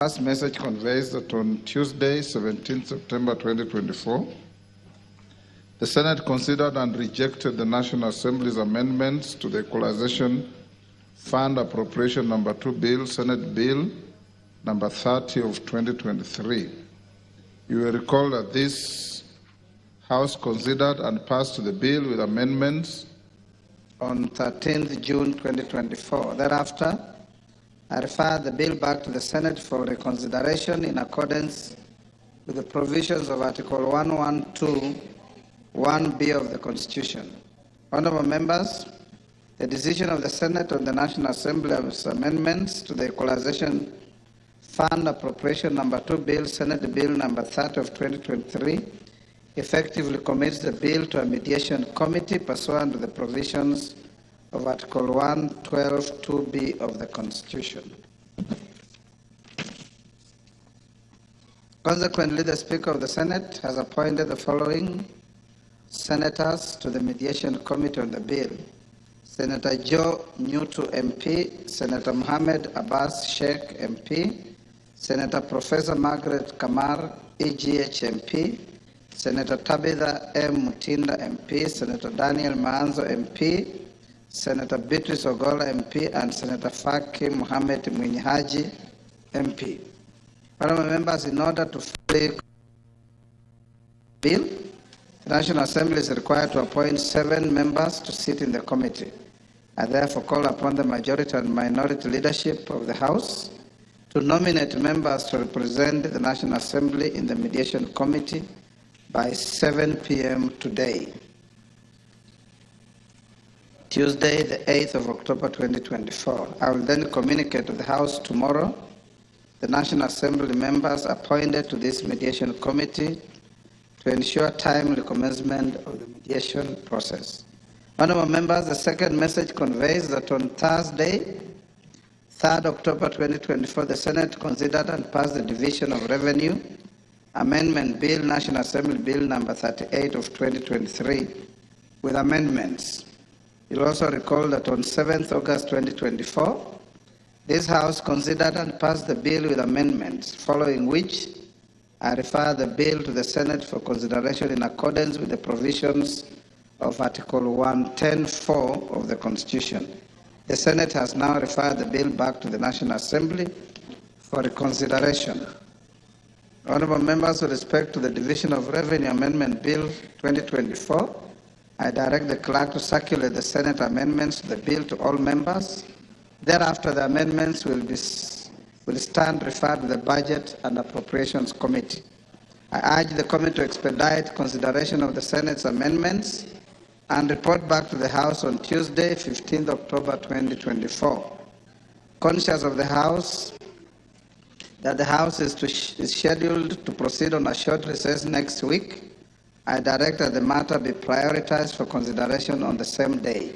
Last message conveys that on Tuesday, 17 September 2024, the Senate considered and rejected the National Assembly's amendments to the Equalization Fund Appropriation Number 2 Bill, Senate Bill Number 30 of 2023. You will recall that this House considered and passed the bill with amendments on 13th June 2024. Thereafter, I refer the bill back to the Senate for reconsideration in accordance with the provisions of Article 112(1)(b) of the Constitution. Honourable members, the decision of the Senate on the National Assembly's amendments to the Equalization Fund Appropriation Number 2 Bill, Senate Bill Number 30 of 2023, effectively commits the bill to a mediation committee pursuant to the provisions of Article 112(2)(b) of the Constitution. Consequently, the Speaker of the Senate has appointed the following senators to the mediation committee on the bill: Senator Joe Nyutu MP, Senator Mohammed Abbas Sheikh MP, Senator Professor Margaret Kamar EGH MP, Senator Tabitha M. Mutinda MP, Senator Daniel Maanzo MP, Senator Beatrice Ogola MP, and Senator Faki Mohammed Mwinyihaji MP. Honourable members, in order to fully bill, the National Assembly is required to appoint 7 members to sit in the committee. I therefore call upon the majority and minority leadership of the House to nominate members to represent the National Assembly in the mediation committee by 7 p.m. today, Tuesday, the 8th of October 2024. I will then communicate to the House tomorrow the National Assembly members appointed to this mediation committee to ensure timely commencement of the mediation process. Honourable members, the second message conveys that on Thursday, 3rd October 2024, the Senate considered and passed the Division of Revenue Amendment Bill, National Assembly Bill Number 38 of 2023, with amendments. You'll also recall that on 7th August 2024, this House considered and passed the bill with amendments, following which I refer the bill to the Senate for consideration in accordance with the provisions of Article 110(4) of the Constitution. The Senate has now referred the bill back to the National Assembly for reconsideration. Honourable members, with respect to the Division of Revenue Amendment Bill 2024, I direct the clerk to circulate the Senate amendments to the bill to all members. Thereafter, the amendments will stand referred to the Budget and Appropriations Committee. I urge the committee to expedite consideration of the Senate's amendments and report back to the House on Tuesday, 15th October 2024. Conscious of the House, that the House is scheduled to proceed on a short recess next week, I direct that the matter be prioritized for consideration on the same day.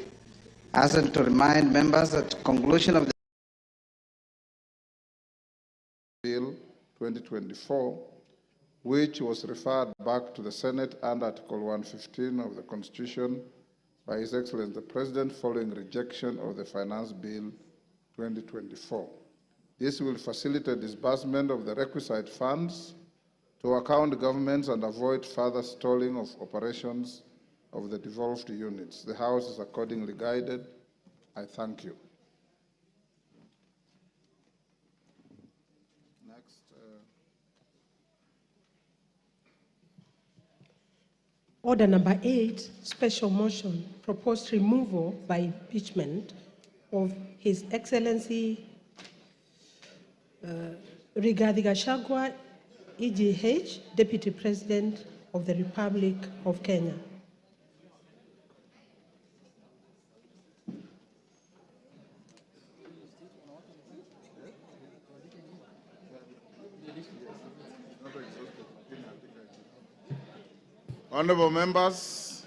As and to remind members that the conclusion of the Bill 2024, which was referred back to the Senate under Article 115 of the Constitution by His Excellency the President following rejection of the Finance Bill 2024. This will facilitate disbursement of the requisite funds to account governments and avoid further stalling of operations of the devolved units. The House is accordingly guided. I thank you. Next. Order number 8, special motion, proposed removal by impeachment of His Excellency Rigathi Gachagua, EGH, Deputy President of the Republic of Kenya. Honourable members,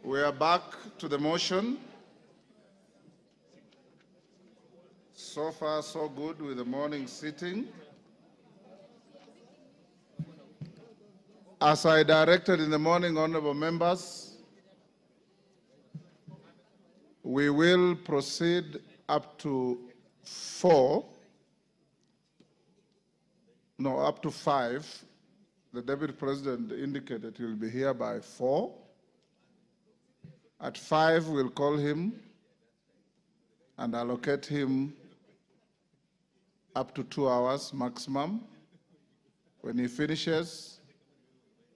we are back to the motion. So far, so good with the morning sitting. As I directed in the morning, honourable members, we will proceed up to 4 No, up to 5. The Deputy President indicated he will be here by 4. At 5, we'll call him and allocate him up to 2 hours maximum. When he finishes,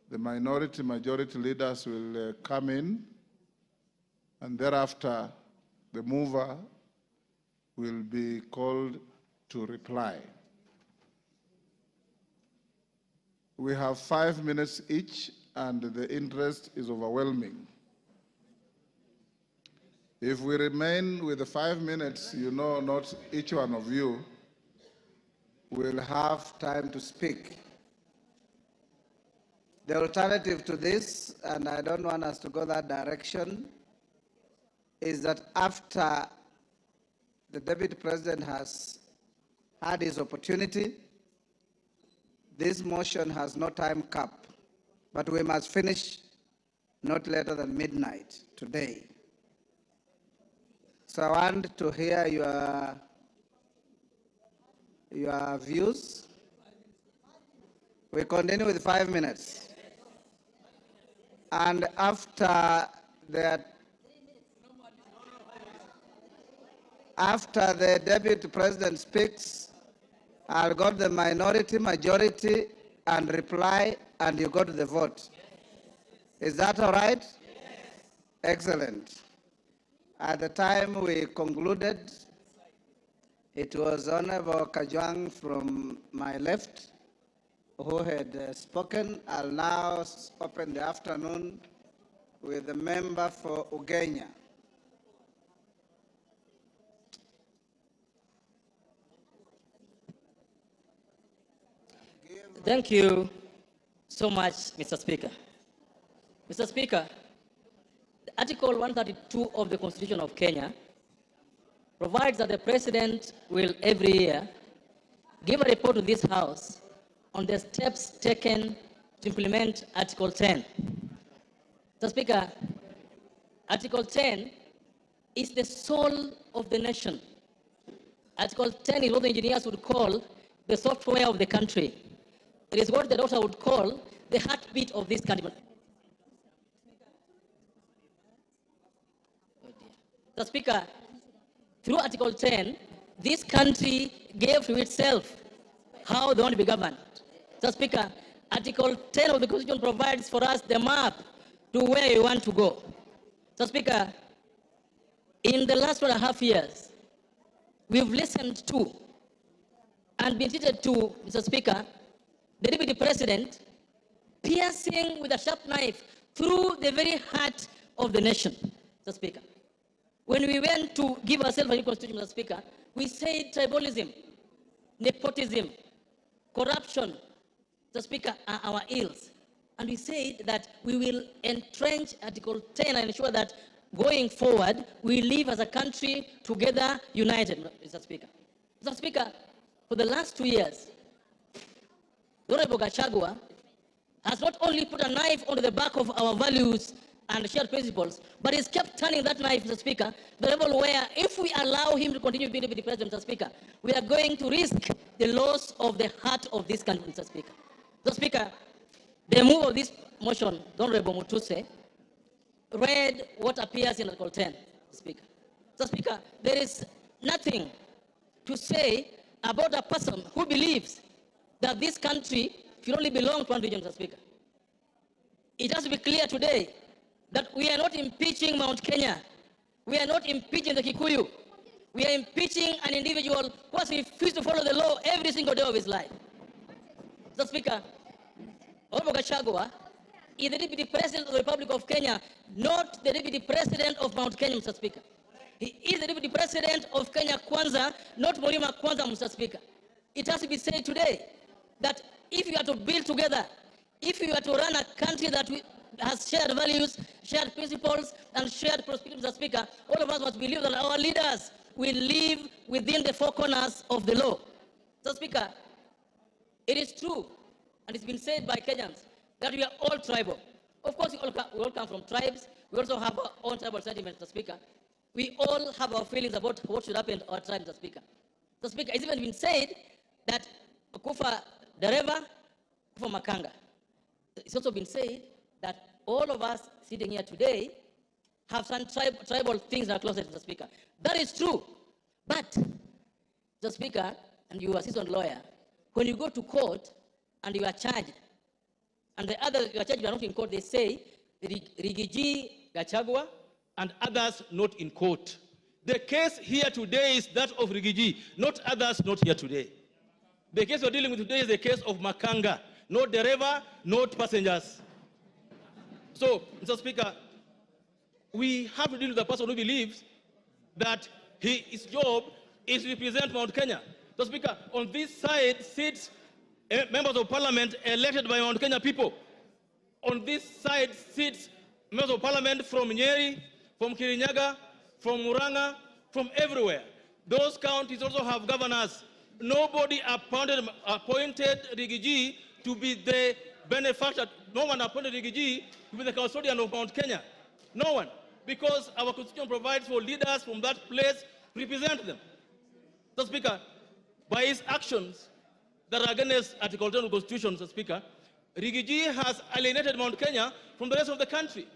the majority leaders will come in, and thereafter, the mover will be called to reply. We have 5 minutes each, and the interest is overwhelming. If we remain with the 5 minutes, you know, not each one of you will have time to speak. The alternative to this, and I don't want us to go that direction, is that after the Deputy President has had his opportunity, this motion has no time cap, but we must finish not later than midnight today. So I want to hear your views. We continue with 5 minutes. And after the Deputy President speaks, I'll go to the minority, majority, and reply, and you go to the vote. Is that all right? Yes. Excellent. At the time we concluded, it was Honorable Kajwang from my left who had spoken. I'll now open the afternoon with the member for Ugenya. Thank you so much, Mr. Speaker. Mr. Speaker, Article 132 of the Constitution of Kenya provides that the President will every year give a report to this House on the steps taken to implement Article 10. Mr. Speaker, Article 10 is the soul of the nation. Article 10 is what the engineers would call the software of the country. It is what the doctor would call the heartbeat of this country. The Speaker, through Article 10, this country gave to itself how they want to be governed. The Speaker, Article 10 of the Constitution provides for us the map to where you want to go. The Speaker, in the last 1.5 years, we've listened to and been treated to, Mr. Speaker, the Deputy President piercing with a sharp knife through the very heart of the nation, Mr. Speaker. When we went to give ourselves a new constitution, Mr. Speaker, we said tribalism, nepotism, corruption, Mr. Speaker, are our ills. And we said that we will entrench Article 10 and ensure that going forward, we live as a country together, united, Mr. Speaker. Mr. Speaker, for the last 2 years, Naibu Gachagua has not only put a knife onto the back of our values and shared principles, but he's kept turning that knife, Mr. Speaker, to the level where if we allow him to continue being Deputy President, Mr. Speaker, we are going to risk the loss of the heart of this country, Mr. Speaker. Mr. Speaker, the move of this motion, Honorable Mutuse, read what appears in Article 10, Mr. Speaker. Mr. Speaker, there is nothing to say about a person who believes that this country should only belong to one region, Mr. Speaker. It has to be clear today that we are not impeaching Mount Kenya. We are not impeaching the Kikuyu. We are impeaching an individual who has refused to follow the law every single day of his life. Mr. Speaker, Naibu Gachagua is the Deputy President of the Republic of Kenya, not the Deputy President of Mount Kenya, Mr. Speaker. He is the Deputy President of Kenya Kwanza, not Mlima Kwanza, Mr. Speaker. It has to be said today that if you are to build together, if you are to run a country that has shared values, shared principles, and shared prosperity, Mr. Speaker, all of us must believe that our leaders will live within the four corners of the law. Mr. Speaker, it is true, and it's been said by Kenyans, that we are all tribal. Of course, we all come from tribes. We also have our own tribal sentiments, Mr. Speaker. We all have our feelings about what should happen to our tribe, Mr. Speaker. Mr. Speaker, it's even been said that Kufa dereva from Makanga. It's also been said that all of us sitting here today have some tribal things in our closet, Mr. Speaker. That is true. But, Mr. Speaker, and you are a seasoned lawyer, when you go to court and you are charged, and the others you are charged, you are not in court, they say, Rigathi Gachagua, and others not in court. The case here today is that of Rigathi, not others not here today. The case we're dealing with today is the case of Makanga, not driver, not passengers. So, Mr. Speaker, we have to deal with a person who believes that his job is to represent Mount Kenya. Mr. Speaker, on this side sits members of parliament elected by Mount Kenya people. On this side sits members of parliament from Nyeri, from Kirinyaga, from Muranga, from everywhere. Those counties also have governors. Nobody appointed Rigathi to be the benefactor. No one appointed Rigathi to be the custodian of Mount Kenya. No one. Because our constitution provides for leaders from that place to represent them. Mr. Speaker, by his actions that are against Article 10 of the Constitution, Mr. Speaker, Rigathi has alienated Mount Kenya from the rest of the country.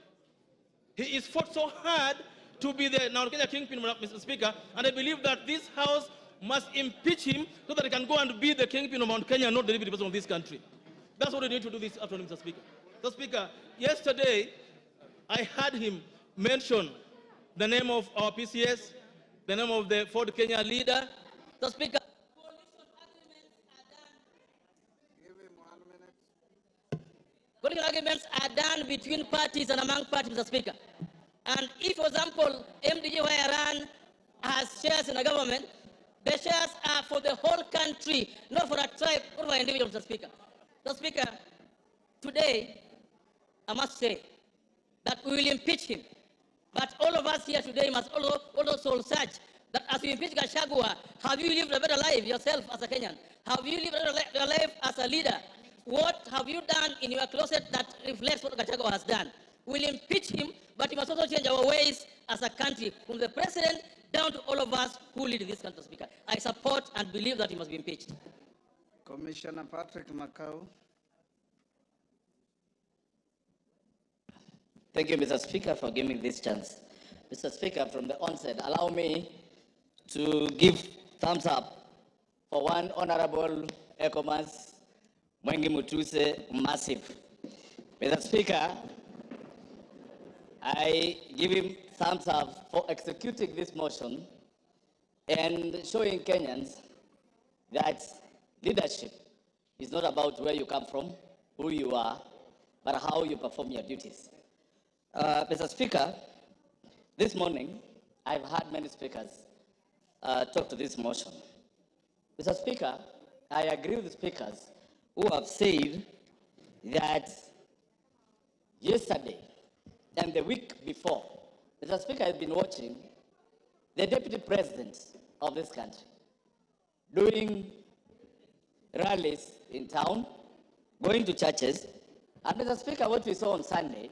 He is fought so hard to be the Mount Kenya kingpin, Mr. Speaker, and I believe that this House must impeach him so that he can go and be the kingpin of Mount Kenya, not the deputy president of this country. That's what we need to do this afternoon, Mr. Speaker. Mr. Speaker, yesterday I heard him mention the name of our PCS, the name of the Ford Kenya leader. Mr. Speaker, political arguments are done between parties and among parties, Mr. Speaker. And if, for example, MDG Wayaran has shares in the government, the shares are for the whole country, not for a tribe or for an individual, Mr. Speaker. Mr. Speaker, today, I must say that we will impeach him. But all of us here today must also soul search that as you impeach Gachagua, have you lived a better life yourself as a Kenyan? Have you lived a better life as a leader? What have you done in your closet that reflects what Gachagua has done? We'll impeach him, but we must also change our ways as a country, from the president down to all of us who lead this country, Speaker. I support and believe that he must be impeached. Commissioner Patrick Makau. Thank you, Mr. Speaker, for giving me this chance. Mr. Speaker, from the onset, allow me to give thumbs up for one Honorable Ecomas Mwengi Mutuse, massive. Mr. Speaker, I give him thumbs up for executing this motion and showing Kenyans that leadership is not about where you come from, who you are, but how you perform your duties. Mr. Speaker, this morning, I've heard many speakers talk to this motion. Mr. Speaker, I agree with the speakers who have said that yesterday and the week before, Mr. Speaker, I've been watching the deputy president of this country doing rallies in town, going to churches, and Mr. Speaker, what we saw on Sunday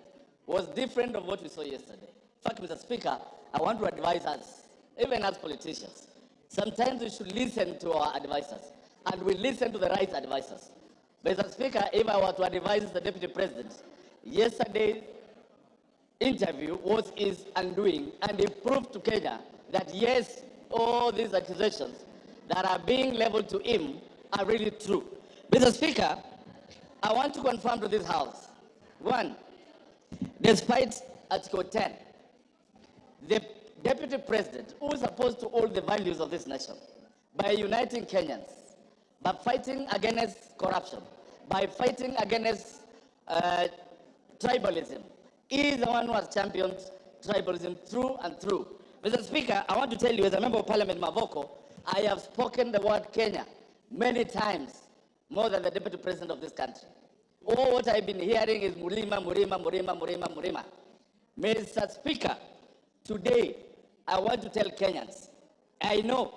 was different of what we saw yesterday. In fact, Mr. Speaker, I want to advise us, even as politicians, sometimes we should listen to our advisors, and we listen to the right advisors. Mr. Speaker, if I were to advise the Deputy President, yesterday's interview was his undoing, and he proved to Kenya that yes, all these accusations that are being leveled to him are really true. Mr. Speaker, I want to confirm to this House, one, despite Article 10, the Deputy President, who is supposed to hold the values of this nation, by uniting Kenyans, by fighting against corruption, by fighting against tribalism, he is the one who has championed tribalism through and through. Mr. Speaker, I want to tell you, as a member of Parliament Mavoko, I have spoken the word Kenya many times, more than the Deputy President of this country. All what I've been hearing is Murima, Murima, Murima, Murima, Murima. Mr. Speaker, today I want to tell Kenyans, I know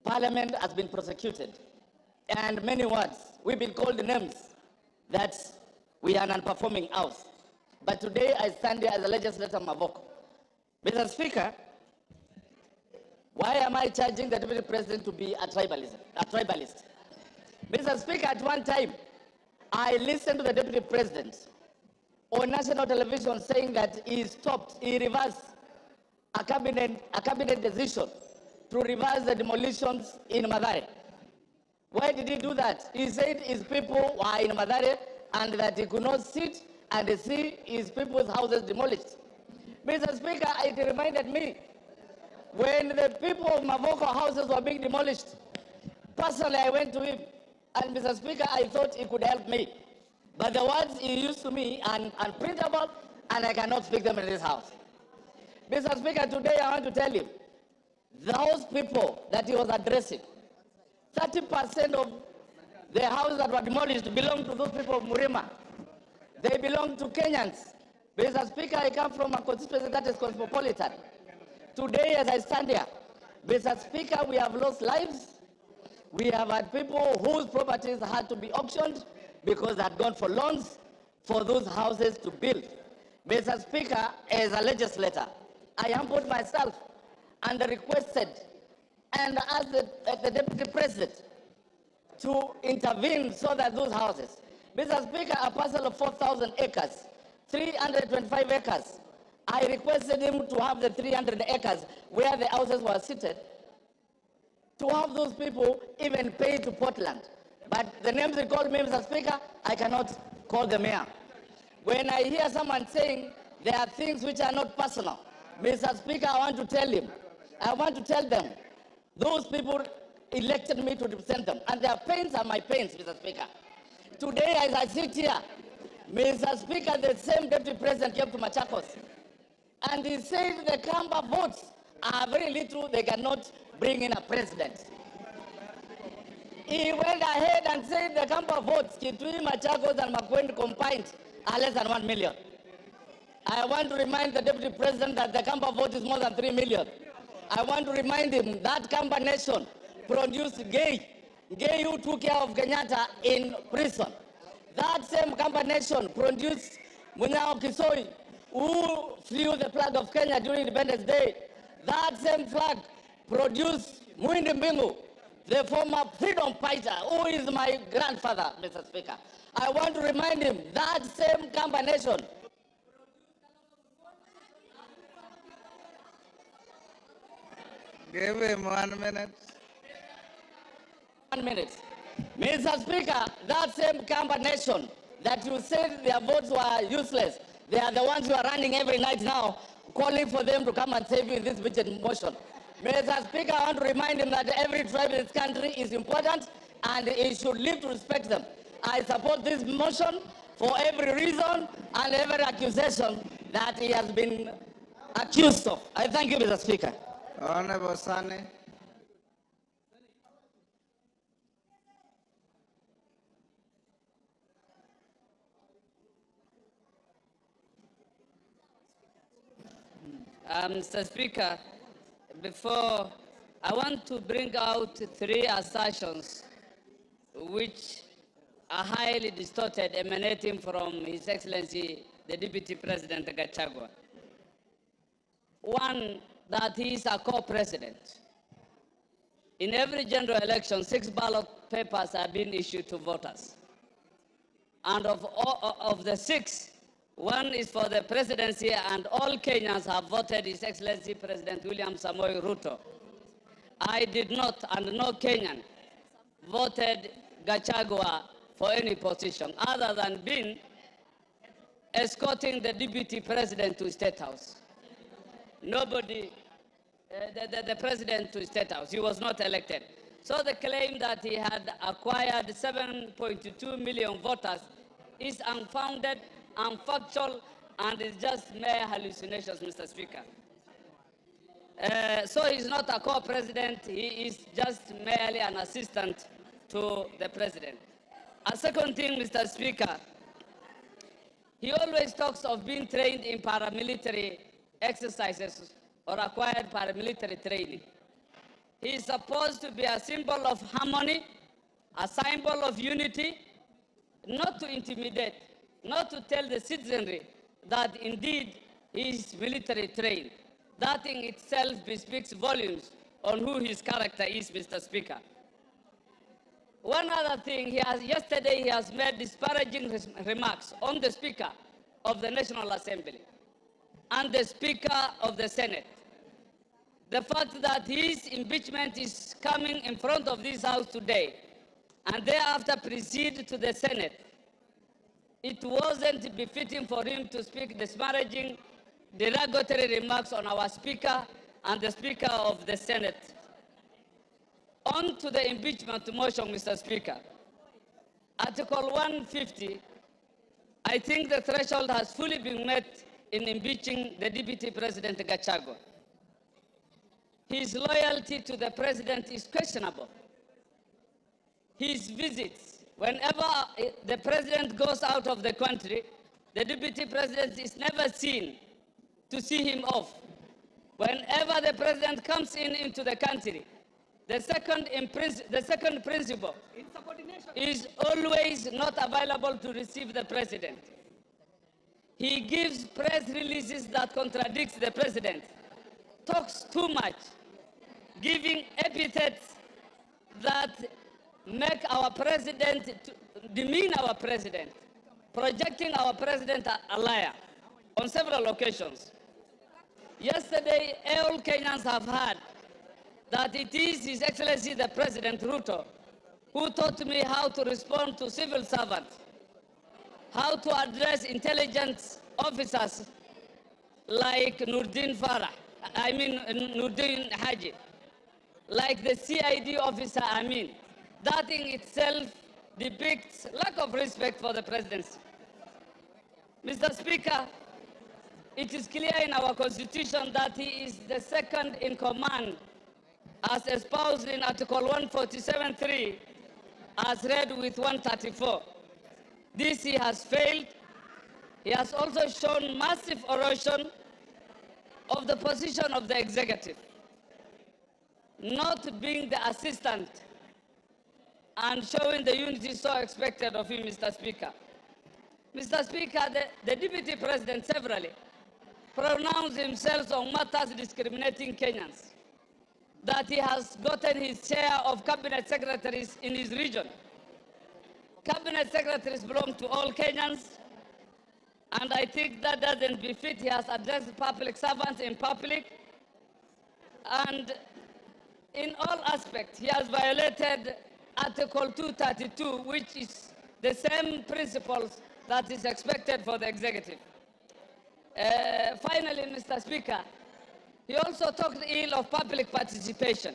Parliament has been prosecuted, and many words, we've been called names that we are an unperforming house. But today I stand here as a legislator Mavoko. Mr. Speaker, why am I charging the Deputy President to be a tribalist? Mr. Speaker, at one time, I listened to the Deputy President on national television saying that he reversed a cabinet decision to reverse the demolitions in Mathare. Why did he do that? He said his people were in Mathare and that he could not sit and see his people's houses demolished. Mr. Speaker, it reminded me when the people of Mavoko houses were being demolished. Personally, I went to him, and Mr. Speaker, I thought he could help me. But the words he used to me are unprintable, and I cannot speak them in this house. Mr. Speaker, today I want to tell you, those people that he was addressing, 30% of the houses that were demolished belong to those people of Murima. They belong to Kenyans. Mr. Speaker, I come from a constituency that is cosmopolitan. Today, as I stand here, Mr. Speaker, we have lost lives. We have had people whose properties had to be auctioned because they had gone for loans for those houses to build. Mr. Speaker, as a legislator, I humbled myself and requested and asked the Deputy President to intervene so that those houses, Mr. Speaker, a parcel of 4,000 acres, 325 acres, I requested him to have the 300 acres where the houses were seated, to have those people even pay to Portland. But the names he called me, Mr. Speaker, I cannot call the mayor. When I hear someone saying there are things which are not personal, Mr. Speaker, I want to tell them, those people elected me to represent them, and their pains are my pains, Mr. Speaker. Today, as I sit here, Mr. Speaker, the same Deputy President came to Machakos, and he said the Kamba votes are very little, they cannot bring in a president. He went ahead and said the Kamba votes between Machakos and Makueni combined are less than 1 million. I want to remind the Deputy President that the Kamba vote is more than 3 million. I want to remind him that Kamba nation produced Gay who took care of Kenyatta in prison. That same Kamba nation produced Munyao Kisoi, who flew the flag of Kenya during Independence Day. That same flag produced Muindi Mbingu, the former freedom fighter, who is my grandfather, Mr. Speaker. I want to remind him that same Kamba nation Give him 1 minute. 1 minute. Mr. Speaker, that same Kamba nation that you said their votes were useless, they are the ones who are running every night now, calling for them to come and save you in this budget motion. Mr. Speaker, I want to remind him that every tribe in this country is important and he should live to respect them. I support this motion for every reason and every accusation that he has been accused of. I thank you, Mr. Speaker. Honorable Sani. Mr. Speaker, before I want to bring out 3 assertions which are highly distorted, emanating from His Excellency, the Deputy President Gachagua. One, that he is a co-president. In every general election, 6 ballot papers are being issued to voters. And of the 6, 1 is for the presidency, and all Kenyans have voted His Excellency President William Samoei Ruto. I did not, and no Kenyan, voted Gachagua for any position other than being escorting the deputy president to State House. Nobody, the president to State House, he was not elected. So the claim that he had acquired 7.2 million voters is unfounded, unfactual, and is just mere hallucinations, Mr. Speaker. So he's not a co-president, he is just merely an assistant to the president. A second thing, Mr. Speaker, he always talks of being trained in paramilitary exercises or acquired paramilitary training. He is supposed to be a symbol of harmony, a symbol of unity, not to intimidate, not to tell the citizenry that indeed he is military trained. That in itself bespeaks volumes on who his character is, Mr. Speaker. One other thing, yesterday he has made disparaging remarks on the Speaker of the National Assembly and the Speaker of the Senate. The fact that his impeachment is coming in front of this House today and thereafter proceed to the Senate, it wasn't befitting for him to speak disparaging, derogatory remarks on our Speaker and the Speaker of the Senate. On to the impeachment motion, Mr. Speaker. Article 150, I think the threshold has fully been met in impeaching the Deputy President Gachagua. His loyalty to the President is questionable. His visits, whenever the President goes out of the country, the Deputy President is never seen to see him off. Whenever the President comes into the country, the second principle is always not available to receive the President. He gives press releases that contradicts the President, talks too much, giving epithets that make our President, demean our President, projecting our President a liar on several occasions. Yesterday, all Kenyans have heard that it is His Excellency the President Ruto who taught me how to respond to civil servants, how to address intelligence officers like Nurdin Haji, like the CID officer Amin. That in itself depicts lack of respect for the presidency. Mr. Speaker, it is clear in our Constitution that he is the second in command as espoused in Article 147.3, as read with 134. This he has failed. He has also shown massive erosion of the position of the executive, not being the assistant and showing the unity so expected of him, Mr. Speaker. Mr. Speaker, the Deputy President severally pronounced himself on matters discriminating Kenyans, that he has gotten his share of cabinet secretaries in his region. Cabinet secretaries belong to all Kenyans, and I think that doesn't befit. He has addressed public servants in public, and in all aspects, he has violated Article 232, which is the same principles that is expected for the executive. Finally, Mr. Speaker, he also talked ill of public participation.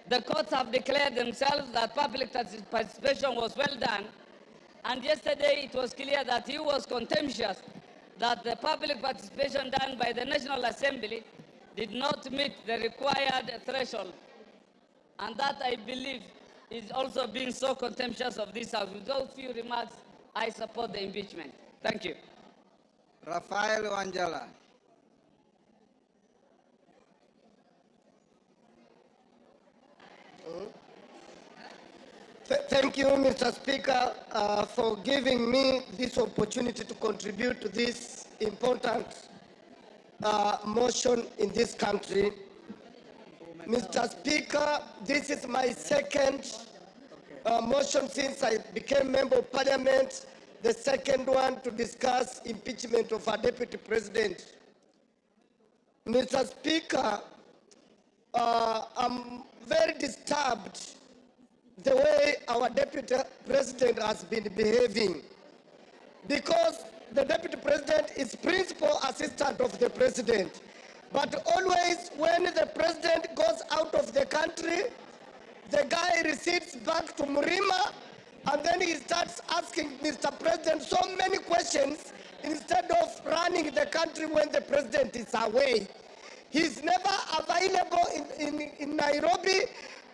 The courts have declared themselves that public participation was well done, and yesterday it was clear that he was contemptuous that the public participation done by the National Assembly did not meet the required threshold. And that, I believe, is also being so contemptuous of this House. With those few remarks, I support the impeachment. Thank you. Rafael Wanjala. Thank you, Mr. Speaker, for giving me this opportunity to contribute to this important motion in this country. Mr. Speaker, this is my second motion since I became Member of Parliament, the second one to discuss impeachment of our Deputy President. Mr. Speaker, I'm very disturbed the way our Deputy President has been behaving, because the Deputy President is principal assistant of the President. But always when the President goes out of the country, the guy recedes back to Murima, and then he starts asking Mr. President so many questions instead of running the country when the President is away. He's never available in Nairobi,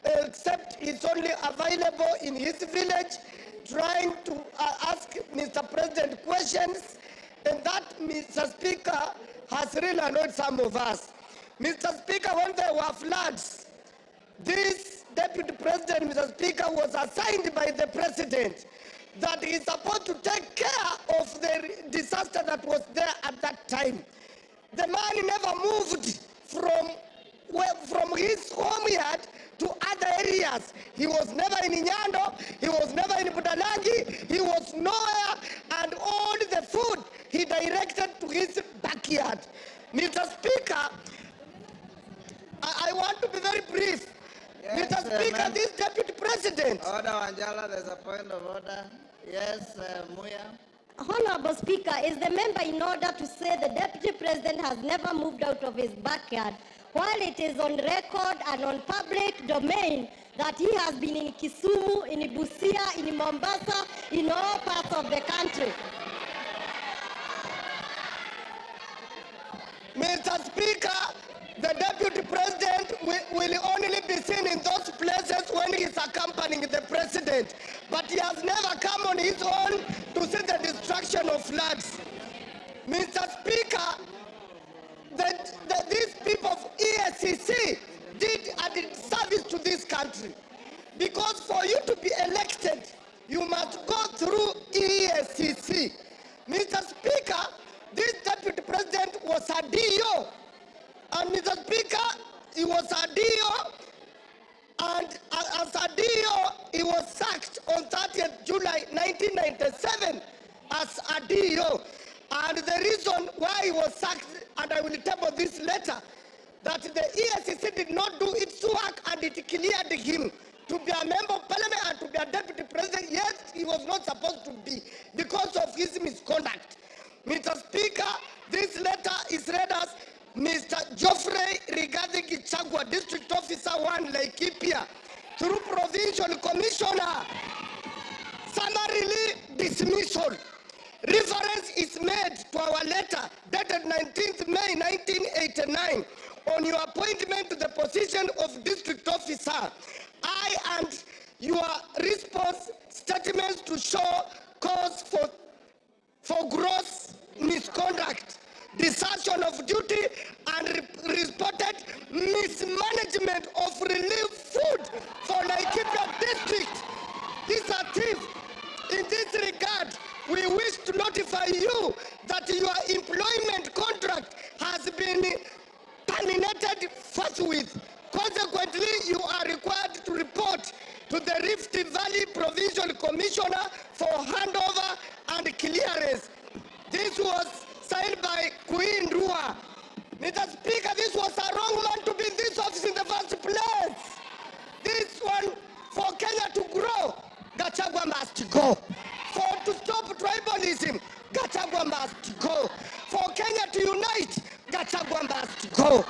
except he's only available in his village, trying to ask Mr. President questions, and that, Mr. Speaker, has really annoyed some of us. Mr. Speaker, when there were floods, this Deputy President, Mr. Speaker, was assigned by the President that he's supposed to take care of the disaster that was there at that time. The man never moved from his home yard to other areas. He was never in Nyando, he was never in Budalangi, he was nowhere, and all the food he directed to his backyard. Mr. Speaker, I want to be very brief. Yes, Mr. Speaker, this deputy president. Order, Wanjala, there's a point of order. Yes, Muya. Honorable Speaker, is the member in order to say the Deputy President has never moved out of his backyard, while it is on record and on public domain that he has been in Kisumu, in Busia, in Mombasa, in all parts of the country? Mr. Speaker, the Deputy President will only be seen in those places when he is accompanying the President. But he has never come on his own to see the destruction of floods. Mr. Speaker, these people of EACC did a service to this country. Because for you to be elected, you must go through EACC. Mr. Speaker, this Deputy President was a DO. And Mr. Speaker, he was a DO, and as a DO, he was sacked on 30th July 1997 as a DO. And the reason why he was sacked, and I will table this later, that the ESCC did not do its work and it cleared him to be a member of parliament and to be a deputy president. Yes, he was not supposed to be because of his misconduct. Mr. Speaker, this letter is read as Mr. Geoffrey Rigathi Gachagua, District Officer 1, Laikipia, through Provincial Commissioner, summarily dismissal. Reference is made to our letter dated 19th May 1989 on your appointment to the position of District Officer. I and your response statements to show cause for gross misconduct, desertion of duty, and reported mismanagement of relief food for Laikipia District. These are thieves. In this regard, we wish to notify you that your employment contract has been terminated forthwith. Consequently, you are required to report to the Rift Valley Provincial Commissioner for handover and clearance. This was signed by Queen Rua. Mr. Speaker, this was a wrong man to be in this office in the first place. This one, for Kenya to grow, Gachagua must go. To stop tribalism, Gachagua must go. For Kenya to unite, Gachagua must go.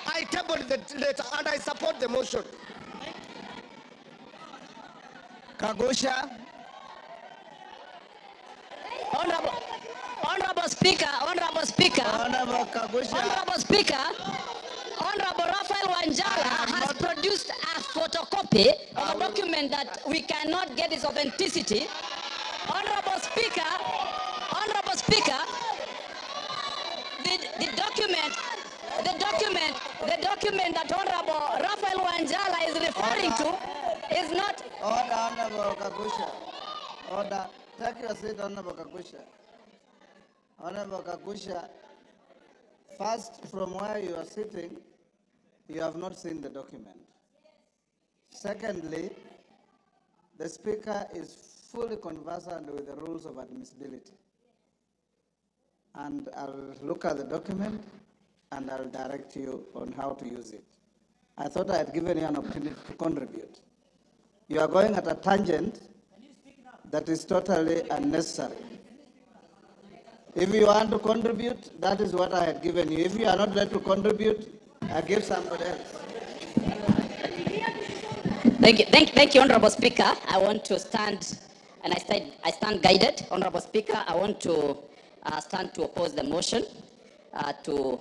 I tabled the letter and I support the motion. Kagusha. Honorable Speaker, Honorable Speaker, Honorable Kagusha. Honorable Speaker, Honorable Raphael Wanjala has produced a photocopy of a document that we cannot get its authenticity. Honorable Speaker, the document that Honorable Raphael Wanjala is referring to is not. Order, Honorable Kagusha. Order. Take your seat, Honorable Kagusha. Honorable Kagusha, first, from where you are sitting, you have not seen the document. Secondly, the Speaker is fully conversant with the rules of admissibility. And I'll look at the document and I'll direct you on how to use it. I thought I had given you an opportunity to contribute. You are going at a tangent that is totally unnecessary. If you want to contribute, that is what I had given you. If you are not ready to contribute, I give somebody else. Thank you, Honorable Speaker. I want to stand, and I stand guided. Honorable Speaker, I want to stand to oppose the motion to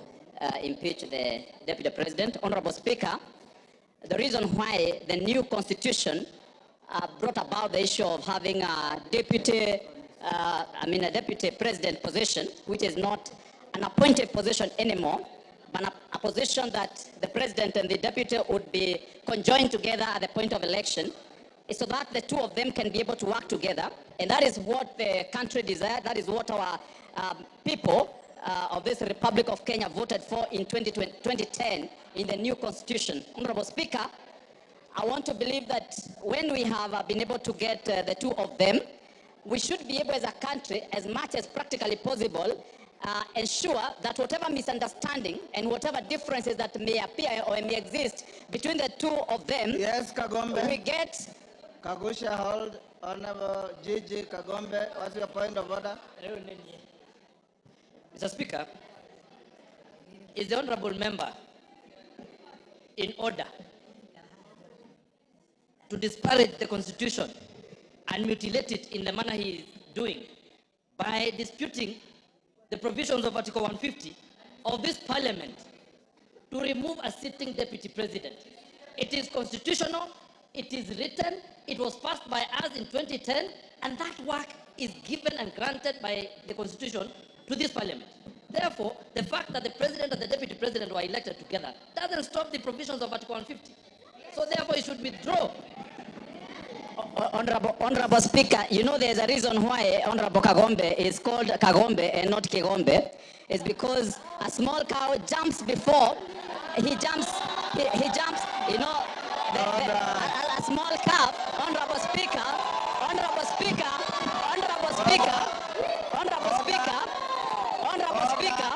impeach the Deputy President. Honorable Speaker, the reason why the new constitution brought about the issue of having a deputy president position, which is not an appointed position anymore, but a position that the president and the deputy would be conjoined together at the point of election, is so that the two of them can be able to work together. And that is what the country desired. That is what our people of this Republic of Kenya voted for in 2010 in the new constitution. Honorable Speaker, I want to believe that when we have been able to get the two of them, we should be able as a country, as much as practically possible, ensure that whatever misunderstanding and whatever differences that may appear or may exist between the two of them, Yes, Kagombe. we get... Kagusha, hold. Honorable Gigi Kagombe, what's your point of order? Mr. Speaker, is the honorable member in order to disparage the Constitution and mutilate it in the manner he is doing by disputing the provisions of Article 150 of this Parliament to remove a sitting Deputy President? It is constitutional, it is written, it was passed by us in 2010, and that work is given and granted by the Constitution to this Parliament. Therefore, the fact that the President and the Deputy President were elected together doesn't stop the provisions of Article 150. So therefore, it should withdraw. Honorable Speaker, you know there's a reason why Honorable Kagombe is called Kagombe and not Kigombe. It's because a small cow jumps before he jumps, you know, a small cow. Honorable Speaker, Honorable Speaker, Honorable Speaker, Honorable Speaker, Honorable Speaker,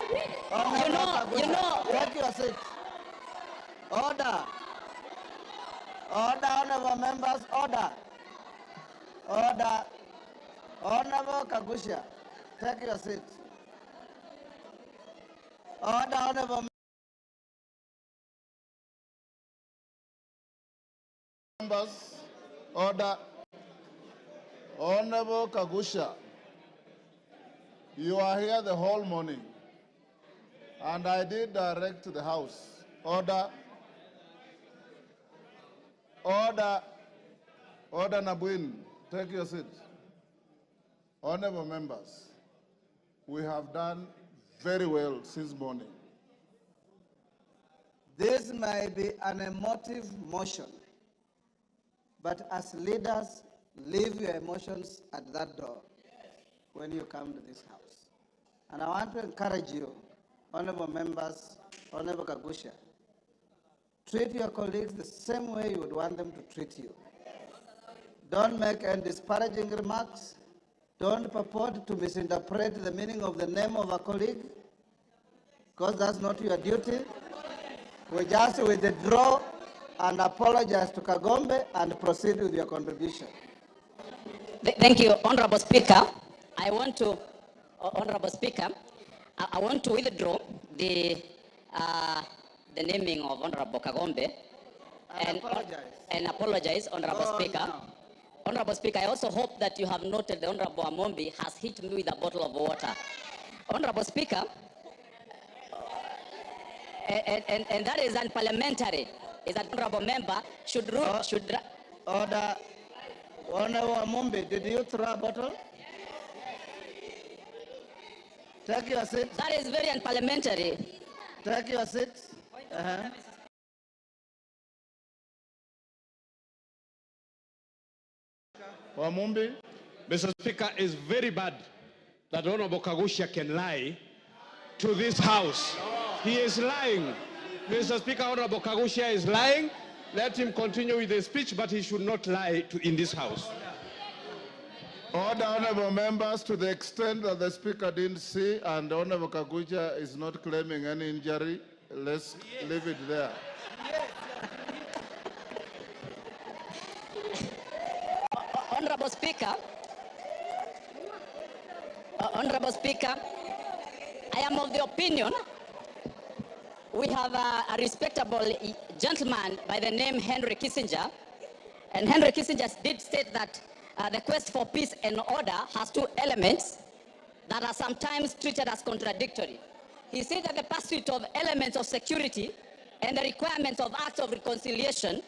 you know. Take your seat. Order. Order, honorable members, order. Order. Honorable Kagusha, take your seat. Order, honorable Members, order. Honorable Kagusha, you are here the whole morning, and I did direct to the House. Order. Order. Order, Nabuin. Take your seat. Honorable members, we have done very well since morning. This may be an emotive motion, but as leaders, leave your emotions at that door when you come to this House. And I want to encourage you, honorable members, Honorable Kagusha, treat your colleagues the same way you would want them to treat you. Don't make any disparaging remarks. Don't purport to misinterpret the meaning of the name of a colleague, because that's not your duty. We just withdraw and apologize to Kagombe and proceed with your contribution. Thank you, Honorable Speaker. Honorable Speaker, I want to withdraw the naming of Honorable Kagombe and apologize, Honorable Speaker. No. Honorable Speaker, I also hope that you have noted the Honorable Amombi has hit me with a bottle of water. Honorable Speaker, and that is unparliamentary. Is that Honorable member should rule, Order. Honorable Amombi, did you throw a bottle? Take your seat. That is very unparliamentary. Take your seat. Wamumbi? Mr. Speaker, it's very bad that Honorable Kagusha can lie to this House. He is lying. Mr. Speaker, Honorable Kagusha is lying. Let him continue with his speech, but he should not lie in this House. Order, honorable members, to the extent that the Speaker didn't see and Honorable Kagusha is not claiming any injury, let's leave it there. Honorable Speaker, I am of the opinion we have a respectable gentleman by the name Henry Kissinger, and Henry Kissinger did state that the quest for peace and order has two elements that are sometimes treated as contradictory. He said that the pursuit of elements of security and the requirements of acts of reconciliation,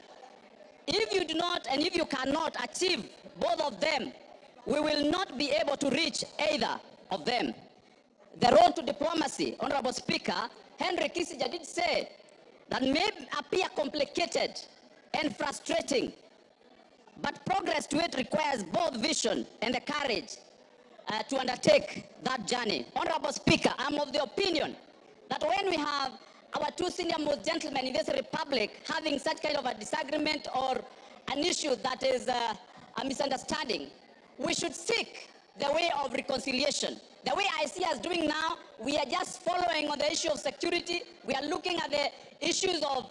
if you do not and if you cannot achieve both of them, we will not be able to reach either of them. The road to diplomacy, Honorable Speaker, Henry Kissinger did say that may appear complicated and frustrating, but progress to it requires both vision and the courage to undertake that journey. Honorable Speaker, I'm of the opinion that when we have our two senior most gentlemen in this republic having such kind of a disagreement or an issue that is a misunderstanding, we should seek the way of reconciliation. The way I see us doing now, we are just following on the issue of security. We are looking at the issues of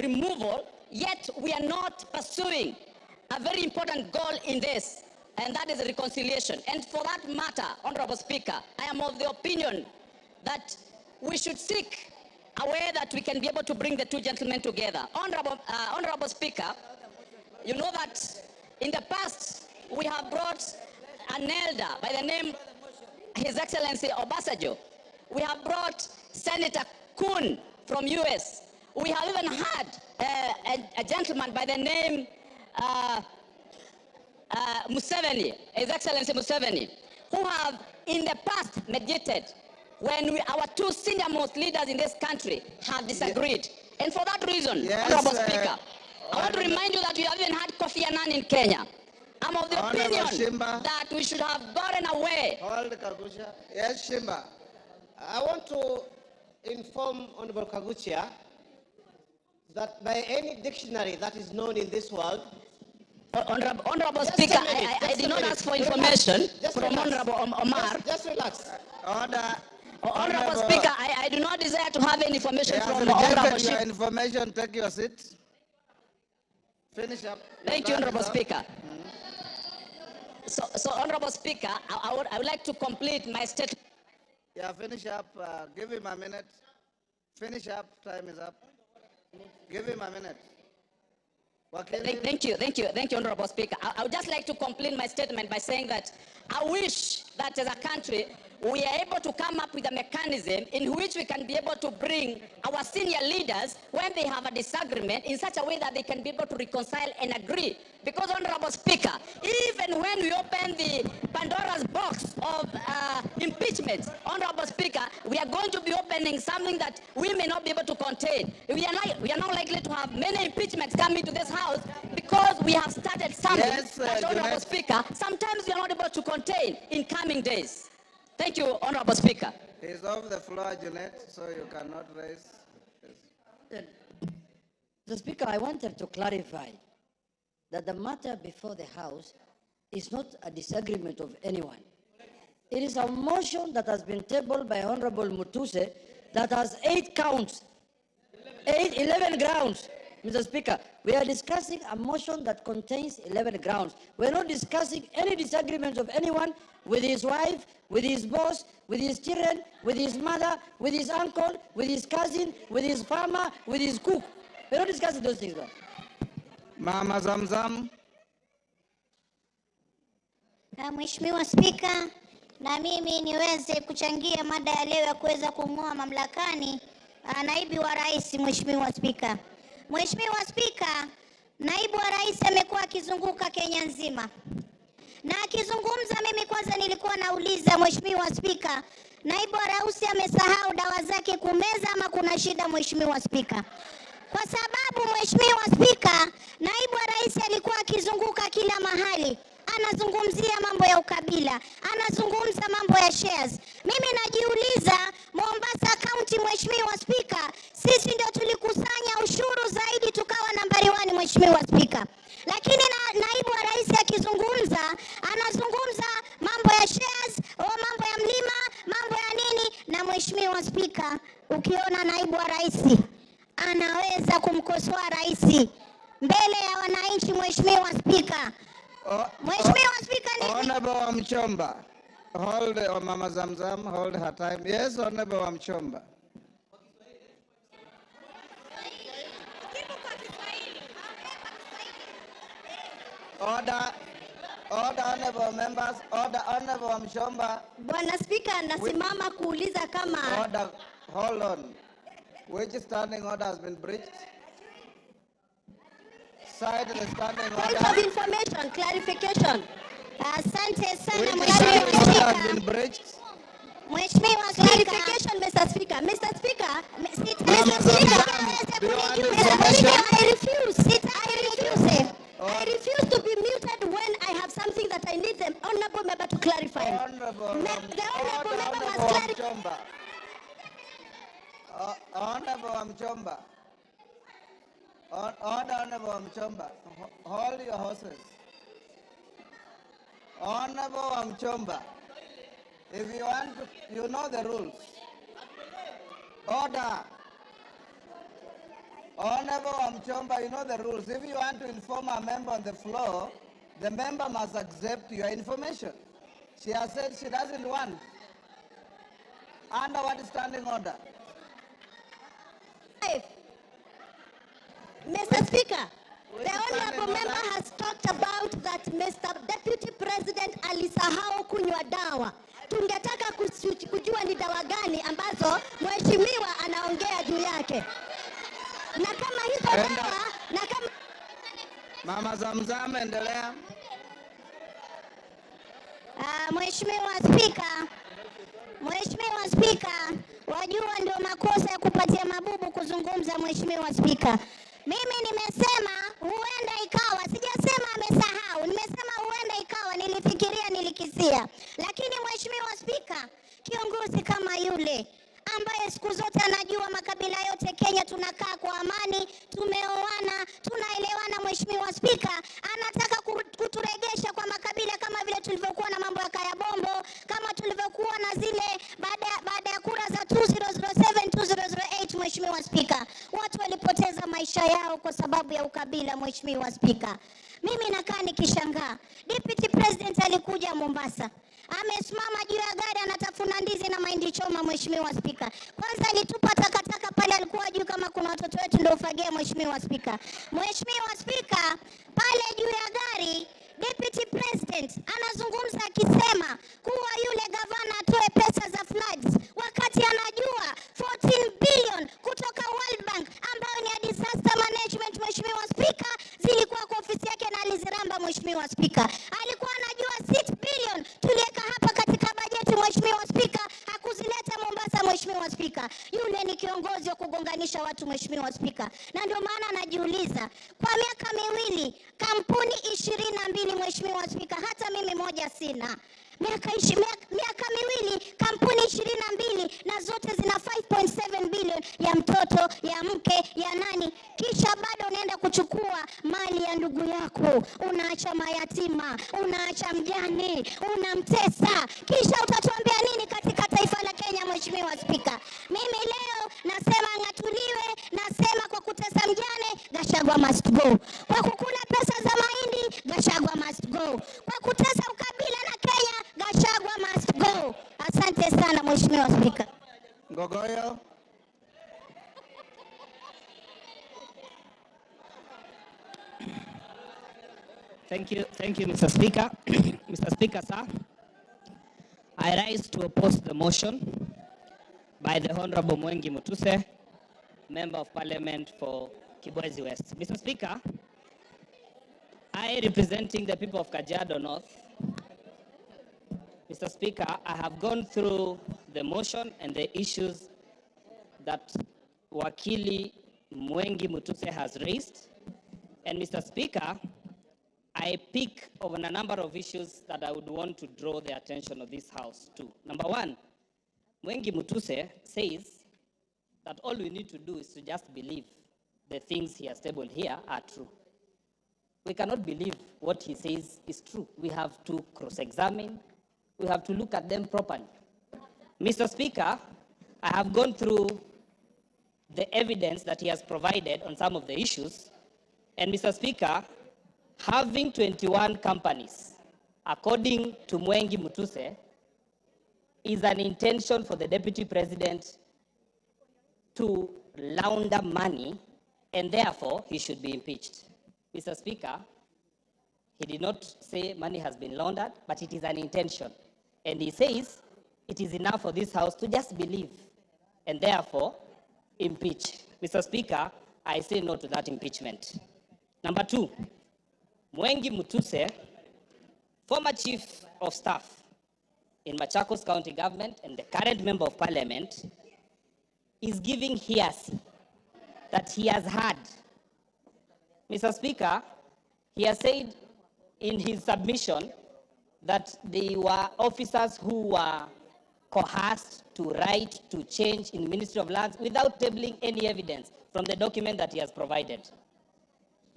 removal, yet we are not pursuing a very important goal in this, and that is reconciliation. And for that matter, Honorable Speaker, I am of the opinion that we should seek a way that we can be able to bring the two gentlemen together. Honorable Speaker, you know that in the past we have brought an elder by the name His Excellency Obasanjo. We have brought Senator Kuhn from US. We have even had a gentleman by the name Museveni, His Excellency Museveni, who have in the past mediated when our two senior-most leaders in this country have disagreed. And for that reason, Honorable Speaker, I want to remind you that we have even had Kofi Annan in Kenya. I'm of the opinion that we should have gotten away. Hold Kagusha. Yes, Shimba. I want to inform Honorable Kaguchia that by any dictionary that is known in this world, Honorable Speaker, I did not ask for information from Honorable Omar. Just relax. Order. Honorable Speaker, I do not desire to have any information from Honorable Your information, take your seat. Finish up. Thank you, Honorable Speaker. So Honorable Speaker, I would like to complete my statement. Yeah, finish up. Give him a minute. Finish up. Time is up. Give him a minute. Thank you, Honorable Speaker. I would just like to complete my statement by saying that I wish that as a country, we are able to come up with a mechanism in which we can be able to bring our senior leaders when they have a disagreement in such a way that they can be able to reconcile and agree. Because, Honorable Speaker, even when we open the Pandora's box of impeachment, Honorable Speaker, we are going to be opening something that we may not be able to contain. We are not likely to have many impeachments coming to this House because we have started something that, Honorable Speaker, sometimes we are not able to contain in coming days. Thank you, Honorable Speaker. He's off the floor, Jeanette, so you cannot raise. Yes. The Speaker, I wanted to clarify that the matter before the House is not a disagreement of anyone. It is a motion that has been tabled by Honorable Mutuse that has 8 counts, 11 grounds. Mr. Speaker, we are discussing a motion that contains 11 grounds. We're not discussing any disagreements of anyone with his wife, with his boss, with his children, with his mother, with his uncle, with his cousin, with his farmer, with his cook. We're not discussing those things, man. Mama Zamzam. Mheshimiwa Spika, na mimi niweze kuchangia mada ya leo ya kuweza kumng'oa mamlakani naibu wa rais. Mheshimiwa Spika, Mheshimiwa Spika, naibu wa rais amekuwa akizunguka Kenya nzima na akizungumza. Mimi kwanza nilikuwa nauliza Mheshimiwa Spika, naibu wa rais amesahau dawa zake kumeza ama kuna shida Mheshimiwa Spika? Kwa sababu Mheshimiwa Spika, naibu wa rais alikuwa akizunguka kila mahali, anazungumzia mambo ya ukabila, anazungumza mambo ya shares. Mimi najiuliza, Mombasa County Mheshimiwa Spika, sisi ndio tulikusanya ushuru zaidi tukawa nambari 1 Mheshimiwa Spika. Lakini naibu wa rais akizungumza, anazungumza mambo ya shares, mambo ya mlima, mambo ya nini. Na Mheshimiwa Spika, ukiona naibu wa rais anaweza kumkosoa rais mbele ya wananchi Mheshimiwa Spika. Mheshimiwa Spika, Honorable Wamchomba. Hold Mama Zamzam, hold her time. Yes, Honorable Wamchomba. Order, honorable members, order, Honorable Wamchomba. Bwana Spika, nasimama kuuliza kama... Order, hold on. Which standing order has been breached? Side the standing order. Point of information, clarification. Asante sana Mheshimiwa Spika. Mheshimiwa clarification, Mr. Speaker. Mr. Speaker, I refuse to be muted when I have something that I need the honorable member to clarify. The honorable member must clarify. Honorable Amchomba. Honorable Amchomba. Hold your horses. Honorable Amchomba. If you want to, you know the rules. Order. Honorable Amchomba, you know the rules. If you want to inform a member on the floor, the member must accept your information. She has said she doesn't want. Under what standing order? Mr. Speaker, the honorable member has talked about that Mr. Deputy President alisahau kunywa dawa. Tungetaka kujua ni dawa gani ambazo mheshimiwa anaongea juu yake. Na kama hizo dawa, na kama Mama Zamzam, endelea. Mheshimiwa Spika, wajua ndio makosa ya kupatia mabubu kuzungumza. Mheshimiwa Spika, mimi nimesema huenda ikawa, sijasema amesahau, nimesema huenda ikawa, nilifikiria, nilikisia. Lakini Mheshimiwa Spika, kiongozi kama yule ambaye siku zote anajua makabila yote Kenya tunakaa kwa amani, tumeoana, tunaelewana, Mheshimiwa Spika, anataka kuturegesha kwa makabila kama vile tulivyokuwa na mambo ya Kaya Bombo, kama tulivyokuwa na zile baada ya kura za 2007 2008. Mheshimiwa Spika, watu walipoteza maisha yao kwa sababu ya ukabila. Mheshimiwa Spika, mimi nakaa nikishangaa. Deputy President alikuja Mombasa, amesimama juu ya gari anatafuna ndizi na mahindi choma. Mheshimiwa Spika, kwanza alitupa takataka pale, alikuwa juu kama kuna watoto wetu ndio ufagia. Mheshimiwa Spika, Mheshimiwa Spika, pale juu ya gari Deputy President anazungumza akisema kuwa yule gavana atoe pesa za floods, wakati anajua 14 billion kutoka World Bank ambayo ni ya disaster management. Mheshimiwa Spika, zilikuwa kwa ofisi yake na aliziramba. Mheshimiwa Spika, alikuwa anajua 6 billion tuliweka hapa katika bajeti. Mheshimiwa Spika, hakuzileta Mombasa. Mheshimiwa Spika, yule ni kiongozi wa kugonganisha watu. Mheshimiwa Spika, na ndio maana anajiuliza kwa miaka miwili kampuni 22. Mheshimiwa Spika, hata mimi moja sina. Miaka miwili kampuni 22 na zote zina 5.7 billion ya mtoto, ya mke, ya nani, kisha bado unaenda kuchukua mali ya ndugu yako, unaacha mayatima, unaacha mjane, unamtesa, kisha utatuambia nini katika taifa la Kenya? Mheshimiwa Spika, mimi leo nasema ngatuliwe, nasema kwa kutesa mjane, Gachagua must go. Kwa kukula pesa za mahindi, Gachagua must go. Kwa kutesa ukabila na Kenya, Gachagua must go. Asante sana Mheshimiwa Spika. Ngogoyo. Thank you, Mr. Speaker. Mr. Speaker, sir, I rise to oppose the motion by the Honorable Mwengi Mutuse, Member of Parliament for Kibwezi West. Mr. Speaker, I, representing the people of Kajiado North, Mr. Speaker, I have gone through the motion and the issues that Wakili Mwengi Mutuse has raised. And Mr. Speaker, I pick on a number of issues that I would want to draw the attention of this House to. Number one, Mwengi Mutuse says that all we need to do is to just believe the things he has tabled here are true. We cannot believe what he says is true. We have to cross-examine. We have to look at them properly. Mr. Speaker, I have gone through the evidence that he has provided on some of the issues. And Mr. Speaker, having 21 companies, according to Mwengi Mutuse, is an intention for the Deputy President to launder money, and therefore he should be impeached. Mr. Speaker, he did not say money has been laundered, but it is an intention. And he says it is enough for this House to just believe and therefore impeach. Mr. Speaker, I say no to that impeachment. Number two, Mwengi Mutuse, former Chief of Staff in Machakos County Government and the current Member of Parliament, is giving hearsay that he has had. Mr. Speaker, he has said in his submission that they were officers who were coerced to write to change in Ministry of Lands without tabling any evidence from the document that he has provided.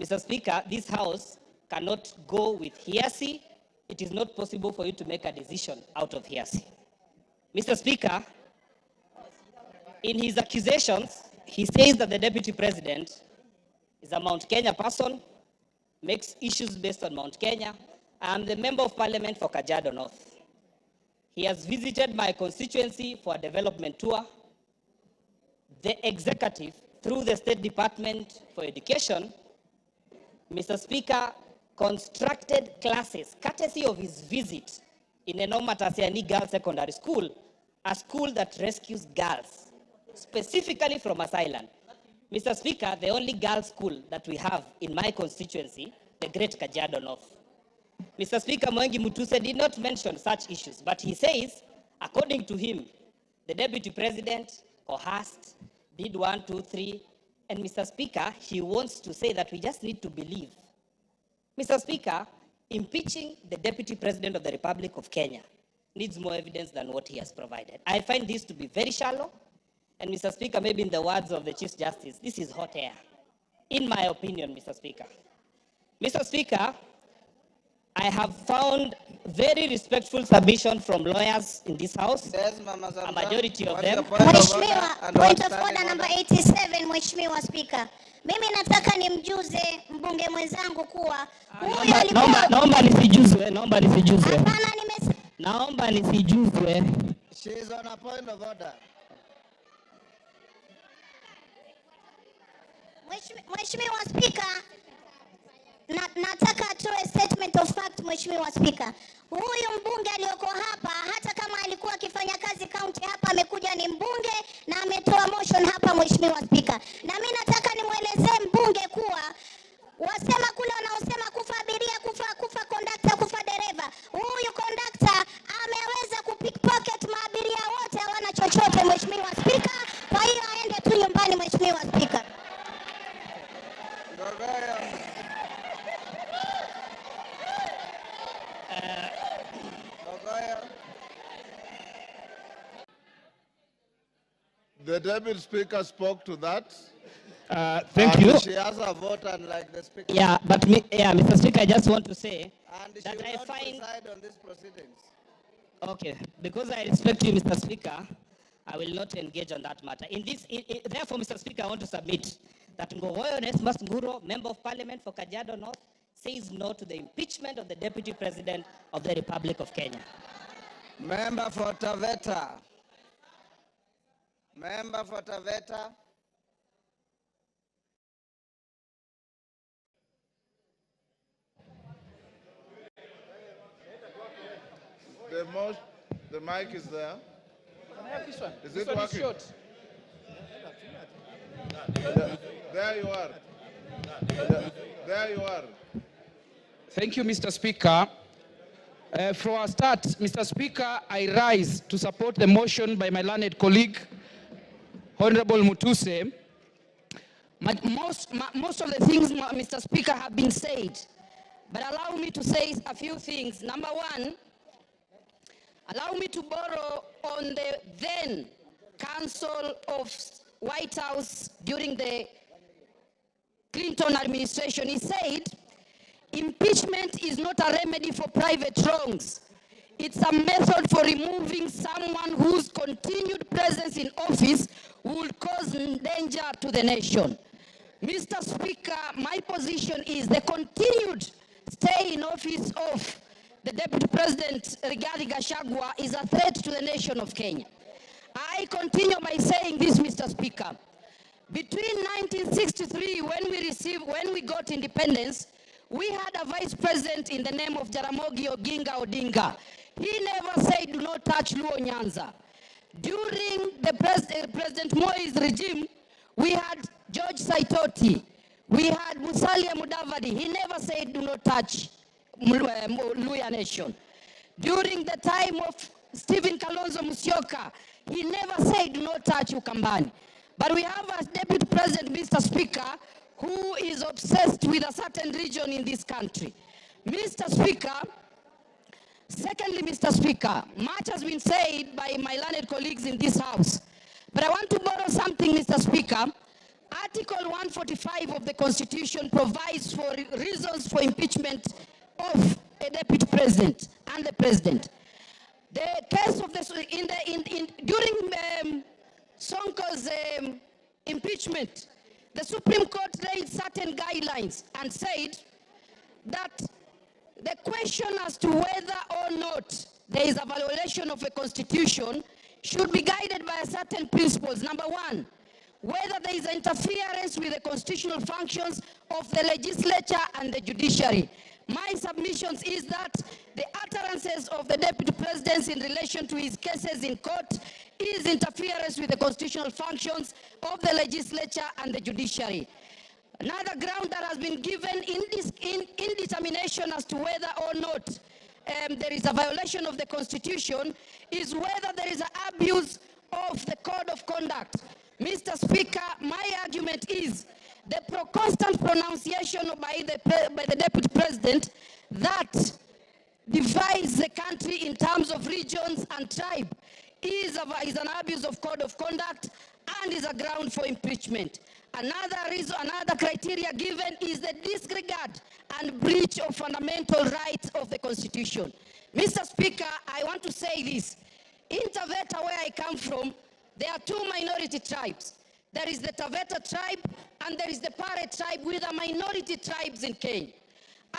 Mr. Speaker, this House cannot go with hearsay. It is not possible for you to make a decision out of hearsay. Mr. Speaker, in his accusations, he says that the Deputy President is a Mount Kenya person, makes issues based on Mount Kenya. I am the Member of Parliament for Kajiado North. He has visited my constituency for a development tour. The executive, through the State Department for Education, Mr. Speaker, constructed classes, courtesy of his visit in Enoma Tasiani Girls Secondary School, a school that rescues girls, specifically from asylum. Mr. Speaker, the only girls' school that we have in my constituency, the Great Kajiado North. Mr. Speaker, Mwengi Mutuse did not mention such issues, but he says, according to him, the Deputy President coerced, did 1, 2, 3, and Mr. Speaker, he wants to say that we just need to believe. Mr. Speaker, impeaching the Deputy President of the Republic of Kenya needs more evidence than what he has provided. I find this to be very shallow, and Mr. Speaker, maybe in the words of the Chief Justice, this is hot air, in my opinion, Mr. Speaker. Mr. Speaker, I have found very respectful submission from lawyers in this House, a majority of them. Mheshimiwa, point of order number 87, Mheshimiwa Speaker. Mimi nataka nimjuze mbunge mwenzangu kuwa huyu alikuwa... Naomba nisijuzwe. Naomba nisijuzwe. She is on a point of order. Mheshimiwa Speaker, nataka atoe statement of fact, Mheshimiwa Speaker. Huyu mbunge aliyoko hapa, hata kama alikuwa akifanya kazi county hapa, amekuja ni mbunge na ametoa motion hapa, Mheshimiwa Speaker. Na mimi nataka nimuelezee mbunge kuwa wasema kule wanaosema kufa abiria, kufa conductor, kufa dereva. Huyu conductor ameweza kupickpocket maabiria wote, hawana chochote, Mheshimiwa Speaker. Kwa hiyo aende tu nyumbani, Mheshimiwa Speaker. The Deputy Speaker spoke to that. Thank you. She has a vote unlike the Speaker. Yeah, but Mr. Speaker, I just want to say that I find on this proceedings. Okay, because I respect you, Mr. Speaker, I will not engage on that matter. Therefore, Mr. Speaker, I want to submit that Ngogoyo Onesmus Nguro, Member of Parliament for Kajiado North, says no to the impeachment of the Deputy President of the Republic of Kenya. Member for Taveta. Member for Taveta. The mic is there. Can I have this one? Is This it one working? is short. There you are. There you are. Thank you, Mr. Speaker. For a start, Mr. Speaker, I rise to support the motion by my learned colleague, Honorable Mutuse. Most of the things, Mr. Speaker, have been said, but allow me to say a few things. Number one, allow me to borrow on the then Council of White House during the Clinton administration. He said, impeachment is not a remedy for private wrongs. It's a method for removing someone whose continued presence in office would cause danger to the nation. Mr. Speaker, my position is the continued stay in office of the Deputy President Rigathi Gachagua is a threat to the nation of Kenya. I continue by saying this, Mr. Speaker. Between 1963, when we got independence, we had a vice president in the name of Jaramogi Oginga Odinga. He never said, do not touch Luo Nyanza. During the President Moi's regime, we had George Saitoti. We had Musalia Mudavadi. He never said, do not touch Luya Nation. During the time of Stephen Kalonzo Musyoka, he never said, do not touch Ukambani. But we have a Deputy President, Mr. Speaker, who is obsessed with a certain region in this country. Mr. Speaker, Secondly, Mr. Speaker, much has been said by my learned colleagues in this House, but I want to borrow something, Mr. Speaker. Article 145 of the Constitution provides for reasons for impeachment of a deputy president and the president. The case of this during Sonko's impeachment, the Supreme Court laid certain guidelines and said that the question as to whether or not there is a violation of a constitution should be guided by certain principles. Number one, whether there is interference with the constitutional functions of the legislature and the judiciary. My submissions is that the utterances of the deputy president in relation to his cases in court is interference with the constitutional functions of the legislature and the judiciary. Another ground that has been given in determination as to whether or not there is a violation of the constitution is whether there is an abuse of the code of conduct. Mr. Speaker, my argument is the constant pronunciation by the deputy president that divides the country in terms of regions and tribe is an abuse of code of conduct and is a ground for impeachment. Another criteria given is the disregard and breach of fundamental rights of the Constitution. Mr. Speaker, I want to say this. In Taveta, where I come from, there are two minority tribes. There is the Taveta tribe and there is the Pare tribe, with the minority tribes in Kenya.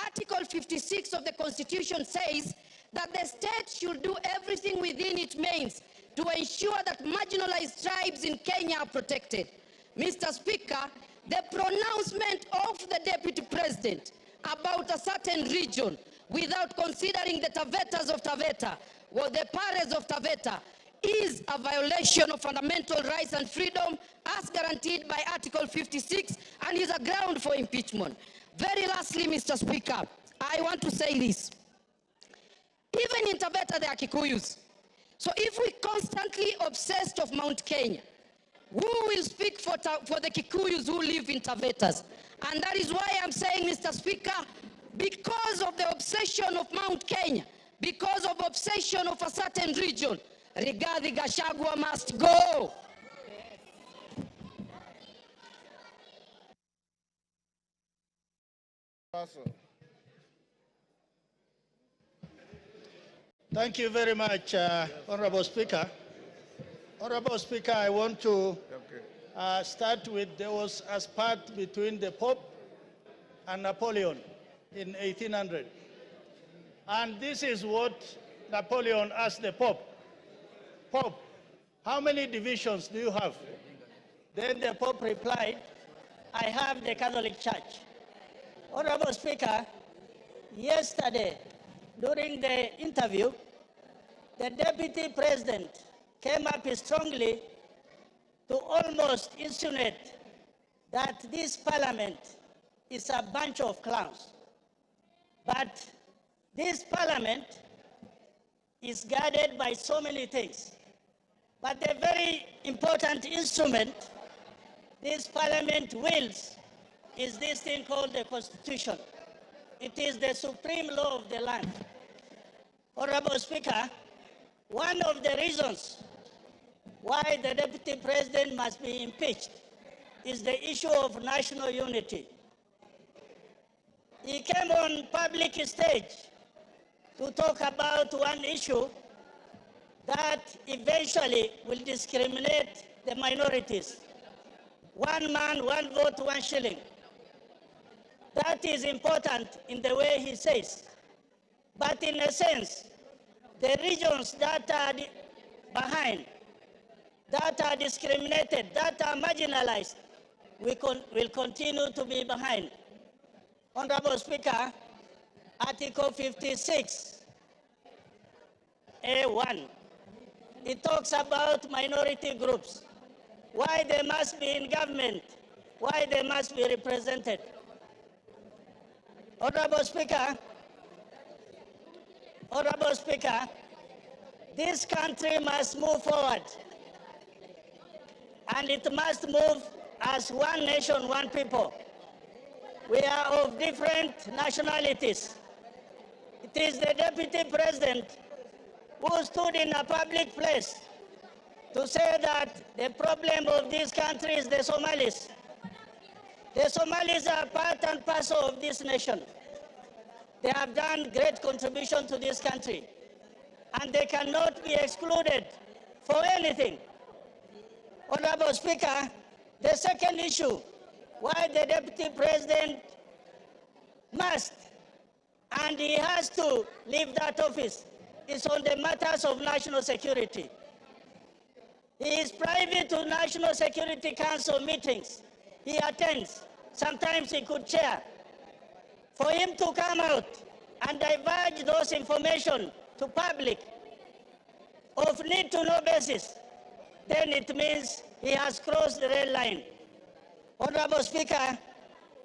Article 56 of the Constitution says that the state should do everything within its means to ensure that marginalized tribes in Kenya are protected. Mr. Speaker, the pronouncement of the deputy president about a certain region without considering the Tavetas of Taveta or the Pares of Taveta is a violation of fundamental rights and freedom as guaranteed by Article 56 and is a ground for impeachment. Very lastly, Mr. Speaker, I want to say this. Even in Taveta, there are Kikuyus. So if we constantly obsessed of Mount Kenya, who will speak for the Kikuyus who live in Tavetas? And that is why I'm saying, Mr. Speaker, because of the obsession of Mount Kenya, because of obsession of a certain region, Rigathi Gachagua must go. Thank you very much, Honorable Speaker. Honorable Speaker, I want to start with there was a spat between the Pope and Napoleon in 1800. And this is what Napoleon asked the Pope. Pope, how many divisions do you have? Then the Pope replied, I have the Catholic Church. Honorable Speaker, yesterday, during the interview, the Deputy President came up strongly to almost insinuate that this Parliament is a bunch of clowns. But this Parliament is guarded by so many things. But the very important instrument this Parliament wields is this thing called the Constitution. It is the supreme law of the land. Honorable Speaker, one of the reasons why the Deputy President must be impeached is the issue of national unity. He came on public stage to talk about one issue that eventually will discriminate the minorities. One man, one vote, one shilling. That is important in the way he says. But in a sense, the regions that are behind, that are discriminated, that are marginalized, will continue to be behind. Honorable Speaker, Article 56, A1, it talks about minority groups, why they must be in government, why they must be represented. Honorable Speaker, this country must move forward, and it must move as one nation, one people. We are of different nationalities. It is the Deputy President who stood in a public place to say that the problem of this country is the Somalis. The Somalis are part and parcel of this nation. They have done great contribution to this country, and they cannot be excluded for anything. Honorable Speaker, the second issue, why the Deputy President must and he has to leave that office, is on the matters of national security. He is privy to National Security Council meetings. He attends. Sometimes he could chair. For him to come out and divulge those information to public of need-to-know basis, then it means he has crossed the red line. Honorable Speaker,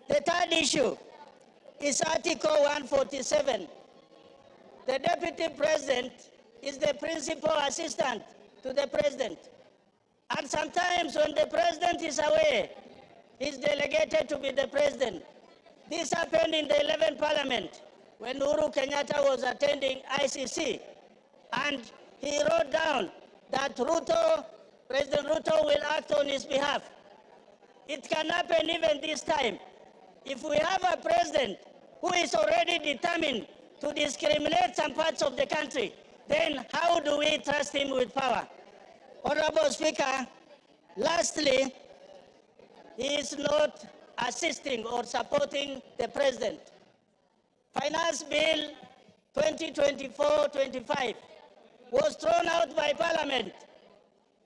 the third issue is Article 147. The Deputy President is the principal assistant to the President. And sometimes when the President is away, he's delegated to be the President. This happened in the 11th Parliament when Uhuru Kenyatta was attending ICC. And he wrote down that President Ruto will act on his behalf. It can happen even this time. If we have a president who is already determined to discriminate some parts of the country, then how do we trust him with power? Honorable Speaker, lastly, he is not assisting or supporting the president. Finance Bill 2024-25 was thrown out by Parliament,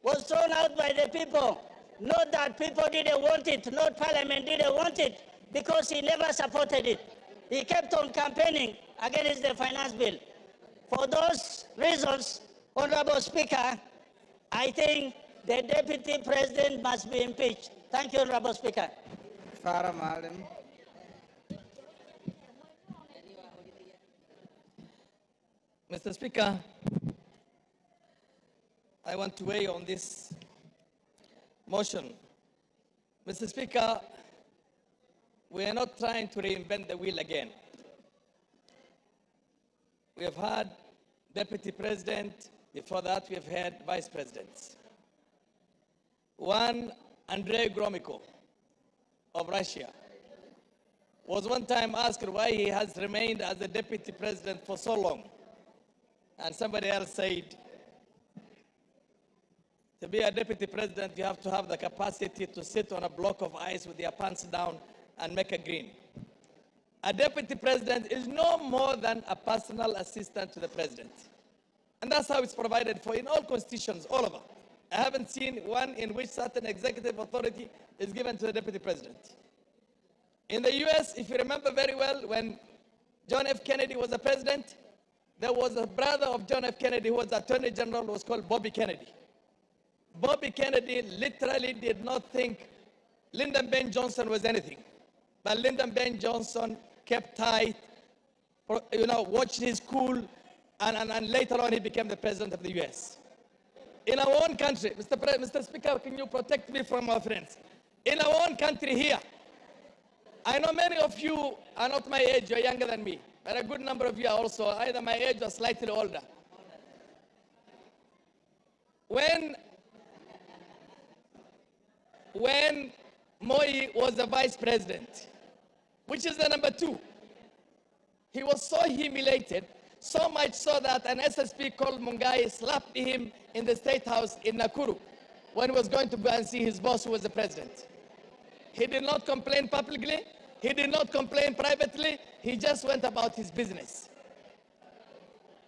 was thrown out by the people. Not that people didn't want it, not Parliament didn't want it, because he never supported it. He kept on campaigning against the finance bill. For those reasons, Honorable Speaker, I think the Deputy President must be impeached. Thank you, Honorable Speaker. Farah Maalim. Mr. Speaker, I want to weigh on this motion. Mr. Speaker, we are not trying to reinvent the wheel again. We have had Deputy President. Before that, we have had Vice Presidents. One, Andrei Gromyko of Russia, was one time asked why he has remained as the Deputy President for so long. And somebody else said, to be a Deputy President, you have to have the capacity to sit on a block of ice with your pants down and make a green. A Deputy President is no more than a personal assistant to the President. And that's how it's provided for in all constitutions, all over. I haven't seen one in which certain executive authority is given to the Deputy President. In the US, if you remember very well, when John F. Kennedy was the president, there was a brother of John F. Kennedy who was Attorney General, who was called Bobby Kennedy. Bobby Kennedy literally did not think Lyndon B. Johnson was anything. But Lyndon B. Johnson kept tight, watched his cool, and later on he became the president of the US. In our own country, Mr. Speaker, can you protect me from our friends? In our own country here, I know many of you are not my age, you're younger than me, but a good number of you are also either my age or slightly older. When Moi was the vice president, which is the number 2, he was so humiliated, so much so that an SSP called Mungai slapped him in the State House in Nakuru when he was going to go and see his boss, who was the president. He did not complain publicly. He did not complain privately. He just went about his business.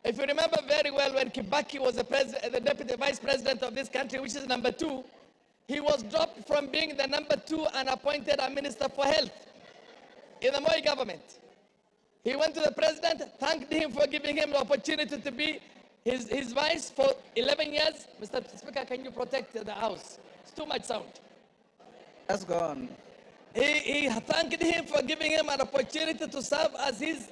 If you remember very well, when Kibaki was the deputy vice president of this country, which is number 2, he was dropped from being the number 2 and appointed a minister for health in the Moi government. He went to the president, thanked him for giving him the opportunity to be his vice for 11 years. Mr. Speaker, can you protect the House? It's too much sound. That's gone. He thanked him for giving him an opportunity to serve as his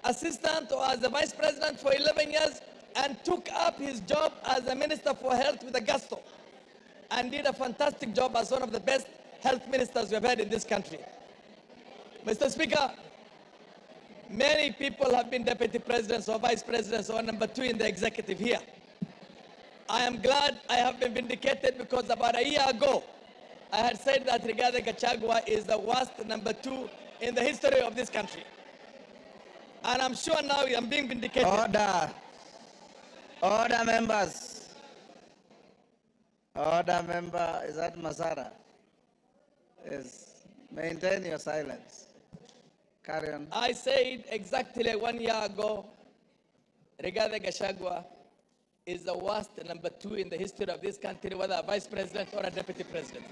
assistant or as the vice president for 11 years and took up his job as the Minister for Health with a gusto and did a fantastic job as one of the best health ministers we've had in this country. Mr. Speaker, Many people have been deputy presidents or vice presidents or number 2 in the executive here. I am glad I have been vindicated because about a year ago, I had said that Rigathi Gachagua is the worst number 2 in the history of this country. And I'm sure now I'm being vindicated. Order. Order, members. Order, member. Is that Masara? Yes. Maintain your silence. Carry on. I said exactly 1 year ago, Rigathi Gachagua is the worst number 2 in the history of this country, whether a vice president or a deputy president.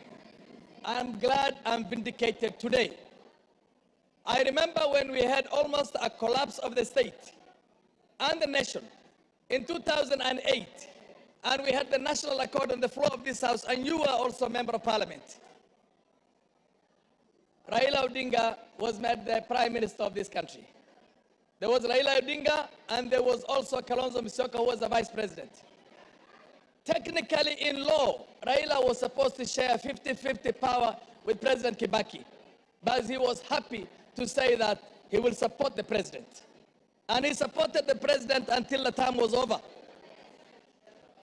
I'm glad I'm vindicated today. I remember when we had almost a collapse of the state and the nation in 2008, and we had the national accord on the floor of this house, and you were also a member of parliament. Raila Odinga was made the prime minister of this country. There was Raila Odinga, and there was also Kalonzo Musyoka, who was the vice president. Technically, in law, Raila was supposed to share 50-50 power with President Kibaki, but he was happy to say that he will support the president. And he supported the president until the term was over.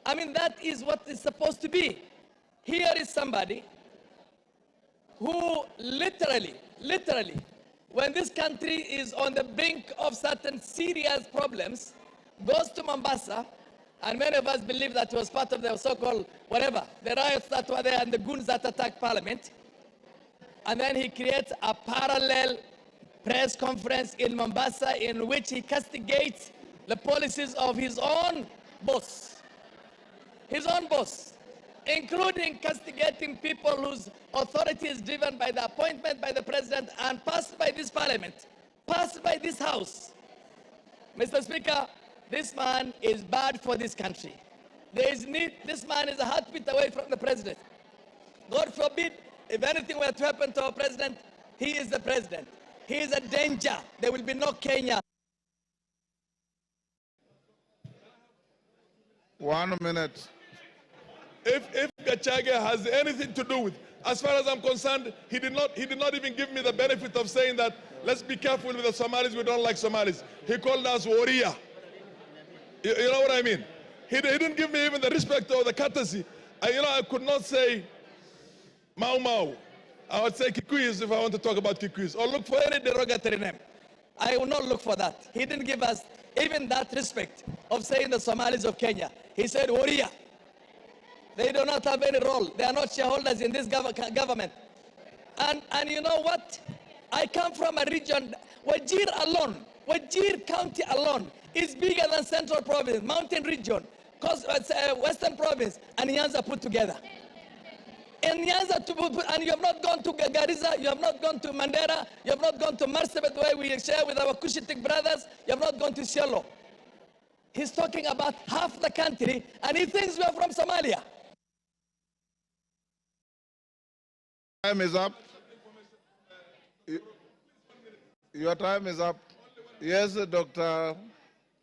I mean, that is what it's supposed to be. Here is somebody who literally, when this country is on the brink of certain serious problems, goes to Mombasa, and many of us believe that he was part of the so-called whatever, the riots that were there and the goons that attacked parliament. And then he creates a parallel press conference in Mombasa in which he castigates the policies of his own boss, including castigating people whose authority is driven by the appointment by the president and passed by this parliament, passed by this house. Mr. Speaker, this man is bad for this country. This man is a heartbeat away from the president. God forbid, if anything were to happen to our president, he is the president. He is a danger. There will be no Kenya. 1 minute. If Gachagua has anything to do with, as far as I'm concerned, he did not even give me the benefit of saying that let's be careful with the Somalis, we don't like Somalis. He called us warrior. You know what I mean? He didn't give me even the respect or the courtesy. I could not say Mau Mau. I would say Kikuyus if I want to talk about Kikuyus, or look for any derogatory name. I will not look for that. He didn't give us even that respect of saying the Somalis of Kenya. He said warrior. They do not have any role. They are not shareholders in this government. And you know what? I come from a region, Wajir alone, Wajir County alone is bigger than Central Province, Mountain Region, Western Province, and Nyanza put together. And Nyanza, and you have not gone to Garissa, you have not gone to Mandera, you have not gone to Marsabit, where we share with our Cushitic brothers, you have not gone to Shiloh. He's talking about half the country, and he thinks we are from Somalia. Time is up. Your time is up. Yes, Dr.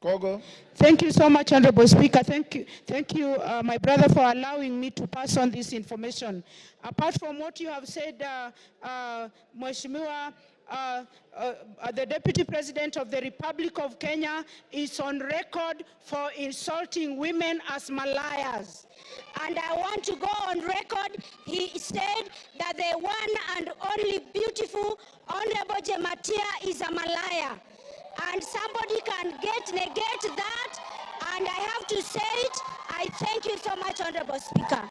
Kogo. Thank you so much, Honorable Speaker. Thank you, my brother, for allowing me to pass on this information. Apart from what you have said, Mheshimiwa, the Deputy President of the Republic of Kenya is on record for insulting women as Malayas. And I want to go on record. He said that the one and only beautiful Honorable Jematia is a Malaya. And somebody can negate that, and I have to say it. I thank you so much, Honorable Speaker.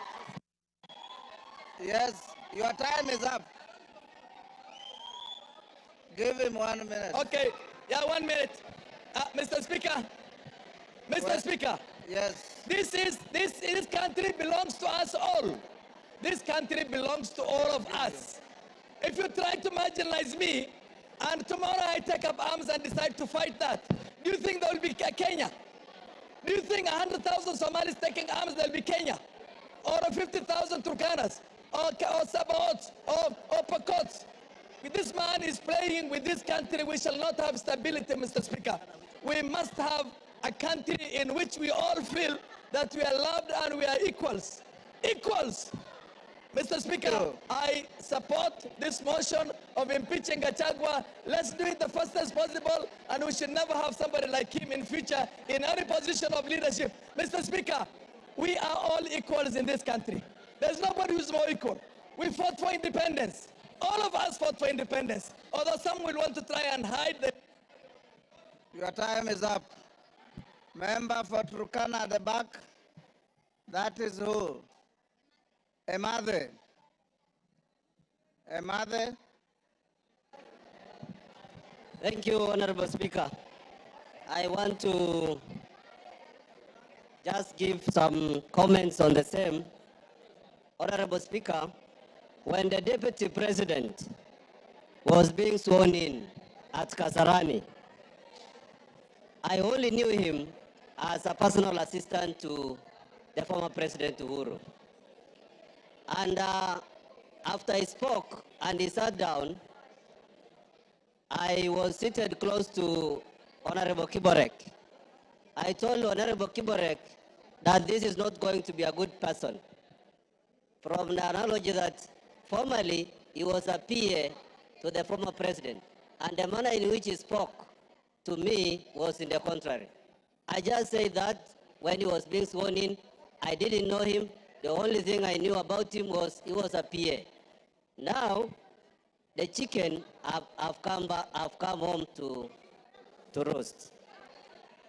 Yes, your time is up. Give him 1 minute. Okay, yeah, 1 minute. Mr. Speaker, Speaker. Yes. This country belongs to us all. This country belongs to all of us. If you try to marginalize me, and tomorrow I take up arms and decide to fight that, do you think there will be Kenya? Do you think 100,000 Somalis taking arms, there will be Kenya? Or 50,000 Turkanas? Or Sabaots? Or Pokots? This man is playing with this country. We shall not have stability, Mr. Speaker. We must have a country in which we all feel that we are loved and we are equals. Equals. Mr. Speaker, I support this motion of impeaching Gachagua. Let's do it the fastest possible, and we should never have somebody like him in future in any position of leadership. Mr. Speaker, we are all equals in this country. There's nobody who's more equal. We fought for independence. All of us fought for independence, although some will want to try and hide the... Your time is up. Member for Turkana at the back. That is who? Emadhe. Emadhe. Thank you, Honorable Speaker. I want to just give some comments on the same. Honorable Speaker, when the Deputy President was being sworn in at Kasarani, I only knew him as a personal assistant to the former President Uhuru. And after he spoke and he sat down, I was seated close to Honorable Kiborek. I told Honorable Kiborek that this is not going to be a good person. From the analogy that formerly he was a PA to the former president, and the manner in which he spoke to me was in the contrary. I just say that when he was being sworn in, I didn't know him. The only thing I knew about him was he was a PA. Now, the chicken have come home to roast.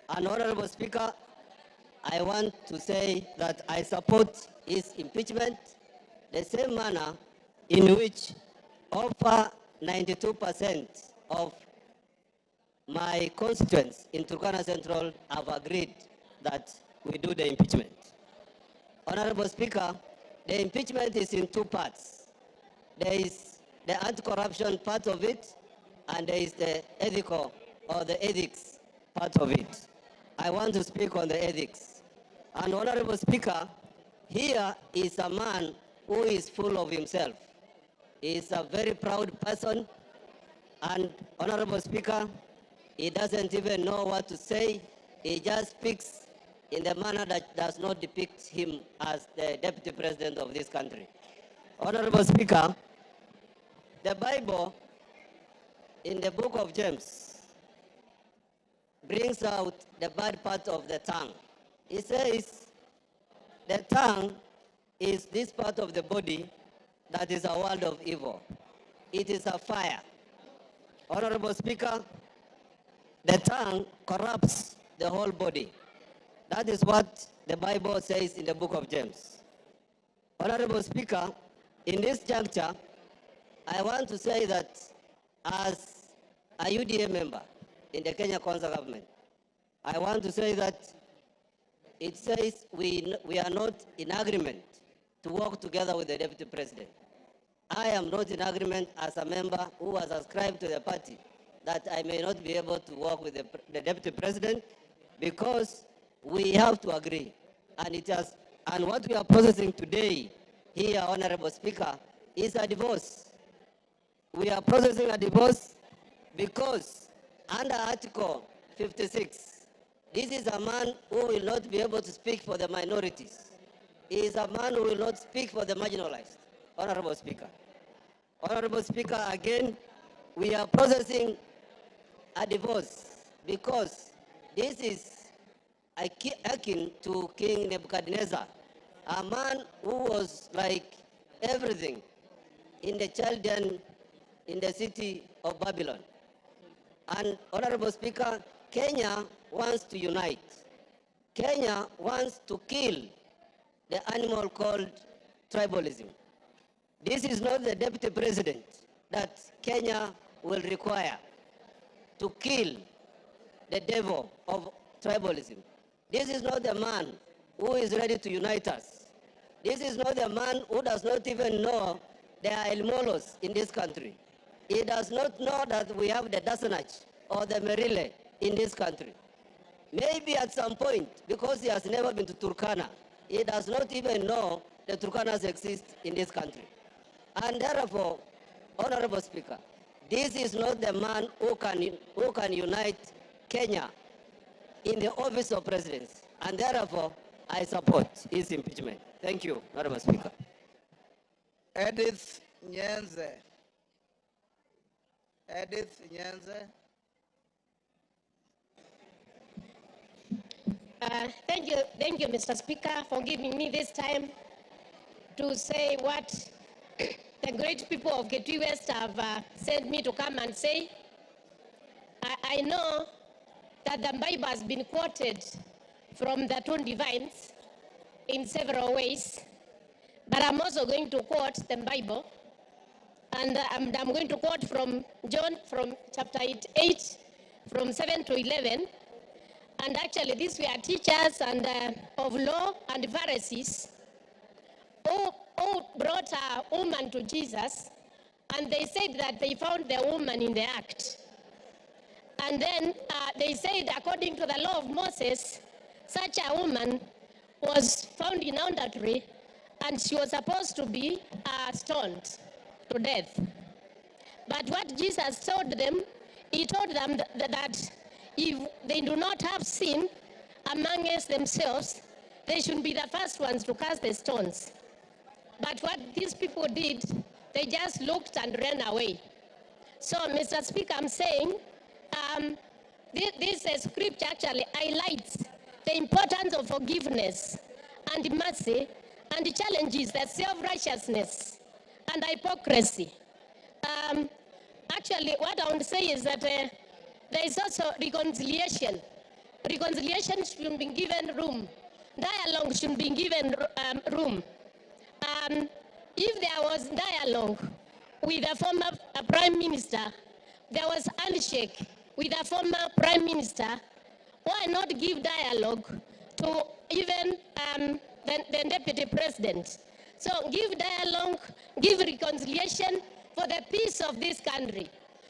And Honorable Speaker, I want to say that I support his impeachment the same manner in which over 92% of my constituents in Turkana Central have agreed that we do the impeachment. Honorable Speaker, the impeachment is in two parts. There is the anti-corruption part of it, and there is the ethical or the ethics part of it. I want to speak on the ethics. And Honorable Speaker, here is a man who is full of himself. He is a very proud person, and Honorable Speaker, he doesn't even know what to say. He just speaks in the manner that does not depict him as the Deputy President of this country. Honorable Speaker, the Bible in the book of James brings out the bad part of the tongue. It says the tongue is this part of the body that is a world of evil. It is a fire. Honorable Speaker, the tongue corrupts the whole body. That is what the Bible says in the book of James. Honorable Speaker, in this juncture, I want to say that as a UDA member in the Kenya Kwanza government, I want to say that it says we are not in agreement to work together with the Deputy President. I am not in agreement as a member who was ascribed to the party that I may not be able to work with the Deputy President because we have to agree. And what we are processing today here, Honorable Speaker, is a divorce. We are processing a divorce because under Article 56, this is a man who will not be able to speak for the minorities. He is a man who will not speak for the marginalized. Honorable Speaker. Honorable Speaker, again, we are processing a divorce because this is akin to King Nebuchadnezzar, a man who was like everything in the children in the city of Babylon. And Honorable Speaker, Kenya wants to unite. Kenya wants to kill the animal called tribalism. This is not the Deputy President that Kenya will require to kill the devil of tribalism. This is not the man who is ready to unite us. This is not the man who does not even know there are El Molos in this country. He does not know that we have the Dasanach or the Merile in this country. Maybe at some point, because he has never been to Turkana, he does not even know the Turkanas exist in this country. And therefore, Honorable Speaker, this is not the man who can unite Kenya in the office of presidency. And therefore, I support his impeachment. Thank you, Honorable Speaker. Edith Nyenze. Edith Nyenze. Thank you, Mr. Speaker, for giving me this time to say what the great people of Kitui West have sent me to come and say. I know that the Bible has been quoted from the two divines in several ways, but I'm also going to quote the Bible, and I'm going to quote from John, from chapter 8, from 7 to 11. And actually, these were teachers and of law and Pharisees who brought a woman to Jesus, and they said that they found the woman in the act. And then they said, according to the law of Moses, such a woman was found in adultery, and she was supposed to be stoned to death. But what Jesus told them, he told them that if they do not have sin amongst themselves, they should be the first ones to cast the stones. But what these people did, they just looked and ran away. So, Mr. Speaker, I'm saying this scripture actually highlights the importance of forgiveness and mercy, and challenges the self-righteousness and hypocrisy. Actually, what I want to say is that there is also reconciliation. Reconciliation should be given room. Dialogue should be given room. If there was dialogue with a former prime minister, there was handshake with a former prime minister, why not give dialogue to even the deputy president? So give dialogue, give reconciliation for the peace of this country.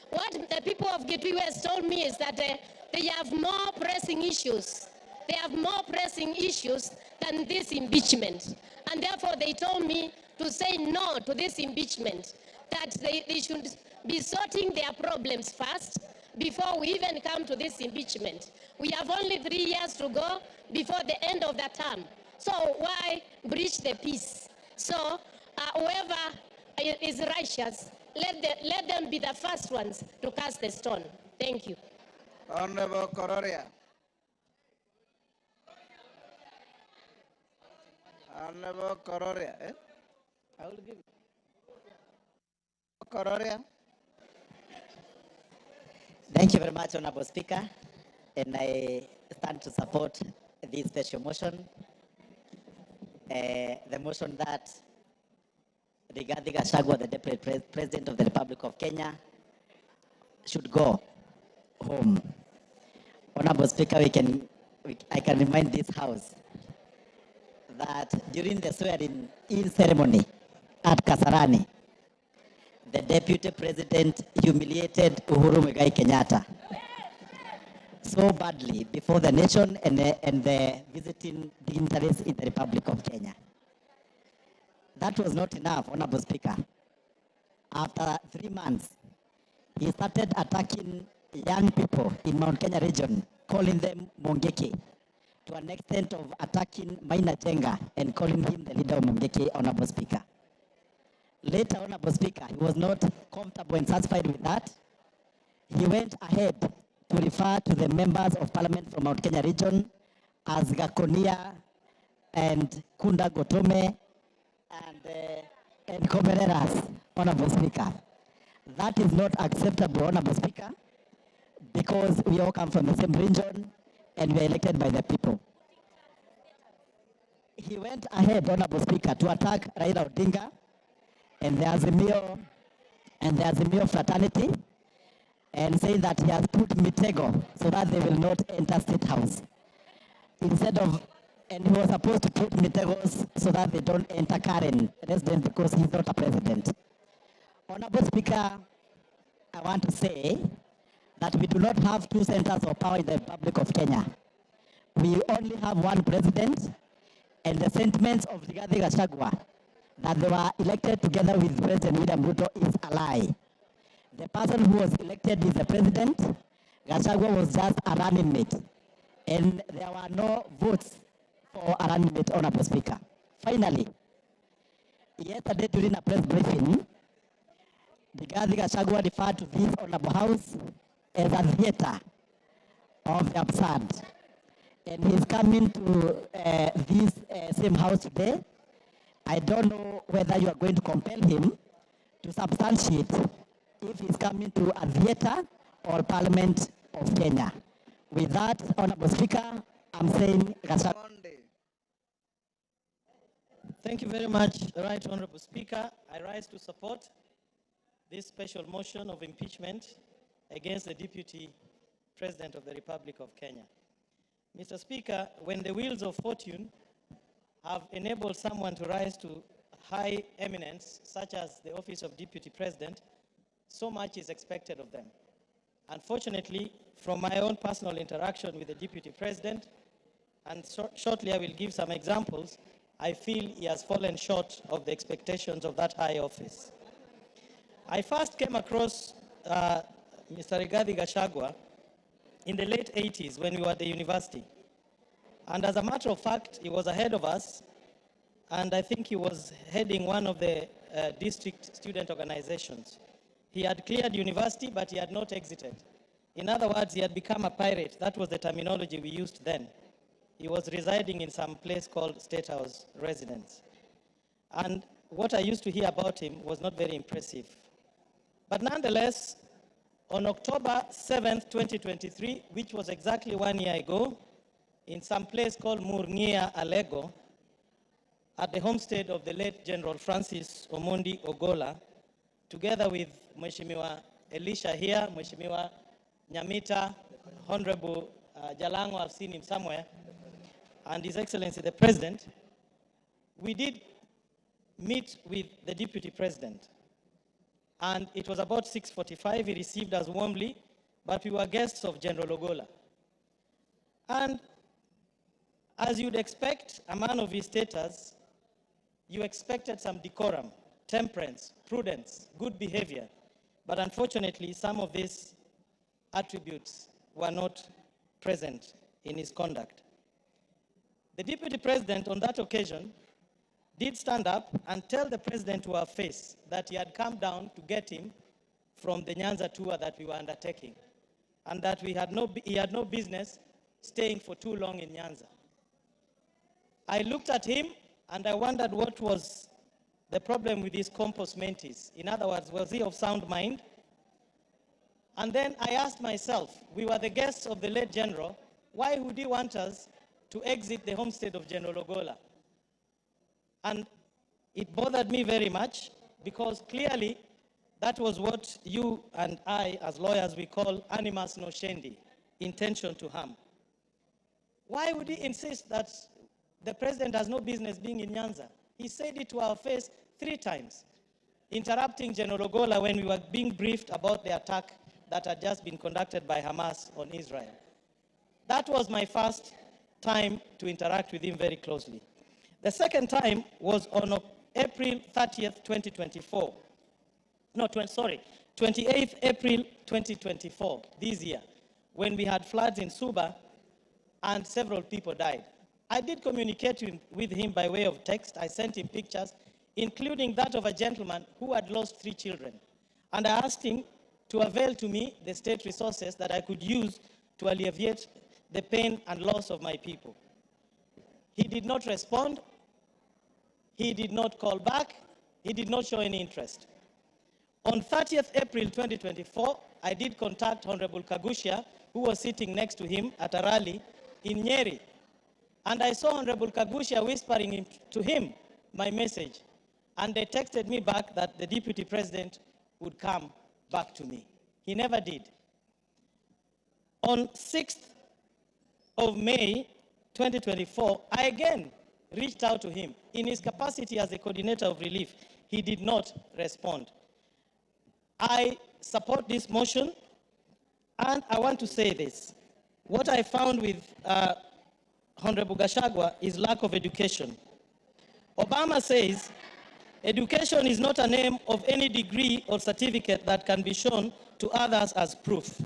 What the people of Kitui West told me is that they have more pressing issues. They have more pressing issues than this impeachment. And therefore they told me to say no to this impeachment, that they should be sorting their problems first before we even come to this impeachment. We have only 3 years to go before the end of the term. So why breach the peace? So whoever is righteous, let them be the first ones to cast the stone. Thank you. Honorable Kororia. Honorable Kororia. I will give you. Kororia. Thank you very much, Honorable Speaker. And I stand to support this special motion. The motion that Rigathi Gachagua, the Deputy President of the Republic of Kenya, should go home. Honorable Speaker, I can remind this House that during the swearing-in ceremony at Kasarani, the Deputy President humiliated Uhuru Muigai Kenyatta so badly before the nation and the visiting dignitaries in the Republic of Kenya. That was not enough, Honorable Speaker. After 3 months, he started attacking young people in Mount Kenya region, calling them Mongeki, to an extent of attacking Maina Jenga and calling him the leader of Mongeki, Honorable Speaker. Later, Honorable Speaker, he was not comfortable and satisfied with that. He went ahead to refer to the members of parliament from Mount Kenya region as Gakonia and Kunda Gotome and Komereras, Honorable Speaker. That is not acceptable, Honorable Speaker, because we all come from the same region and we are elected by the people. He went ahead, Honorable Speaker, to attack Raila Odinga and the Azimio fraternity, and saying that he has put Mitego so that they will not enter State House. And he was supposed to put Mitegos so that they don't enter Karen residence because he's not a president. Honorable Speaker, I want to say that we do not have 2 centers of power in the Republic of Kenya. We only have 1 president, and the sentiments of Rigathi Gachagua that they were elected together with President William Ruto is a lie. The person who was elected is the president. Gachagua was just a running mate, and there were no votes for a running mate, Honorable Speaker. Finally, Yesterday during a press briefing, Rigathi Gachagua referred to this honorable house as a theater of the absurd. And he's coming to this same house today. I don't know whether you are going to compel him to substantiate if he's coming to a theater or Parliament of Kenya. With that, Honorable Speaker, I'm saying Gachagua. Thank you very much, Right Honorable Speaker. I rise to support this special motion of impeachment against the Deputy President of the Republic of Kenya. Mr. Speaker, when the wheels of fortune have enabled someone to rise to high eminence, such as the office of Deputy President, so much is expected of them. Unfortunately, from my own personal interaction with the Deputy President, and shortly I will give some examples, I feel he has fallen short of the expectations of that high office. I first came across Mr. Rigathi Gachagua in the late 80s when we were at the university. And as a matter of fact, he was ahead of us, and I think he was heading one of the district student organizations. He had cleared university, but he had not exited. In other words, he had become a pirate. That was the terminology we used then. He was residing in some place called State House Residence. And what I used to hear about him was not very impressive. But nonetheless, on October 7th, 2023, which was exactly 1 year ago, in some place called Murngia, Alego, at the homestead of the late General Francis Omondi Ogola, together with Mheshimiwa Elisha here, Mheshimiwa Nyamita, Honorable Jalango, I've seen him somewhere, and His Excellency the President, we did meet with the Deputy President. And it was about 6:45, he received us warmly, but we were guests of General Ogola. And as you'd expect, a man of his status, you expected some decorum, temperance, prudence, good behavior. But unfortunately, some of these attributes were not present in his conduct. The Deputy President on that occasion did stand up and tell the President to our face that he had come down to get him from the Nyanza tour that we were undertaking, and that he had no business staying for too long in Nyanza. I looked at him and I wondered what was the problem with his compos mentis. In other words, was he of sound mind? And then I asked myself, we were the guests of the late General, why would he want us to exit the homestead of General Ogola? And it bothered me very much, because clearly that was what you and I, as lawyers, we call animus nocendi, intention to harm. Why would he insist that the President has no business being in Nyanza? He said it to our face 3 times, interrupting General Ogola when we were being briefed about the attack that had just been conducted by Hamas on Israel. That was my first time to interact with him very closely. The second time was on April 30th, 2024. No, 28th April 2024, this year, when we had floods in Suba and several people died. I did communicate with him by way of text. I sent him pictures, including that of a gentleman who had lost 3 children. And I asked him to avail to me the state resources that I could use to alleviate the pain and loss of my people. He did not respond. He did not call back. He did not show any interest. On 30th April 2024, I did contact Honorable Kagushia, who was sitting next to him at a rally in Nyeri. And I saw Honorable Kagushia whispering to him my message. And they texted me back that the Deputy President would come back to me. He never did. On 6th of May 2024, I again reached out to him in his capacity as the coordinator of relief. He did not respond. I support this motion, and I want to say this. What I found with Honorable Gachagua is lack of education. Obama says, education is not a name of any degree or certificate that can be shown to others as proof.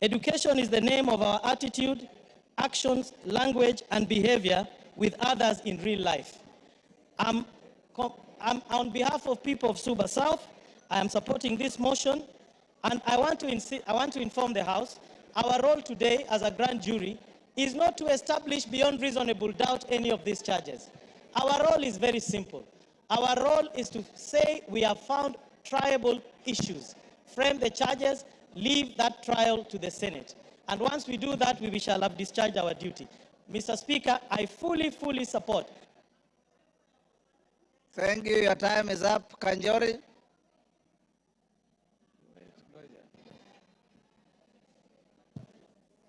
Education is the name of our attitude, actions, language, and behavior with others in real life. I'm on behalf of people of Suba South, I am supporting this motion, and I want to inform the House, our role today as a grand jury is not to establish beyond reasonable doubt any of these charges. Our role is very simple. Our role is to say we have found triable issues, frame the charges, leave that trial to the Senate. And once we do that, we shall have discharged our duty. Mr. Speaker, I fully support. Thank you. Your time is up. Kanjori.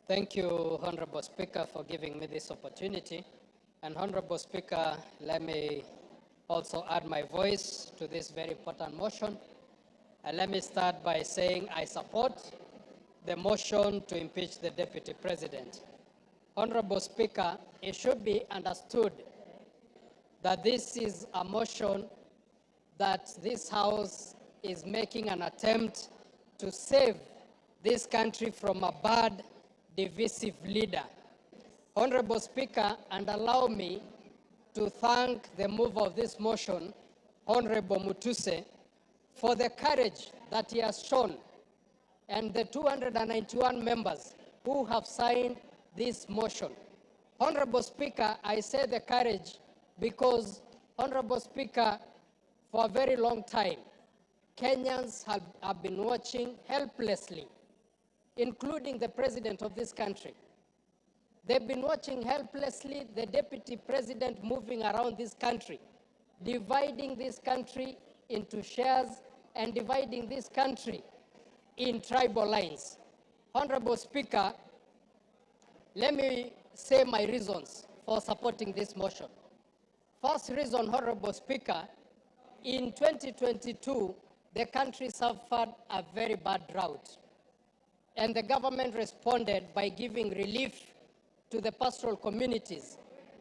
Thank you, Honorable Speaker, for giving me this opportunity. And Honorable Speaker, let me also add my voice to this very important motion. And let me start by saying I support the motion to impeach the Deputy President. Honorable Speaker, it should be understood that this is a motion that this House is making an attempt to save this country from a bad, divisive leader. Honorable Speaker, and allow me to thank the mover of this motion, Honorable Mutuse, for the courage that he has shown, and the 291 members who have signed this motion. Honorable Speaker, I say the courage because, Honorable Speaker, for a very long time, Kenyans have been watching helplessly, including the President of this country. They've been watching helplessly the Deputy President moving around this country, dividing this country into shares and dividing this country in tribal lines. Honorable Speaker, let me say my reasons for supporting this motion. First reason, Honorable Speaker, in 2022, the country suffered a very bad drought. And the government responded by giving relief to the pastoral communities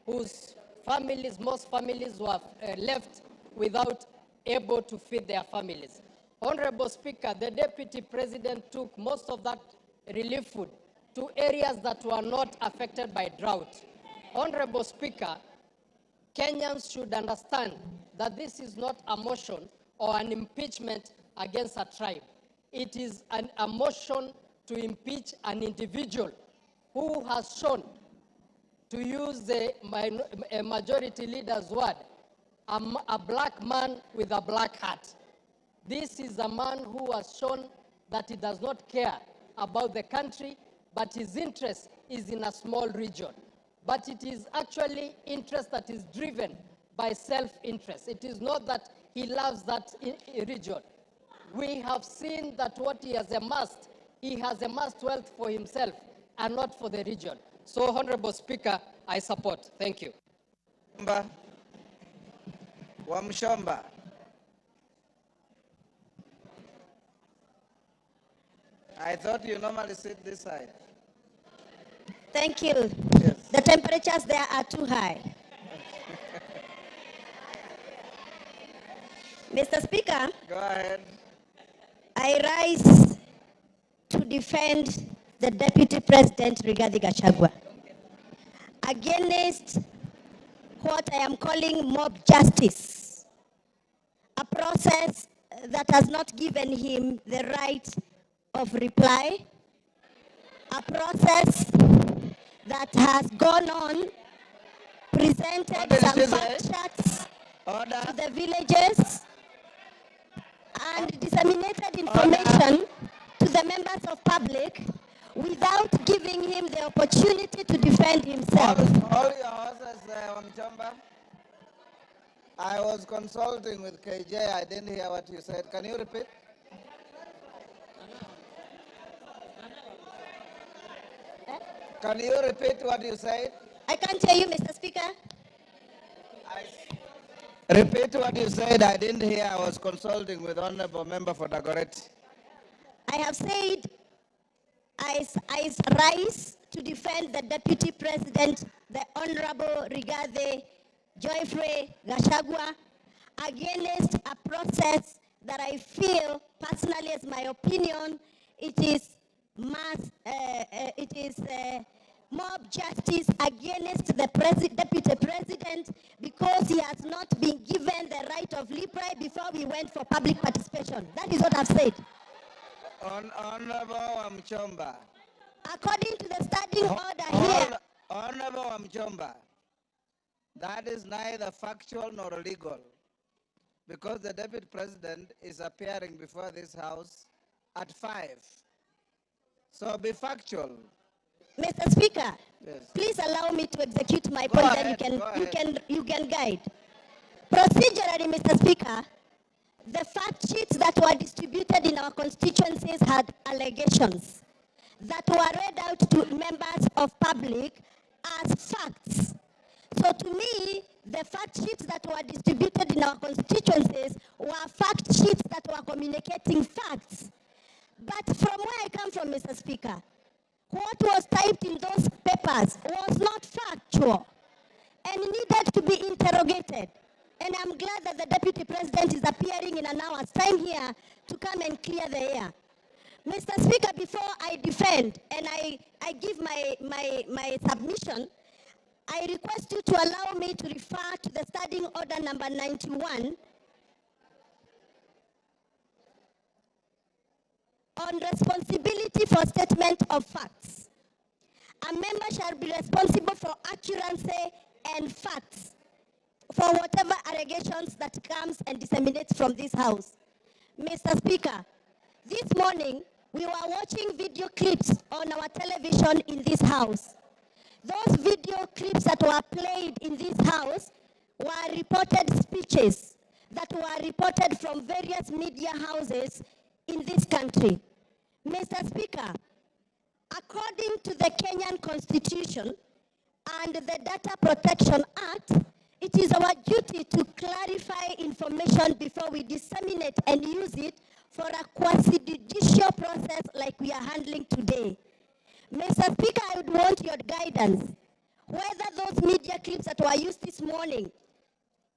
whose families, most families were left without able to feed their families. Honorable Speaker, the Deputy President took most of that relief food to areas that were not affected by drought. Honorable Speaker, Kenyans should understand that this is not a motion or an impeachment against a tribe. It is a motion to impeach an individual who has shown, to use the majority leader's word, a black man with a black hat. This is a man who has shown that he does not care about the country, but his interest is in a small region. But it is actually interest that is driven by self-interest. It is not that he loves that region. We have seen that what he has amassed wealth for himself and not for the region. So, Honorable Speaker, I support. Thank you. Wamshomba. I thought you normally sit this side. Thank you. Yes. The temperatures there are too high. Mr. Speaker. Go ahead. I rise to defend the Deputy President Rigathi Gachagua against what I am calling mob justice, a process that has not given him the right of reply, a process that has gone on, presented some fact checks to the villages, and disseminated information to the members of public without giving him the opportunity to defend himself. All your horses, Wamchomba. I was consulting with KJ. I didn't hear what you said. Can you repeat? Can you repeat what you said? I can't hear you, Mr. Speaker. Repeat what you said. I didn't hear. I was consulting with Honorable Member for Dagoretti. I have said I rise to defend the Deputy President, the Honorable Rigathi Gachagua, against a process that I feel, personally mob justice against the deputy president because he has not been given the right of reply before we went for public participation. That is what I've said. Honorable Wamchomba. According to the standing order here. Honorable Wamchomba, that is neither factual nor legal, because the deputy president is appearing before this house at 5. So be factual. Mr. Speaker, yes. Please allow me to execute my point, then you can guide. Procedurally, Mr. Speaker, the fact sheets that were distributed in our constituencies had allegations that were read out to members of public as facts. So to me, the fact sheets that were distributed in our constituencies were fact sheets that were communicating facts. But from where I come from, Mr. Speaker, what was typed in those papers was not factual and needed to be interrogated. And I'm glad that the Deputy President is appearing in an hour's time here to come and clear the air. Mr. Speaker, before I defend and I give my submission, I request you to allow me to refer to the standing order number 91 on responsibility for statement of facts. A member shall be responsible for accuracy and facts for whatever allegations that comes and disseminates from this house. Mr. Speaker, this morning we were watching video clips on our television in this house. Those video clips that were played in this house were reported speeches that were reported from various media houses in this country. Mr. Speaker, according to the Kenyan Constitution and the Data Protection Act, it is our duty to clarify information before we disseminate and use it for a quasi-judicial process like we are handling today. Mr. Speaker, I would want your guidance whether those media clips that were used this morning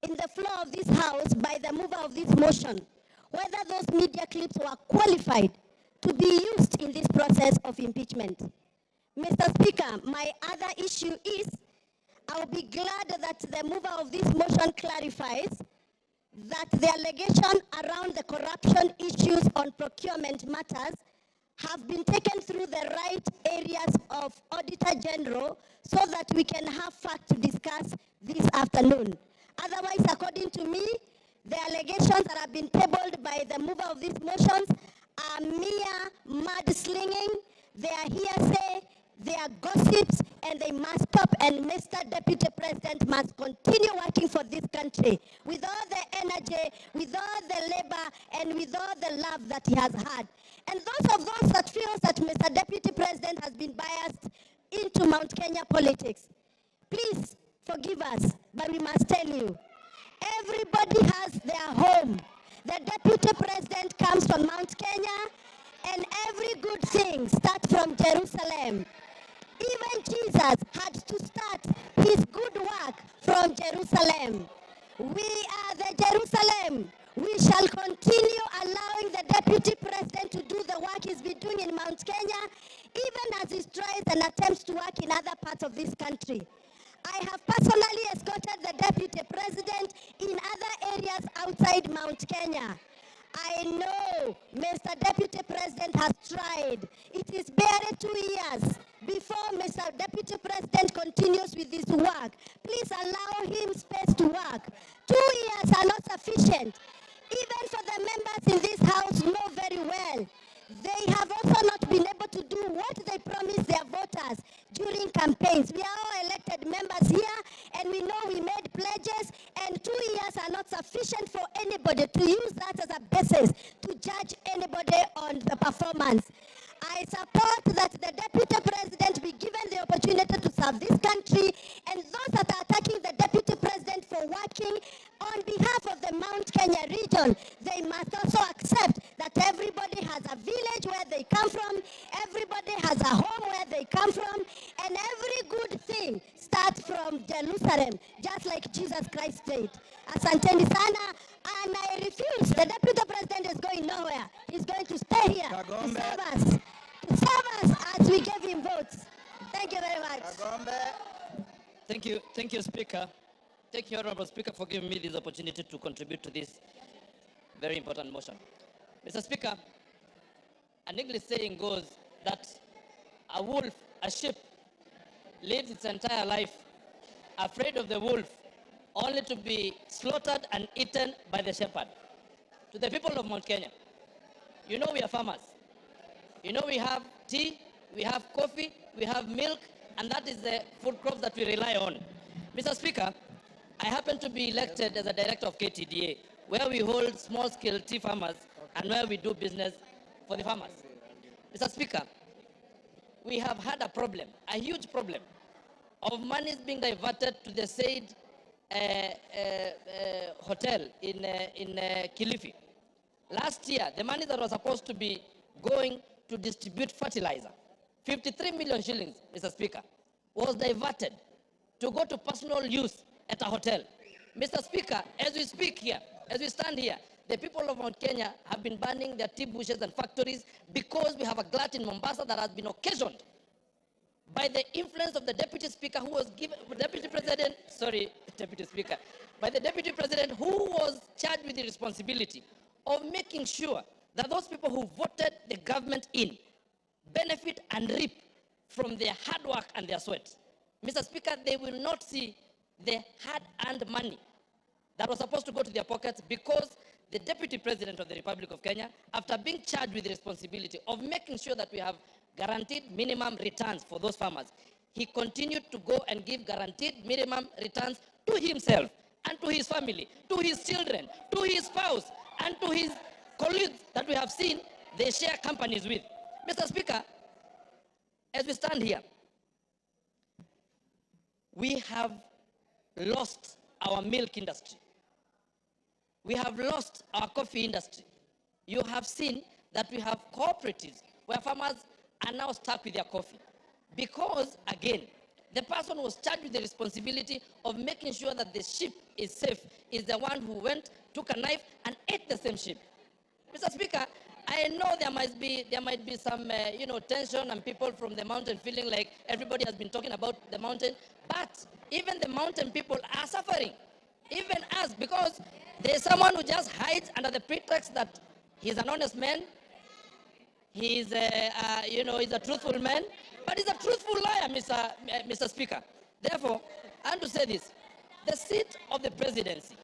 in the floor of this house by the mover of this motion, whether those media clips were qualified to be used in this process of impeachment. Mr. Speaker, my other issue is I'll be glad that the mover of this motion clarifies that the allegation around the corruption issues on procurement matters have been taken through the right areas of Auditor General so that we can have fact to discuss this afternoon. Otherwise, according to me, the allegations that have been tabled by the mover of these motions are mere mudslinging, they are hearsay, they are gossips, and they must stop. And Mr. Deputy President must continue working for this country with all the energy, with all the labor, and with all the love that he has had. And those that feel that Mr. Deputy President has been biased into Mount Kenya politics, please forgive us, but we must tell you, everybody has their home. The Deputy President comes from Mount Kenya, and every good thing starts from Jerusalem. Even Jesus had to start his good work from Jerusalem. We are the Jerusalem. We shall continue allowing the Deputy President to do the work he's been doing in Mount Kenya, even as he tries and attempts to work in other parts of this country. I have personally escorted the Deputy President in other areas outside Mount Kenya. I know Mr. Deputy President has tried. It is barely 2 years before Mr. Deputy President continues with this work. Please allow him space to work. 2 years are not sufficient. Even for the members in this house know very well. They have also not been able to do what they promised their voters during campaigns. We are all elected members here, and we know we made pledges, and 2 years are not sufficient for anybody to use that as a basis to judge anybody on the performance. I support that the Deputy President be given the opportunity to serve this country, and those that are attacking the Deputy President for working on behalf of the Mount Kenya region, they must also accept that everybody has a village where they come from, everybody has a home where they come from, and every good thing starts from Jerusalem, just like Jesus Christ said. Asanteni sana, and I refuse. The Deputy President is going nowhere. He's going to stay here to serve us as we gave him votes. Thank you very much. Thank you, Speaker. Thank you, Honorable Speaker, for giving me this opportunity to contribute to this very important motion. Mr. Speaker, an English saying goes that a sheep lives its entire life afraid of the wolf, only to be slaughtered and eaten by the shepherd. To the people of Mount Kenya, you know we are farmers. You know we have tea, we have coffee, we have milk, and that is the food crops that we rely on. Mr. Speaker, I happen to be elected as a director of KTDA, where we hold small-scale tea farmers and where we do business for the farmers. Mr. Speaker, we have had a problem, a huge problem, of monies being diverted to the said hotel in Kilifi. Last year, the money that was supposed to be going to distribute fertilizer, 53 million shillings, Mr. Speaker, was diverted to go to personal use at a hotel. Mr. Speaker, as we speak here, as we stand here, the people of Mount Kenya have been burning their tea bushes and factories because we have a glut in Mombasa that has been occasioned by the influence of the Deputy Speaker who was given, by the Deputy President who was charged with the responsibility of making sure that those people who voted the government in benefit and reap from their hard work and their sweat. Mr. Speaker, they will not see the hard-earned money that was supposed to go to their pockets because the Deputy President of the Republic of Kenya, after being charged with the responsibility of making sure that we have guaranteed minimum returns for those farmers, he continued to go and give guaranteed minimum returns to himself and to his family, to his children, to his spouse, and to his colleagues that we have seen they share companies with. Mr. Speaker, as we stand here, we have lost our milk industry. We have lost our coffee industry. You have seen that we have cooperatives where farmers are now stuck with their coffee. Because, again, the person who was charged with the responsibility of making sure that the sheep is safe is the one who went, took a knife, and ate the same sheep. Mr. Speaker, I know there might be some tension and people from the mountain feeling like everybody has been talking about the mountain, but even the mountain people are suffering, even us, because there's someone who just hides under the pretext that he's an honest man, he's a truthful man, but he's a truthful liar, Mr. Speaker. Therefore, I want to say this: the seat of the presidency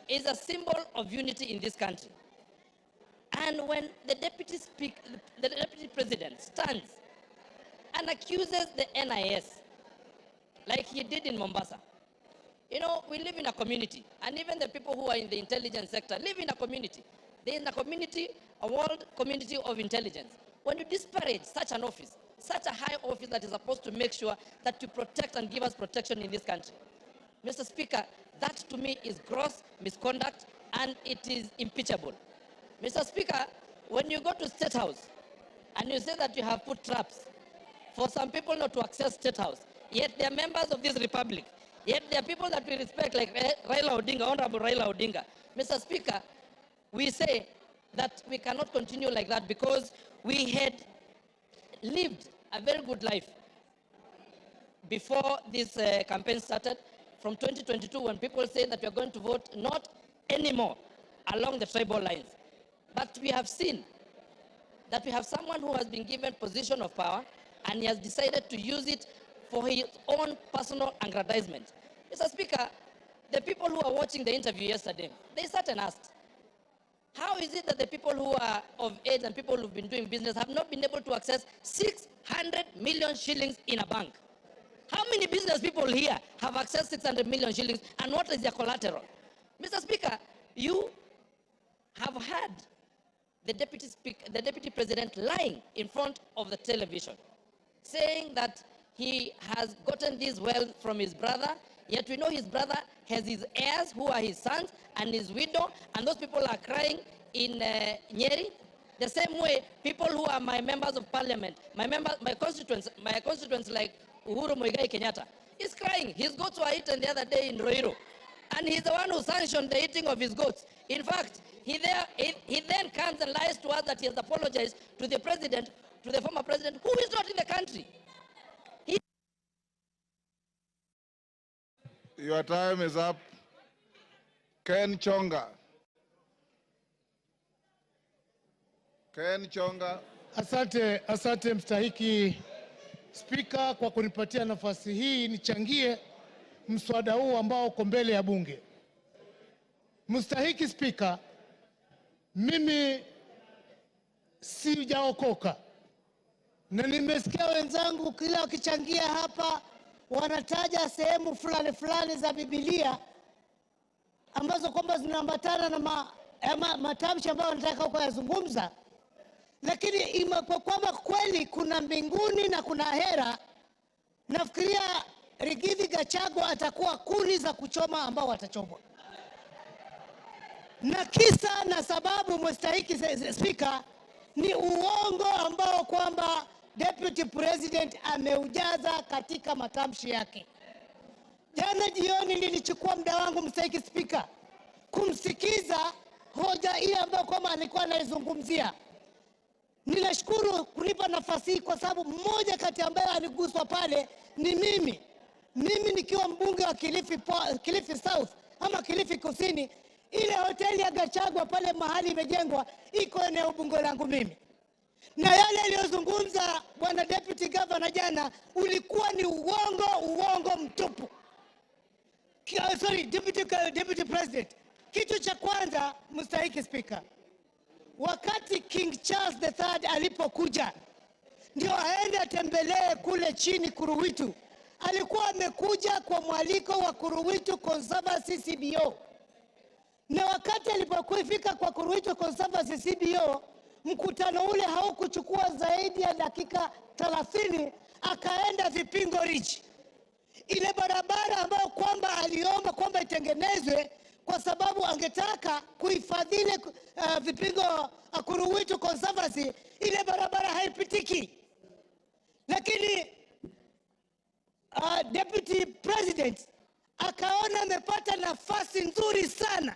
is a symbol of unity in this country. And when the deputy president stands and accuses the NIS, like he did in Mombasa, we live in a community, and even the people who are in the intelligence sector live in a community. There is a community, a world community of intelligence. When you disparage such an office, such a high office that is supposed to make sure that you protect and give us protection in this country, Mr. Speaker, that to me is gross misconduct and it is impeachable. Mr. Speaker, when you go to State House and you say that you have put traps for some people not to access State House, yet they are members of this republic, yet they are people that we respect like Raila Odinga, Honorable Raila Odinga. Mr. Speaker, we say that we cannot continue like that because we had lived a very good life before this campaign started from 2022 when people say that we are going to vote not anymore along the tribal lines. But we have seen that we have someone who has been given position of power and he has decided to use it for his own personal aggrandizement. Mr. Speaker, the people who are watching the interview yesterday, they sat and asked, how is it that the people who are of age and people who've been doing business have not been able to access 600 million shillings in a bank? How many business people here have accessed 600 million shillings and what is their collateral? Mr. Speaker, you have had the deputy president lying in front of the television, saying that he has gotten this wealth from his brother, yet we know his brother has his heirs who are his sons and his widow, and those people are crying in Nyeri. The same way, people who are my members of parliament, my constituents like Uhuru Muigai Kenyatta, is crying. His goats were eaten the other day in Roiro, and he's the one who sanctioned the eating of his goats. In fact, he then comes and lies to us that he has apologized to the president, to the former president, who is not in the country. He Your time is up. Ken Chonga. Ken Chonga. Asante mstahiki Spika kwa kunipatia nafasi hii nichangie mswada huu ambao uko mbele ya bunge. Mstahiki Spika, mimi sijaokoka na nimesikia wenzangu kila wakichangia hapa wanataja sehemu fulani za Biblia ambazo kwamba zinaambatana na matamshi ambayo wanataka kuyazungumza. Lakini kwa kwamba kweli kuna mbinguni na kuna hera, nafikiria Rigathi Gachagua atakuwa kuni za kuchoma ambao watachomwa. Na kisa na sababu mstahiki Spika ni uongo ambao kwamba Deputy President ameujaza katika matamshi yake. Jana jioni nilichukua muda wangu mstahiki Spika kumsikiza hoja ile ambayo kwamba alikuwa anaizungumzia. Ninashukuru kunipa nafasi hii kwa sababu mmoja kati ambaye aliguswa pale ni mimi. Mimi nikiwa mbunge wa Kilifi South ama Kilifi Kusini, ile hoteli ya Gachagua pale mahali imejengwa iko eneo bunge langu mimi. Na yale aliyozungumza bwana Deputy Governor jana ulikuwa ni uongo mtupu. Deputy President. Kitu cha kwanza mstahiki Spika, wakati King Charles III alipokuja ndio aende atembelee kule chini Kuruwitu, alikuwa amekuja kwa mwaliko wa Kuruwitu Conservancy CBO. Na wakati alipofika kwa Kuruwitu Conservancy CBO, mkutano ule haukuchukua zaidi ya dakika 30, akaenda Vipingo Ridge. Ile barabara ambayo kwamba aliomba kwamba itengenezwe kwa sababu angetaka kuhifadhi Vipingo Kuruwitu Conservancy, ile barabara haipitiki. Lakini Deputy President akaona amepata nafasi nzuri sana.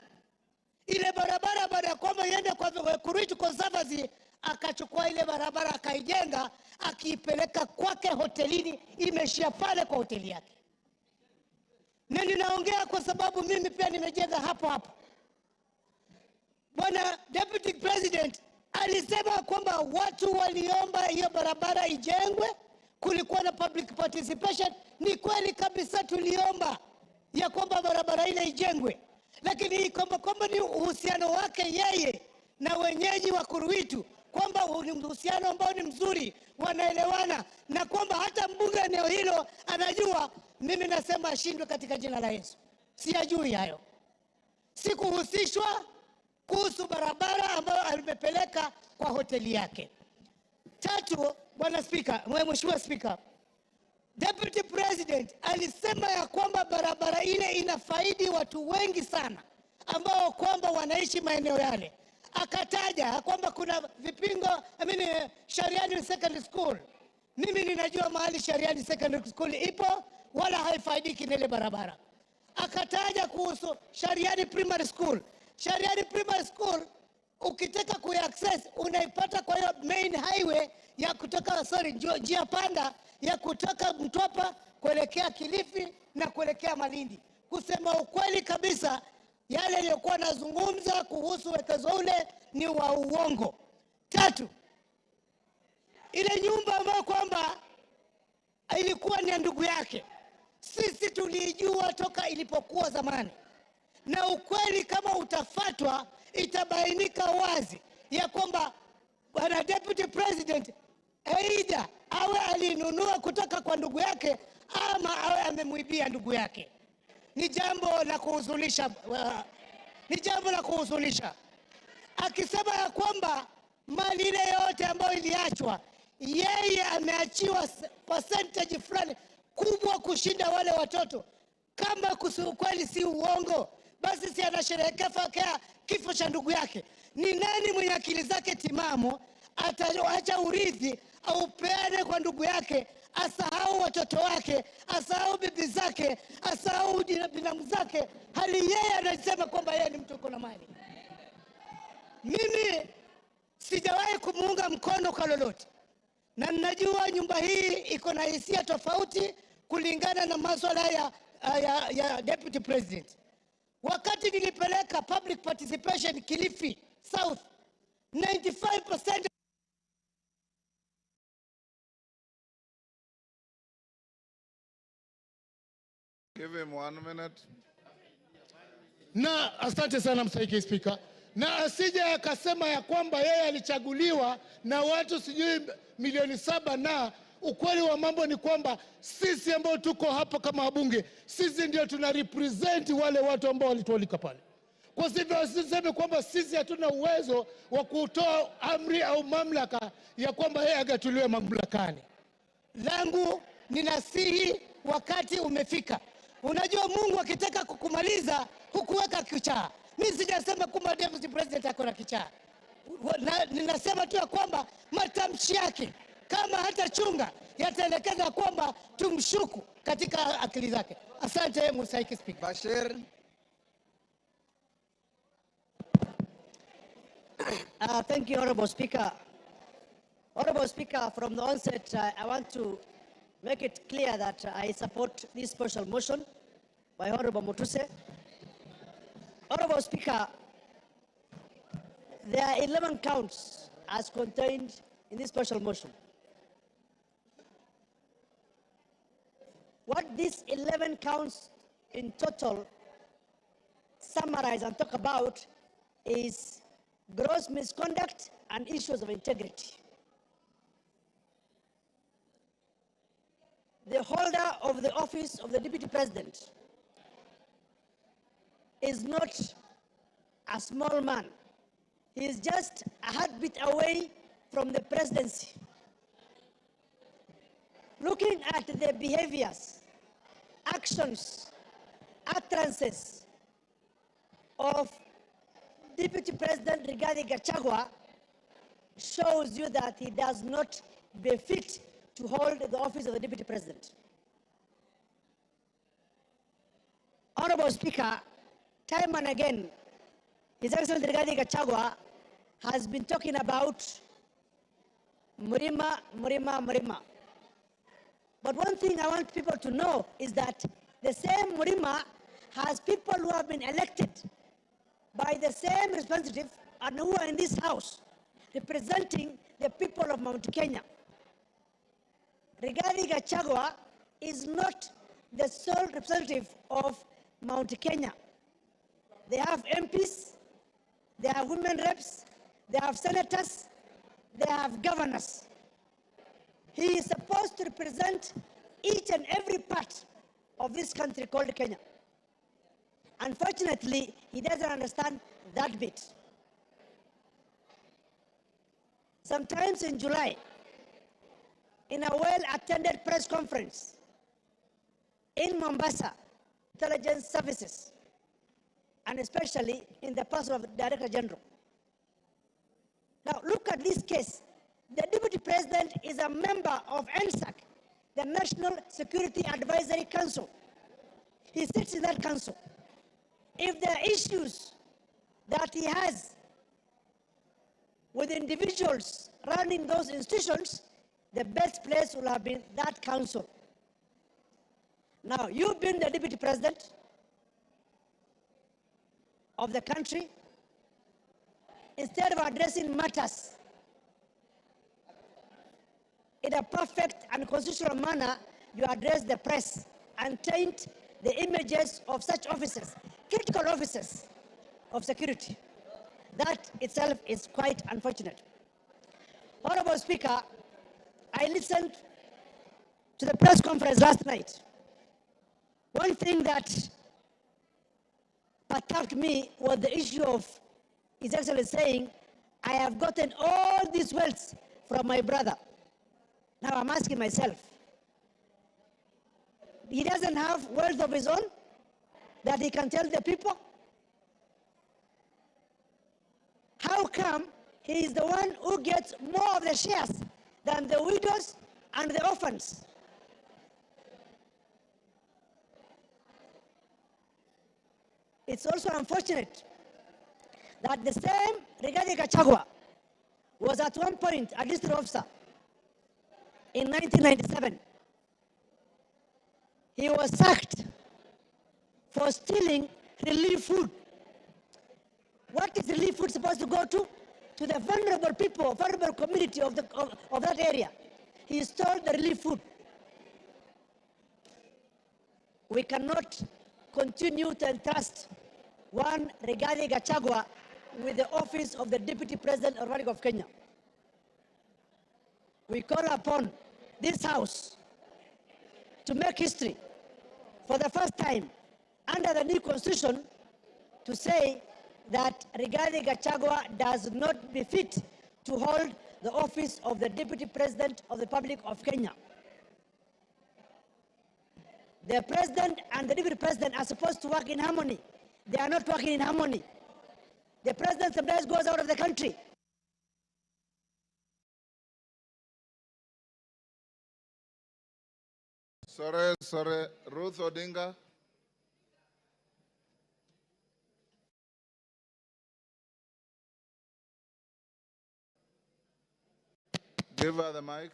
Ile barabara baada ya kwamba iende kwa Kuruwitu Conservancy, akachukua ile barabara akaijenga, akiipeleka kwake hotelini, imeshia pale kwa hoteli yake. Na ninaongea kwa sababu mimi pia nimejenga hapo. Bwana Deputy President alisema kwamba watu waliomba hiyo barabara ijengwe, kulikuwa na public participation. Ni kweli kabisa tuliomba ya kwamba barabara ile ijengwe, lakini kwamba ni uhusiano wake yeye na wenyeji wa Kuruwitu, kwamba ni uhusiano ambao ni mzuri, wanaelewana, na kwamba hata mbunge eneo hilo anajua. Mimi nasema ashindwe katika jina la Yesu. Siyajui hayo. Sikuhusishwa kuhusu barabara ambayo alimepeleka kwa hoteli yake. Tatu, bwana Spika, Mheshimiwa Spika, Deputy President alisema ya kwamba barabara ile inafaidi watu wengi sana ambao kwamba wanaishi maeneo yale. Akataja kwamba kuna Vipingo, Shariani Secondary School. Mimi ninajua mahali Shariani Secondary School ipo, wala haifaidiki na ile barabara. Akataja kuhusu Shariani Primary School. Shariani Primary School ukitaka kuaccess unaipata kwa hiyo main highway ya kutoka njia panda ya kutoka Mtwapa kuelekea Kilifi na kuelekea Malindi. Kusema ukweli kabisa, yale yaliyokuwa nazungumza kuhusu wekezo ule ni wa uongo. Tatu, ile nyumba ambayo kwamba ilikuwa ni ndugu yake, sisi tulijua toka ilipokuwa zamani. Na ukweli kama utafatwa, itabainika wazi ya kwamba bwana Deputy President aidha awe alinunua kutoka kwa ndugu yake ama awe amemwibia ndugu yake. Ni jambo la kuhuzunisha. Akisema ya kwamba mali ile yote ambayo iliachwa, yeye ameachiwa percentage fulani kubwa kushinda wale watoto. Kama kweli si uongo, basi si anasherehekea kifo cha ndugu yake. Ni nani mwenye akili zake timamu ataacha urithi au peane kwa ndugu yake, asahau watoto wake, asahau bibi zake, asahau binamu zake, hali yeye anasema kwamba yeye ni mtu uko na mali? Mimi sijawahi kumuunga mkono kwa lolote, na ninajua nyumba hii iko na hisia tofauti kulingana na masuala ya ya deputy president. Wakati nilipeleka public participation Kilifi South, 95%. Give him 1 minute. Na asante sana Mstahiki Spika. Na asije akasema ya kwamba yeye alichaguliwa na watu sijui milioni 7, na ukweli wa mambo ni kwamba sisi ambao tuko hapa kama wabunge, sisi ndio tuna represent wale watu ambao walitualika pale. Kwa hivyo asiseme kwamba sisi hatuna uwezo wa kutoa amri au mamlaka ya kwamba yeye agatuliwe mamlakani. Langu ninasihi, wakati umefika. Unajua Mungu akitaka kukumaliza hukuweka kichaa. Mimi sijasema kwamba deputy president ako na kichaa. Ninasema tu ya kwamba matamshi yake kama hata chunga yataelekeza kwamba tumshuku katika akili zake. Asante Mstahiki Spika. Bashir. Thank you, Honorable Speaker. Honorable Speaker, from the onset, I want to make it clear that I support this special motion by Honorable Mutuse. Honorable Speaker, there are 11 counts as contained in this special motion. What these 11 counts in total summarize and talk about is gross misconduct and issues of integrity. The holder of the office of the Deputy President is not a small man. He is just a heartbeat away from the presidency. Looking at the behaviors, actions, utterances of Deputy President Rigathi Gachagua shows you that he does not befit to hold the office of the Deputy President. Honorable Speaker, time and again, His Excellency Rigathi Gachagua has been talking about Murima, Murima, Murima. But one thing I want people to know is that the same Murima has people who have been elected by the same representative and who are in this house representing the people of Mount Kenya. Rigathi Gachagua is not the sole representative of Mount Kenya. They have MPs, they have women reps, they have senators, they have governors. He is supposed to represent each and every part of this country called Kenya. Unfortunately, he doesn't understand that bit. Sometimes in July, in a well-attended press conference in Mombasa, intelligence services, and especially in the person of the Director General. Now look at this case. The Deputy President is a member of NSAC, the National Security Advisory Council. He sits in that council. If there are issues that he has with individuals running those institutions, the best place will have been that council. Now, you've been the Deputy President of the country. Instead of addressing matters in a perfect and constitutional manner, you address the press and taint the images of such officers, critical officers of security. That itself is quite unfortunate. Honorable Speaker, I listened to the press conference last night. One thing that perturbed me was the issue of His Excellency saying, I have gotten all these wealth from my brother. Now I'm asking myself, he doesn't have wealth of his own that he can tell the people? How come he is the one who gets more of the shares than the widows and the orphans? It's also unfortunate that the same Rigathi Gachagua was at one point a district officer in 1997. He was sacked for stealing relief food. What is relief food supposed to go to? To the vulnerable people, vulnerable community of that area. He stole the relief food. We cannot continue to entrust one Rigathi Gachagua with the office of the Deputy President of the Republic of Kenya. We call upon this House to make history for the first time under the new constitution to say that Rigathi Gachagua does not befit to hold the office of the Deputy President of the Republic of Kenya. The President and the Deputy President are supposed to work in harmony. They are not working in harmony. The President sometimes goes out of the country. Sorry, Ruth Odinga. Give her the mic.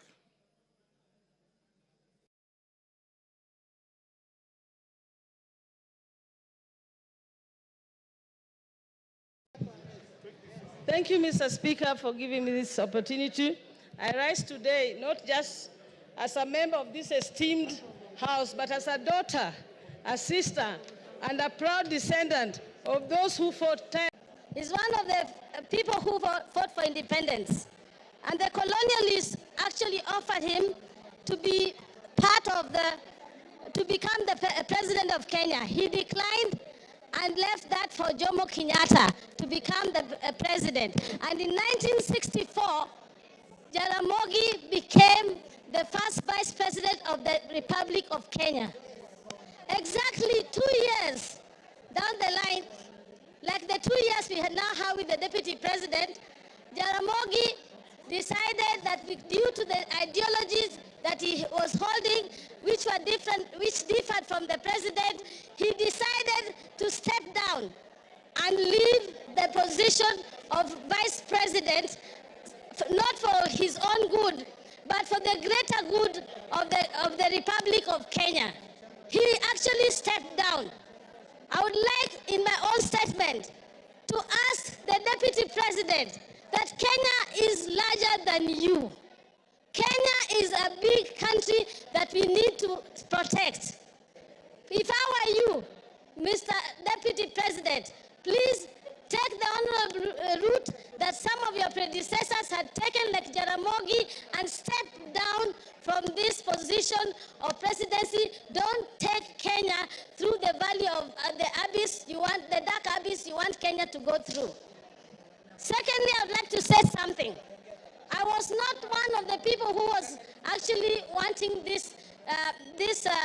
Thank you, Mr. Speaker, for giving me this opportunity. I rise today not just as a member of this esteemed House, but as a daughter, a sister, and a proud descendant of those who fought. He's one of the people who fought for independence. And the colonialists actually offered him to be to become the president of Kenya. He declined and left that for Jomo Kenyatta to become the president. And in 1964, Jaramogi became the first vice president of the Republic of Kenya. Exactly 2 years down the line, like the 2 years we now have with the deputy president, Jaramogi decided that due to the ideologies that he was holding, which were different, which differed from the president, he decided to step down and leave the position of vice president, not for his own good, but for the greater good of the Republic of Kenya. He actually stepped down. I would like, in my own statement, to ask the deputy president that Kenya is larger than you. Kenya is a big country that we need to protect. If I were you, Mr. Deputy President, please take the honorable route that some of your predecessors had taken, like Jaramogi, and step down from this position of presidency. Don't take Kenya through the valley of the abyss you want, the dark abyss you want Kenya to go through. Secondly, I would like to say something. I was not one of the people who was actually wanting this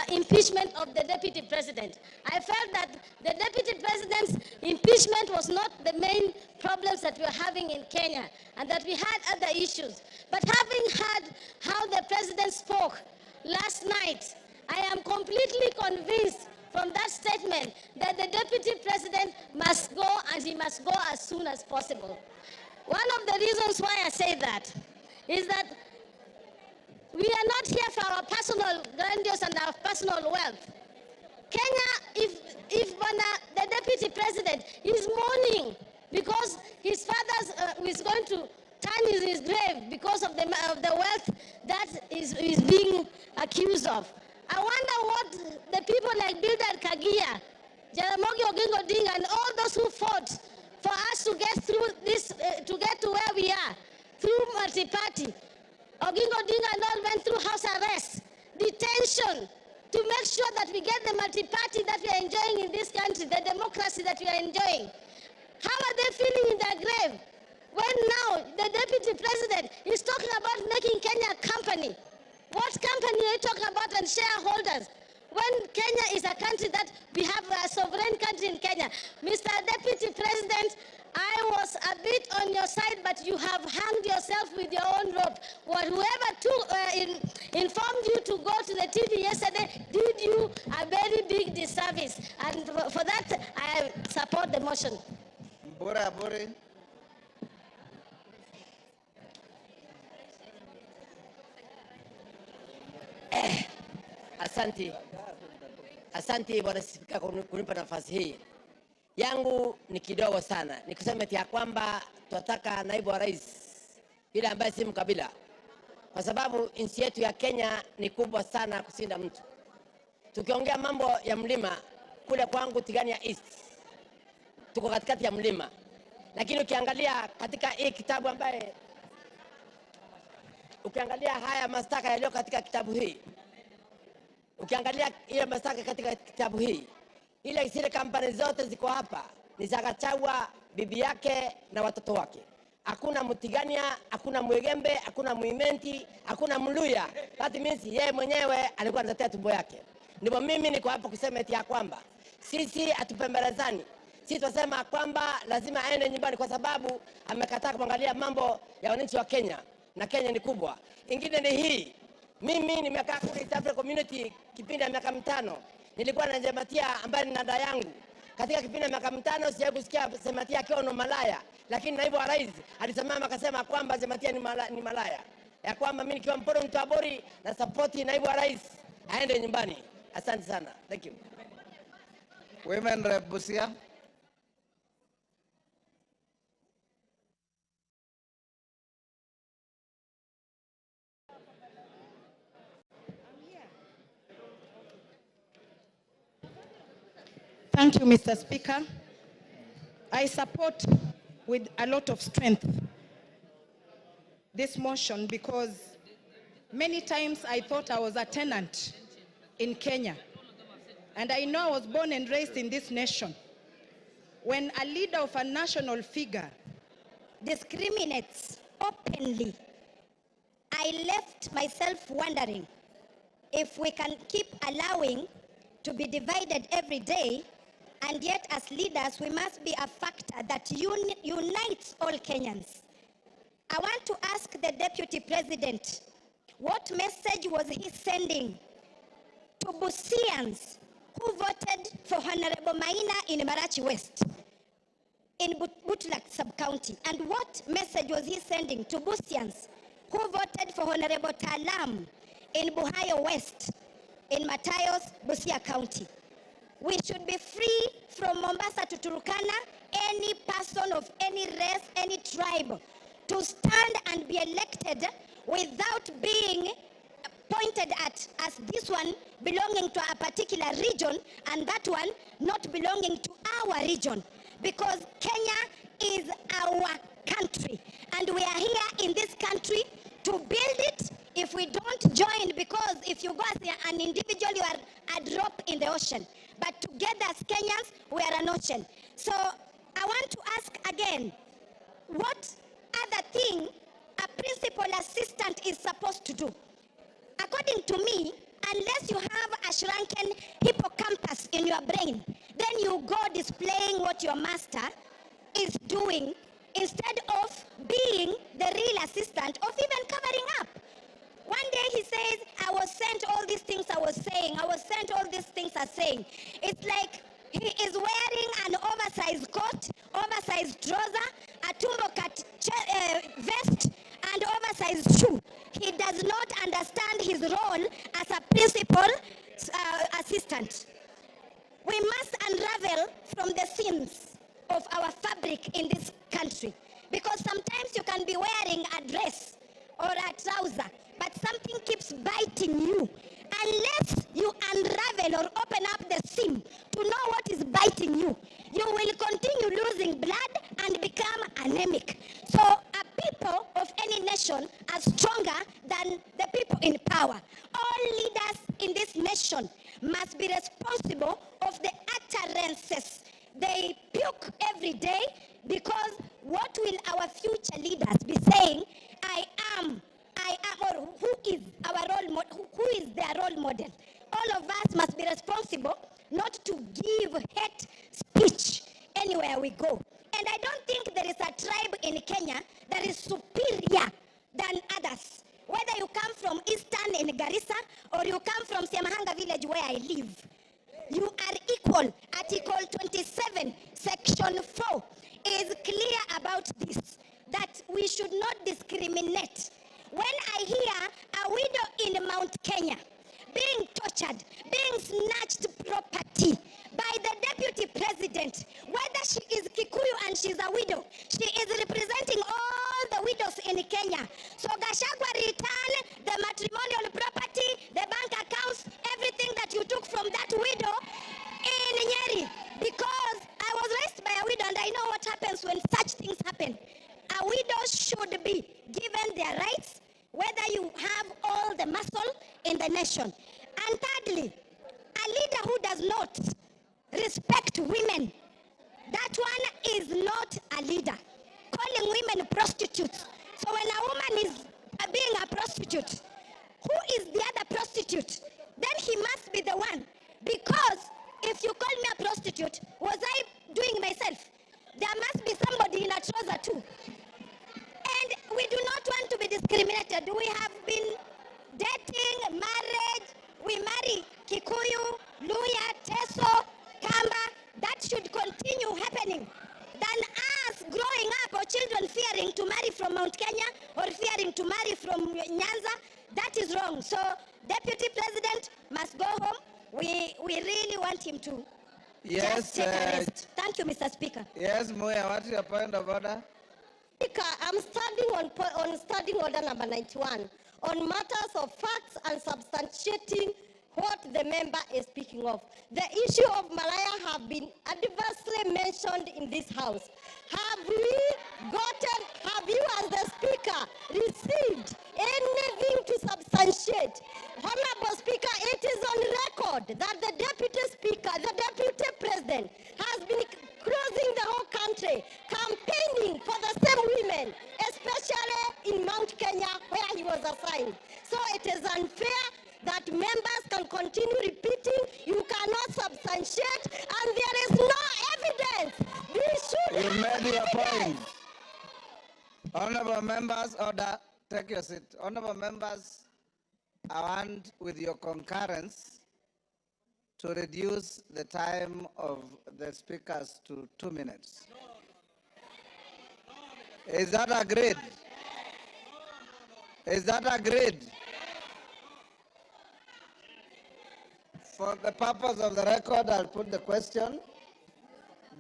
impeachment of the deputy president. I felt that the deputy president's impeachment was not the main problems that we were having in Kenya, and that we had other issues. But having heard how the president spoke last night, I am completely convinced from that statement that the deputy president must go, and he must go as soon as possible. One of the reasons why I say that is that we are not here for our personal grandiose and our personal wealth. Kenya, if the deputy president is mourning because his father is going to turn in his grave because of the wealth that is being accused of, I wonder what the people like Bildad Kagia, Jaramogi Oginga Odinga, and all those who fought for us to get through this, to get to where we are, through multi-party. Oginga Odinga and all went through house arrest, detention, to make sure that we get the multi-party that we are enjoying in this country, the democracy that we are enjoying. How are they feeling in their grave when now the deputy president is talking about making Kenya a company? What company are you talking about, and shareholders? When Kenya is a country that we have a sovereign country in Kenya. Mr. Deputy President, I was a bit on your side, but you have hanged yourself with your own rope. Whoever informed you to go to the TV yesterday did you a very big disservice. And for that, I support the motion. Asante Bwana Spika kunipa nafasi hii. Yangu ni kidogo sana. Nikusema ya kwamba tunataka naibu wa rais yule ambaye si mkabila. Kwa sababu nchi yetu ya Kenya ni kubwa sana kushinda mtu. Tukiongea mambo ya mlima kule kwangu Tigania East, tuko katikati ya mlima. Lakini ukiangalia katika hii kitabu ambaye ukiangalia haya mashtaka yaliyo katika kitabu hii, ukiangalia ile mashtaka katika kitabu hii, ile zile kampani zote ziko hapa ni za Gachagua, bibi yake na watoto wake. Hakuna Mtigania, hakuna Mwegembe, hakuna Muimenti, hakuna Mluya. That means yeye mwenyewe alikuwa anatetea tumbo yake. Ndipo mimi niko hapa kusema ya kwamba sisi hatupembelezani. Sisi tunasema kwamba lazima aende nyumbani kwa sababu amekataa kuangalia mambo ya wananchi wa Kenya, na Kenya ni kubwa. Ingine ni hii. Mimi nimekaa kwa East Africa Community kipindi ya miaka 5. Nilikuwa na Jematia ambaye ni dada yangu. Katika kipindi ya miaka 5 sijawahi kusikia Jematia akiwa ni malaya, lakini naibu wa rais alisimama akasema kwamba Jematia ni malaya. Ya kwamba mimi nikiwa mporo mtabori na support naibu wa rais aende nyumbani. Asante sana. Thank you. Women Rep Busia. Thank you, Mr. Speaker. I support with a lot of strength this motion because many times I thought I was a tenant in Kenya. And I know I was born and raised in this nation. When a leader of a national figure discriminates openly, I left myself wondering if we can keep allowing to be divided every day, and yet as leaders we must be a factor that unites all Kenyans. I want to ask the Deputy President, what message was he sending to Busians who voted for Honorable Maina in Marachi West, in Butlak sub-county? And what message was he sending to Busians who voted for Honorable Talam in Buhayo West, in Matayos, Busia County? We should be free from Mombasa to Turkana, any person of any race, any tribe, to stand and be elected without being pointed at as this one belonging to a particular region and that one not belonging to our region. Because Kenya is our country and we are here in this country to build it. If we don't join, because if you go as an individual, you are a drop in the ocean. But together as Kenyans, we are an ocean. So I want to ask again, what other thing a principal assistant is supposed to do? According to me, unless you have a shrunken hippocampus in your brain, then you go displaying what your master is doing instead of being the real assistant of even covering up. One day he says, I was sent all these things I was saying. I was sent all these things I'm saying. It's like he is wearing an oversized coat, oversized trouser, a tumbo cut vest, and oversized shoe. He does not understand his role as a principal assistant. We must unravel from the seams of our fabric in this country. Because sometimes you can be wearing a dress or a trouser, but something keeps biting you. Unless you unravel or open up the seam to know what is biting you, you will continue losing blood and become anemic. So a people of any nation are stronger than the people in power. All leaders in this nation must be responsible of the utterances they puke every day, because what will our future leaders be saying? I am, or who is our role model? Who is their role model? All of us must be responsible not to give hate speech anywhere we go. And I don't think there is a tribe in Kenya that is superior than others. Whether you come from Eastern in Garissa or you come from Siamahanga village where I live, you are equal. Article 27, Section 4 is clear about this, that we should not discriminate. When I hear a widow in Mount Kenya being tortured tortured, being snatched property by the deputy president. Whether she is Kikuyu and she's a widow, she is representing all the widows in Kenya. So Gachagua, return the matrimonial property, the bank accounts, everything that you took from that widow in Nyeri. Because I was raised by a widow and I know what happens when such things happen. A widow should be given their rights, whether you have all the muscle in the nation. And thirdly, a leader who does not respect women, that one is not a leader. Calling women prostitutes. So when a woman is being a prostitute, who is the other prostitute? Then he must be the one. Because if you call me a prostitute, was I doing myself? There must be somebody in a trouser too. And we do not want to be discriminated. We have been dating, marriage, we marry Kikuyu, Luya, Teso, Kamba. That should continue happening than us growing up or children fearing to marry from Mount Kenya or fearing to marry from Nyanza. That is wrong. So Deputy President must go home. We really want him to just take a rest. Thank you, Mr. Speaker. Yes, Moya, what's your point of order? Speaker, I'm on standing order number 91 on matters of facts and substantiating what the member is speaking of. The issue of Malaya have been adversely mentioned in this House. Have you as the Speaker received anything to substantiate? Honorable Speaker, it is on record that the Deputy Speaker, the Deputy President has been cruising the whole country, campaigning for the same women, especially in Mount Kenya where he was assigned. So it is unfair that members can continue repeating, you cannot substantiate, and there is no evidence. We should You have made your evidence. point. Honorable members, order, take your seat. Honorable members, I want, with your concurrence, to reduce the time of the speakers to 2 minutes. Is that agreed? Is that agreed? For the purpose of the record, I'll put the question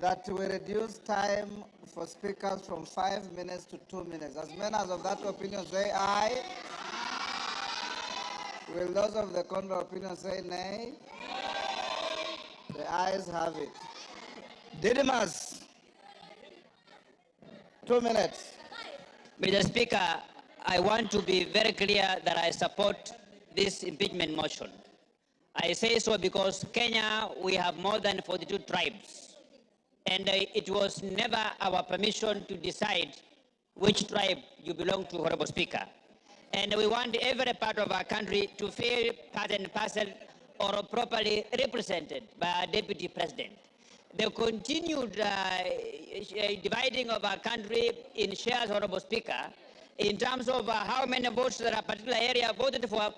that we reduce time for speakers from 5 minutes to 2 minutes. As many as of that opinion say aye. Will those of the contrary opinion say nay? The ayes have it. Didymus, 2 minutes. Mr. Speaker, I want to be very clear that I support this impeachment motion. I say so because Kenya, we have more than 42 tribes. And it was never our permission to decide which tribe you belong to, Honorable Speaker. And we want every part of our country to feel part and parcel or properly represented by our Deputy President. The continued dividing of our country in shares, Honorable Speaker, in terms of how many votes that a particular area voted for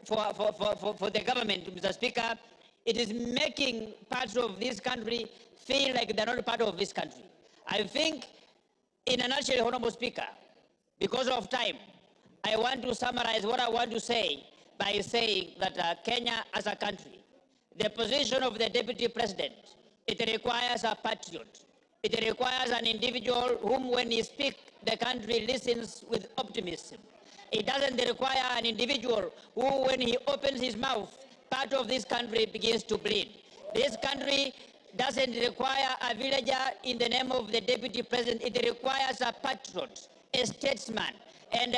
the government, Mr. Speaker, it is making parts of this country feel like they're not part of this country. I think, in a nutshell, Honorable Speaker, because of time, I want to summarize what I want to say by saying that Kenya as a country, the position of the Deputy President, it requires a patriot. It requires an individual whom, when he speaks, the country listens with optimism. It doesn't require an individual who, when he opens his mouth, part of this country begins to bleed. This country doesn't require a villager in the name of the Deputy President. It requires a patriot, a statesman. And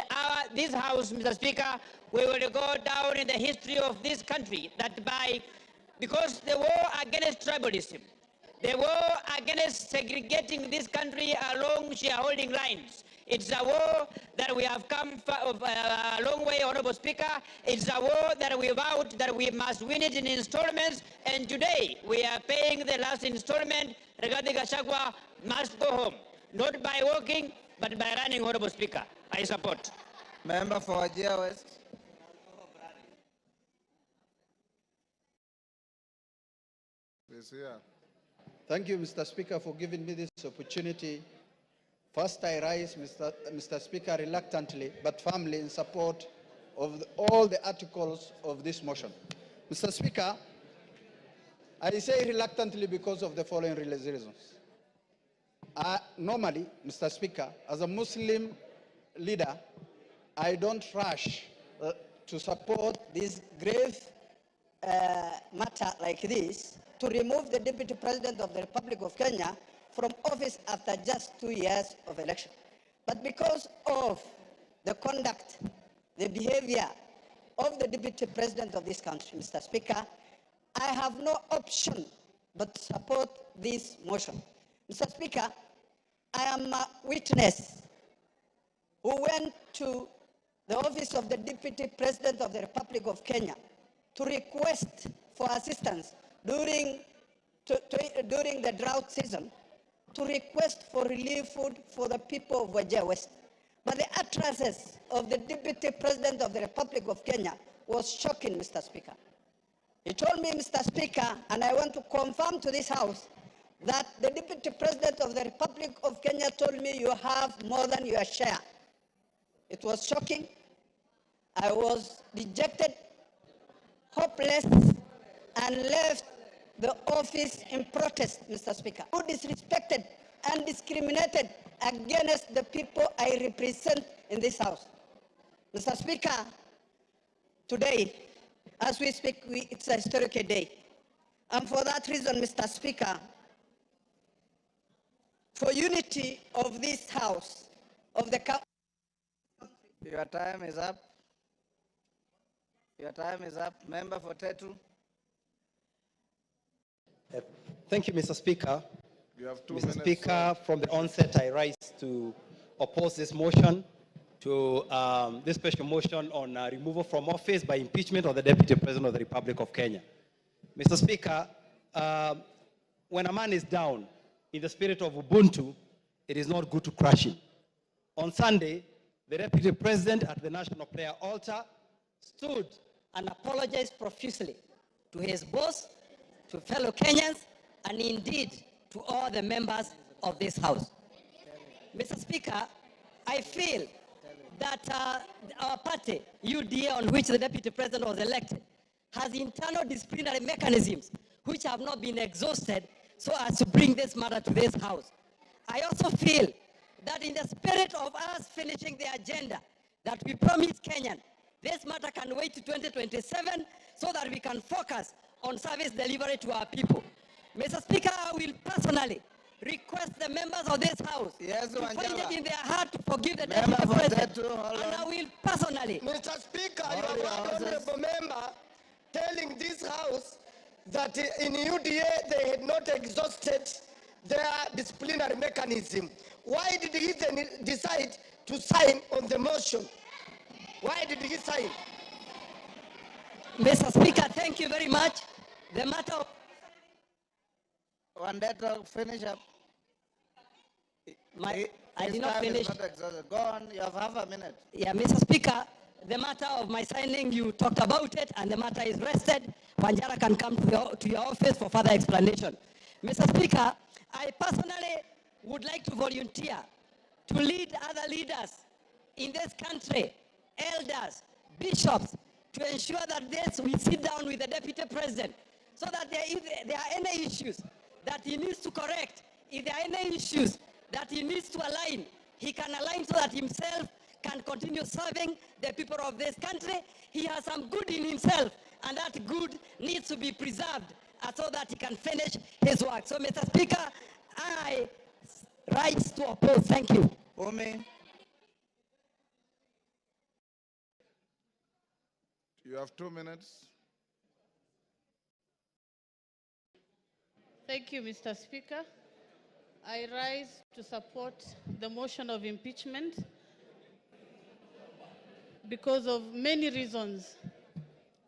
this House, Mr. Speaker, we will go down in the history of this country because the war against tribalism, the war against segregating this country along shareholding lines, it's a war that we have come a long way, Honorable Speaker. It's a war that we vowed that we must win it in installments, and today we are paying the last installment. Rigathi Gachagua must go home, not by walking, but by running, Honorable Speaker. I support. Member for Wajir West. Thank you, Mr. Speaker, for giving me this opportunity. First, I rise, Mr. Speaker, reluctantly but firmly in support of all the articles of this motion. Mr. Speaker, I say reluctantly because of the following reasons. Normally, Mr. Speaker, as a Muslim leader, I don't rush to support this grave matter like this, to remove the Deputy President of the Republic of Kenya from office after just 2 years of election. But because of the conduct, the behavior of the Deputy President of this country, Mr. Speaker, I have no option but to support this motion. Mr. Speaker, I am a witness who went to the office of the Deputy President of the Republic of Kenya to request for assistance during the drought season, to request for relief food for the people of Wajir West. But the utterances of the Deputy President of the Republic of Kenya was shocking, Mr. Speaker. He told me, Mr. Speaker, and I want to confirm to this House, that the Deputy President of the Republic of Kenya told me you have more than your share. It was shocking. I was dejected, hopeless, and left the office in protest, Mr. Speaker. Who disrespected and discriminated against the people I represent in this House. Mr. Speaker, today, as we speak, it's a historic day. And for that reason, Mr. Speaker, for unity of this House, of the country. Your time is up. Your time is up. Member for Tetu. Thank you, Mr. Speaker. You have 2 Mr. minutes. Speaker, from the onset, I rise to oppose this motion, to this special motion on removal from office by impeachment of the Deputy President of the Republic of Kenya. Mr. Speaker, when a man is down in the spirit of Ubuntu, it is not good to crush him. On Sunday, the Deputy President at the National Prayer Altar stood and apologized profusely to his boss, to fellow Kenyans, and indeed to all the members of this House. Mr. Speaker, I feel that our party, UDA, on which the Deputy President was elected, has internal disciplinary mechanisms which have not been exhausted so as to bring this matter to this House. I also feel that in the spirit of us finishing the agenda that we promised Kenyan, this matter can wait to 2027 so that we can focus on service delivery to our people. Mr. Speaker, I will personally request the members of this House to find it in their heart to forgive the Deputy President. And I will personally. Mr. Speaker, you have an honorable member telling this House that in UDA they had not exhausted their disciplinary mechanism. Why did he then decide to sign on the motion? Why did he sign? Mr. Speaker, thank you very much. The matter of... One day to finish up. I did not finish. Go on, you have half a minute. Yeah, Mr. Speaker, the matter of my signing, you talked about it, and the matter is rested. Wanjara can come to your office for further explanation. Mr. Speaker, I personally would like to volunteer to lead other leaders in this country, elders, bishops, to ensure that we sit down with the Deputy President so that if there are any issues that he needs to correct, if there are any issues that he needs to align, he can align so that himself can continue serving the people of this country. He has some good in himself, and that good needs to be preserved so that he can finish his work. So, Mr. Speaker, I rise to oppose. Thank you. Umi. You have 2 minutes. Thank you, Mr. Speaker. I rise to support the motion of impeachment because of many reasons.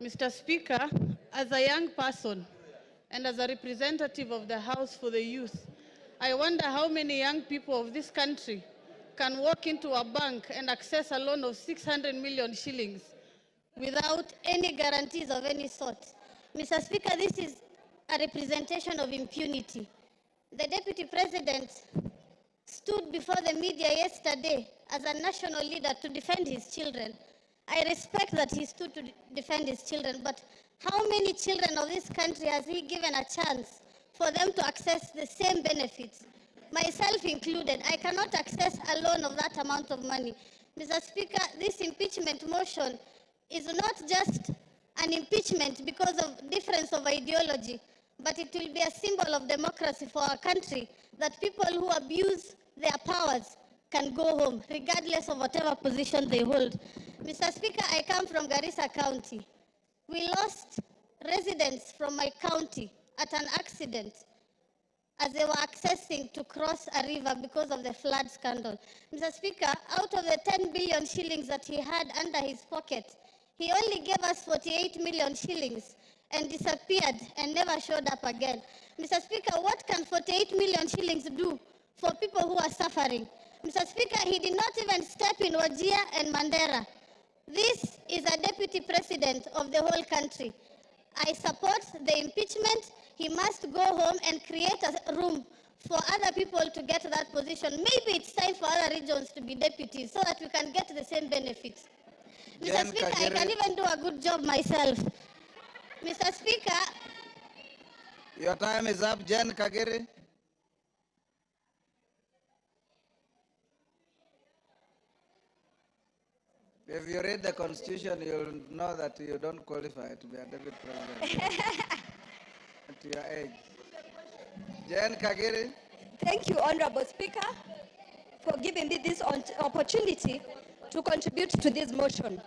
Mr. Speaker, as a young person and as a representative of the House for the Youth, I wonder how many young people of this country can walk into a bank and access a loan of 600 million shillings without any guarantees of any sort. Mr. Speaker, this is a representation of impunity. The Deputy President stood before the media yesterday as a national leader to defend his children. I respect that he stood to defend his children, but how many children of this country has he given a chance for them to access the same benefits? Myself included, I cannot access a loan of that amount of money. Mr. Speaker, this impeachment motion is not just an impeachment because of difference of ideology, but it will be a symbol of democracy for our country, that people who abuse their powers can go home, regardless of whatever position they hold. Mr. Speaker, I come from Garissa County. We lost residents from my county at an accident as they were accessing to cross a river because of the flood scandal. Mr. Speaker, out of the 10 billion shillings that he had under his pocket, he only gave us 48 million shillings and disappeared and never showed up again. Mr. Speaker, what can 48 million shillings do for people who are suffering? Mr. Speaker, he did not even step in Wajir and Mandera. This is a deputy president of the whole country. I support the impeachment. He must go home and create a room for other people to get that position. Maybe it's time for other regions to be deputies so that we can get the same benefits. Mr. Speaker, I can even do a good job myself. Mr. Speaker. Your time is up, Jen Kagere. If you read the Constitution, you'll know that you don't qualify to be a deputy president at your age. Jen Kagere. Thank you, Honorable Speaker, for giving me this opportunity to contribute to this motion.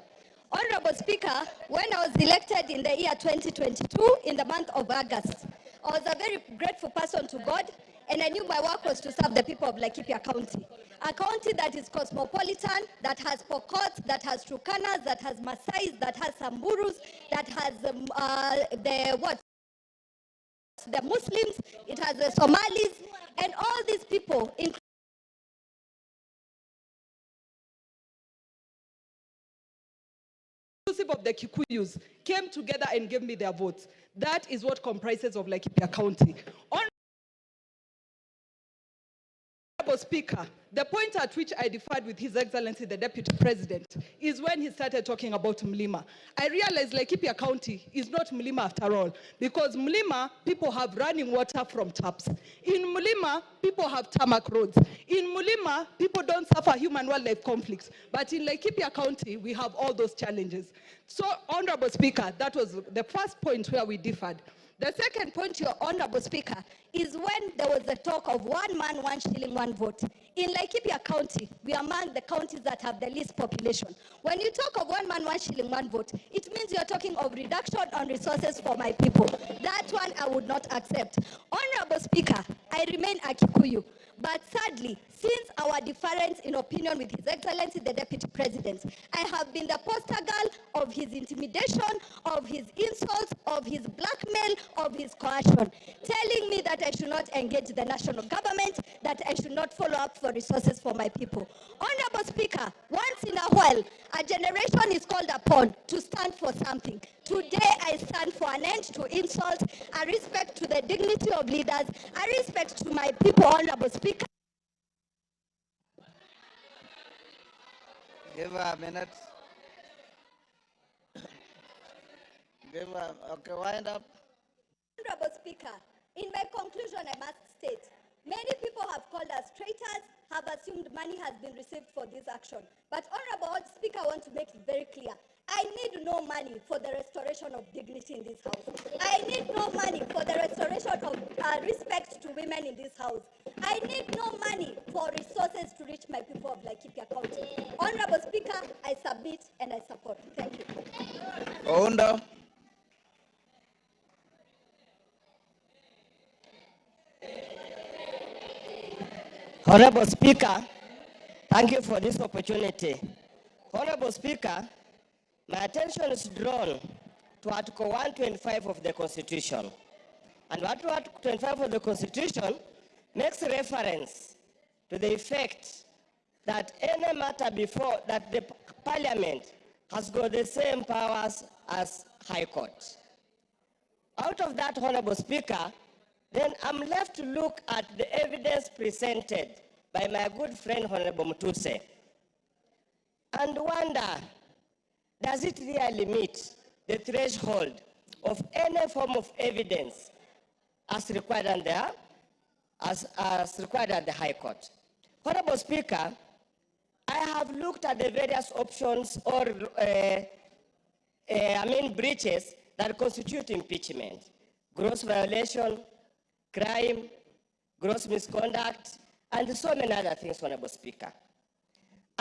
Honorable Speaker, when I was elected in the year 2022, in the month of August, I was a very grateful person to God, and I knew my work was to serve the people of Laikipia County. A county that is cosmopolitan, that has Pokot, that has Turkanas, that has Maasais, that has Samburus, that has the Muslims, it has the Somalis, and all these people, inclusive of the Kikuyus, came together and gave me their votes. That is what comprises of Laikipia County. Honorable Speaker, the point at which I differed with His Excellency the Deputy President is when he started talking about Mlima. I realized Laikipia County is not Mlima after all, because Mlima, people have running water from taps. In Mlima, people have tarmac roads. In Mlima, people don't suffer human-wildlife conflicts. But in Laikipia County, we have all those challenges. So, Honorable Speaker, that was the first point where we differed. The second point, Your Honorable Speaker, is when there was the talk of 1 man, 1 shilling, 1 vote. In Laikipia County, we are among the counties that have the least population. When you talk of 1 man, 1 shilling, 1 vote, it means you're talking of reduction on resources for my people. That one I would not accept. Honorable Speaker, I remain a Kikuyu. But sadly, since our difference in opinion with His Excellency the Deputy President, I have been the poster girl of his intimidation, of his insults, of his blackmail, of his coercion, telling me that I should not engage the national government, that I should not follow up for resources for my people. Honorable Speaker, once in a while, a generation is called upon to stand for something. Today, I stand for an end to insult, a respect to the dignity of leaders, a respect to my people, Honorable Speaker. Give her a minute. Give her, okay, wind up. Honorable Speaker, in my conclusion, I must state, many people have called us traitors, have assumed money has been received for this action. But Honorable Speaker, I want to make it very clear. I need no money for the restoration of dignity in this house. I need no money for the restoration of respect to women in this house. I need no money for resources to reach my people of Laikipia County. Honorable Speaker, I submit and I support. Thank you. Ounda. Honorable Speaker, thank you for this opportunity. Honorable Speaker, my attention is drawn to Article 125 of the Constitution. And Article 125 of the Constitution makes reference to the effect that any matter before that the Parliament has got the same powers as High Court. Out of that, Honorable Speaker, then I'm left to look at the evidence presented by my good friend, Honorable Mutuse, and wonder does it really meet the threshold of any form of evidence as required as required at the High Court? Honorable Speaker, I have looked at the various options or breaches that constitute impeachment: gross violation, crime, gross misconduct, and so many other things, Honorable Speaker.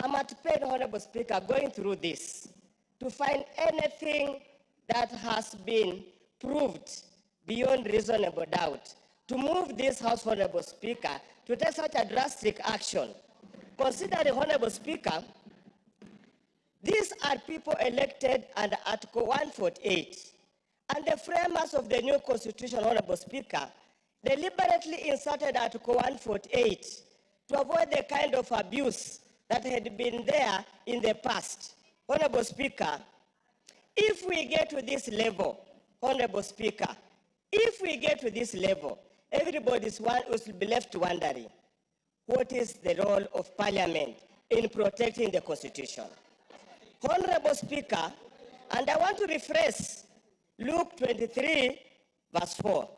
I'm at pain, Honorable Speaker, going through this to find anything that has been proved beyond reasonable doubt to move this House, Honorable Speaker, to take such a drastic action. Considering, Honorable Speaker, these are people elected under Article 148, and the framers of the new Constitution, Honorable Speaker, deliberately inserted Article 148 to avoid the kind of abuse that had been there in the past. Honorable Speaker, if we get to this level, Honorable Speaker, if we get to this level, everybody will be left wondering, what is the role of Parliament in protecting the Constitution? Honorable Speaker, and I want to rephrase Luke 23, verse 4.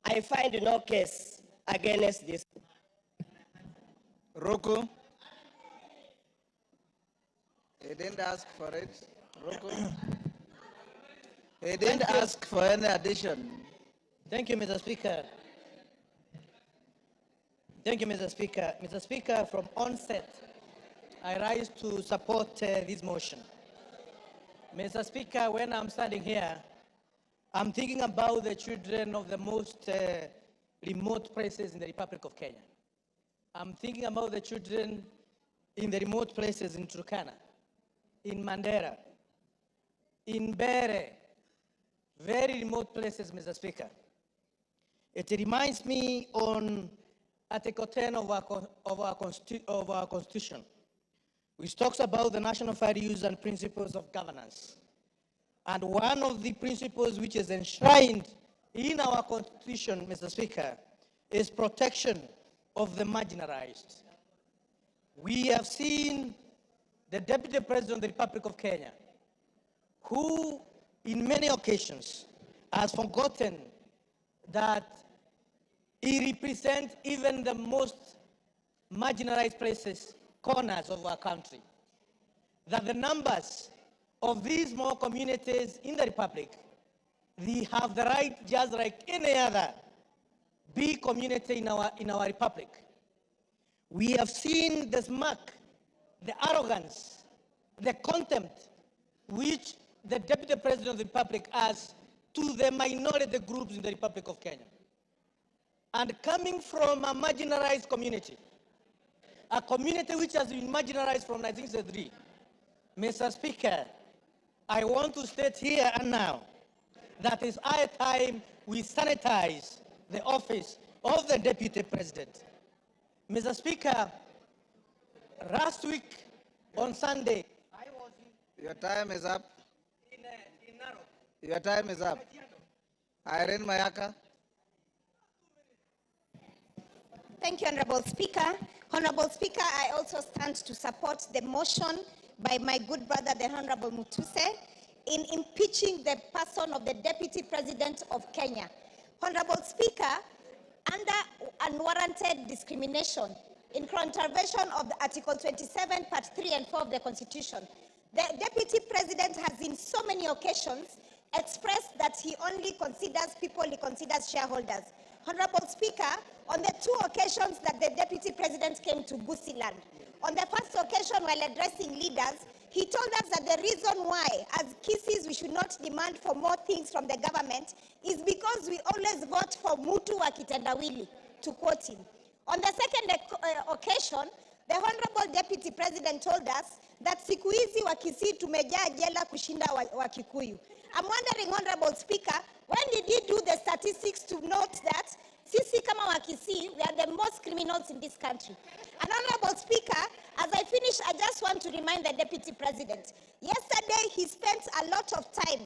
I find no case against this. Roku. He didn't ask for it. Roku. He didn't ask for any addition. Thank you, Mr. Speaker. Thank you, Mr. Speaker. Mr. Speaker, from onset, I rise to support this motion. Mr. Speaker, when I'm standing here, I'm thinking about the children of the most remote places in the Republic of Kenya. I'm thinking about the children in the remote places in Turkana, in Mandera, in Bere, very remote places, Mr. Speaker. It reminds me on Article 10 of our Constitution, which talks about the national values and principles of governance. And one of the principles which is enshrined in our Constitution, Mr. Speaker, is protection of the marginalized. We have seen the Deputy President of the Republic of Kenya, who in many occasions has forgotten that he represents even the most marginalized places, corners of our country. That the numbers of these small communities in the Republic, they have the right, just like any other big community in our Republic. We have seen the smirk, the arrogance, the contempt which the Deputy President of the Republic has to the minority groups in the Republic of Kenya. And coming from a marginalized community, a community which has been marginalized from 1963, Mr. Speaker, I want to state here and now that it's high time we sanitize the office of the Deputy President. Mr. Speaker, last week on Sunday, I was in... Your time is up. Your time is up. Irene Mayaka. Thank you, Honorable Speaker. Honorable Speaker, I also stand to support the motion by my good brother, the Honorable Mutuse, in impeaching the person of the Deputy President of Kenya. Honorable Speaker, under unwarranted discrimination in contravention of the Article 27, Part 3 and 4 of the Constitution, the Deputy President has in so many occasions expressed that he only considers people he considers shareholders. Honorable Speaker, on the two occasions that the Deputy President came to Busiland, on the first occasion while addressing leaders, he told us that the reason why, as Kisses, we should not demand for more things from the government is because we always vote for Mutu wa kitendawili, to quote him. On the second occasion, the Honorable Deputy President told us that siku hizi wa Kisii tumejaa jela kushinda wa Kikuyu. I'm wondering, Honorable Speaker, when did he do the statistics to note that sisi kama wa Kisii, we are the most criminals in this country? And Honorable Speaker, as I finish, I just want to remind the Deputy President. Yesterday, he spent a lot of time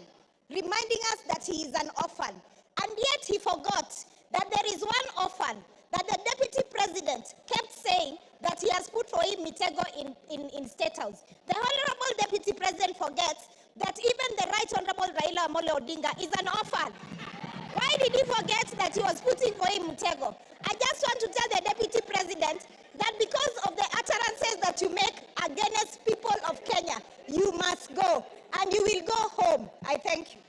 reminding us that he is an orphan. And yet he forgot that there is one orphan that the Deputy President kept saying that he has put for him Mitego in State House. The Honorable Deputy President forgets that even the Right Honorable Raila Amolo Odinga is an orphan? Why did he forget that he was putting for him Mutego? I just want to tell the Deputy President that because of the utterances that you make against people of Kenya, you must go and you will go home. I thank you.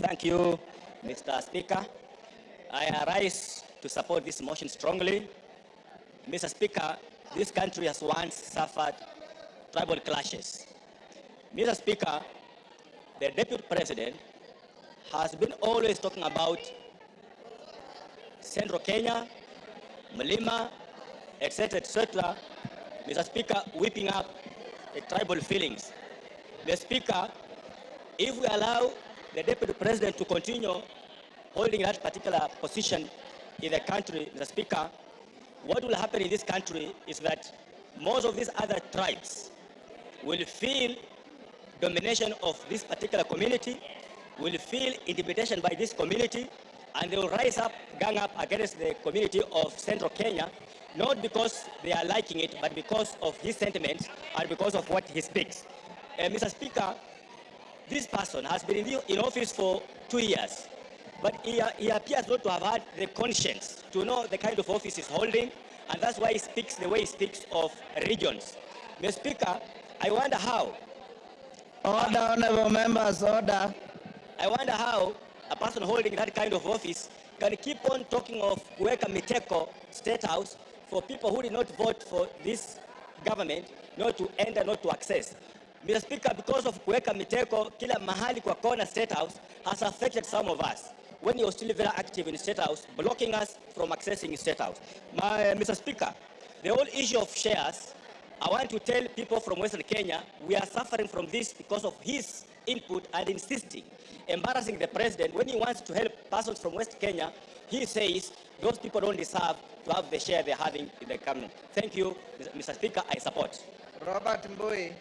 Thank you, Mr. Speaker. I rise to support this motion strongly. Mr. Speaker, this country has once suffered tribal clashes. Mr. Speaker, the Deputy President has been always talking about Central Kenya, Mlima, etc., etc. Mr. Speaker, whipping up the tribal feelings. Mr. Speaker, if we allow the Deputy President to continue holding that particular position in the country, Mr. Speaker, what will happen in this country is that most of these other tribes will feel domination of this particular community, will feel intimidation by this community, and they will rise up, gang up against the community of Central Kenya, not because they are liking it, but because of his sentiments and because of what he speaks. Mr. Speaker, this person has been in office for 2 years, but he appears not to have had the conscience to know the kind of office he's holding, and that's why he speaks the way he speaks of regions. Mr. Speaker, I wonder how. Order, honorable members, order. I wonder how a person holding that kind of office can keep on talking of Kuweka Miteko State House for people who did not vote for this government, not to enter, not to access. Mr. Speaker, because of Kuweka Miteko, kila mahali kwa kona State House has affected some of us when he was still very active in State House, blocking us from accessing State House. Mr. Speaker, the whole issue of shares, I want to tell people from Western Kenya, we are suffering from this because of his input and insisting, embarrassing the president. When he wants to help persons from West Kenya, he says those people don't deserve to have the share they're having in the government. Thank you, Mr. Speaker, I support. Robert Mbui.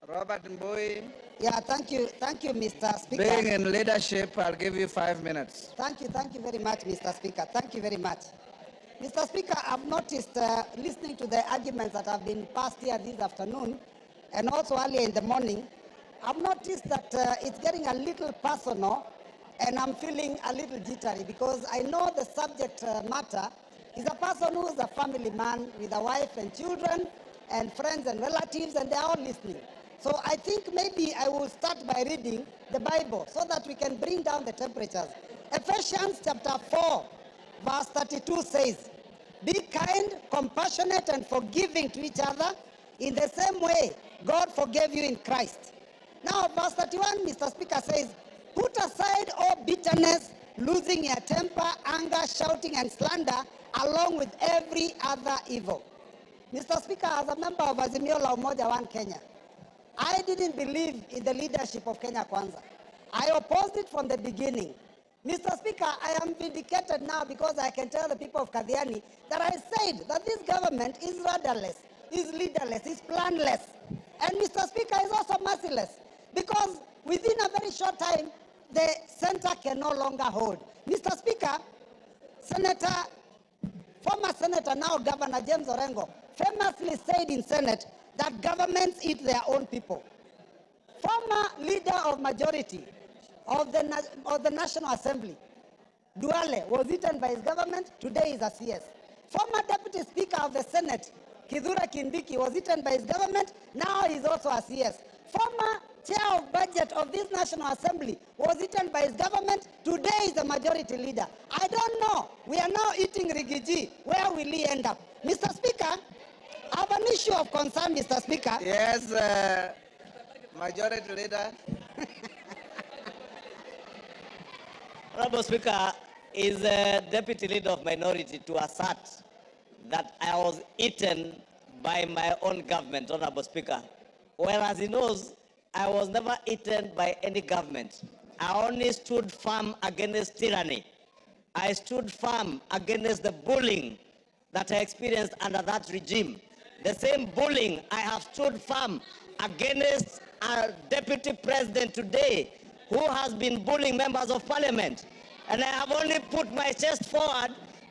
Robert Mbui. Yeah, thank you, Mr. Speaker. Being in leadership, I'll give you 5 minutes. Thank you very much, Mr. Speaker. Thank you very much. Mr. Speaker, I've noticed, listening to the arguments that have been passed here this afternoon, and also earlier in the morning, I've noticed that it's getting a little personal, and I'm feeling a little jittery, because I know the subject matter is a person who is a family man with a wife and children, and friends and relatives, and they're all listening. So I think maybe I will start by reading the Bible so that we can bring down the temperatures. Ephesians chapter 4, verse 32 says, "Be kind, compassionate, and forgiving to each other in the same way God forgave you in Christ." Now, verse 31, Mr. Speaker, says, "Put aside all bitterness, losing your temper, anger, shouting, and slander, along with every other evil." Mr. Speaker, as a member of Azimio la Umoja One Kenya, I didn't believe in the leadership of Kenya Kwanza. I opposed it from the beginning. Mr. Speaker, I am vindicated now because I can tell the people of Kathiani that I said that this government is rudderless, is leaderless, is planless. And Mr. Speaker, is also merciless, because within a very short time, the center can no longer hold. Mr. Speaker, former Senator, now Governor James Orengo, famously said in Senate that governments eat their own people. Former leader of majority of the National Assembly, Duale, was eaten by his government. Today is a CS. Former Deputy Speaker of the Senate, Kidhura Kindiki, was eaten by his government. Now he's also a CS. Former Chair of Budget of this National Assembly was eaten by his government. Today is the majority leader. I don't know. We are now eating Rigiji. Where will he end up? Mr. Speaker, I have an issue of concern, Mr. Speaker. Yes, Majority Leader. Honorable Speaker, is the Deputy Leader of Minority to assert that I was eaten by my own government, Honorable Speaker, whereas he knows I was never eaten by any government. I only stood firm against tyranny. I stood firm against the bullying that I experienced under that regime. The same bullying I have stood firm against a Deputy President today who has been bullying members of Parliament. And I have only put my chest forward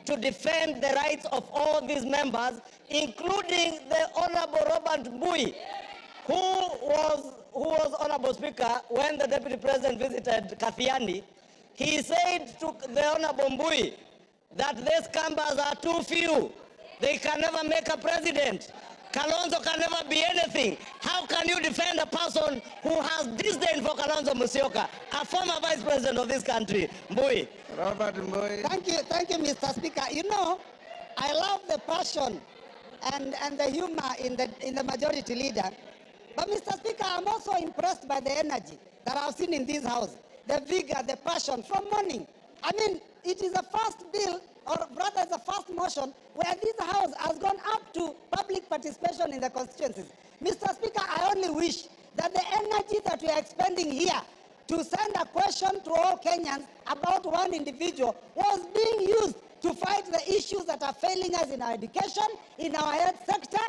to defend the rights of all these members, including the Honorable Robert Mbui, who was Honorable Speaker when the Deputy President visited Kathiani. He said to the Honorable Mbui that these Kambas are too few. They can never make a president. Kalonzo can never be anything. How can you defend a person who has disdain for Kalonzo Musyoka, a former vice president of this country? Mbui. Robert Mbui. Thank you, Mr. Speaker. You know, I love the passion and the humor in the majority leader. But Mr. Speaker, I'm also impressed by the energy that I've seen in this house, the vigor, the passion from morning. I mean, it is the first bill, or rather the first motion, where this house has gone up to public participation in the constituencies. Mr. Speaker, I only wish that the energy that we are expending here to send a question to all Kenyans about one individual was being used to fight the issues that are failing us in our education, in our health sector.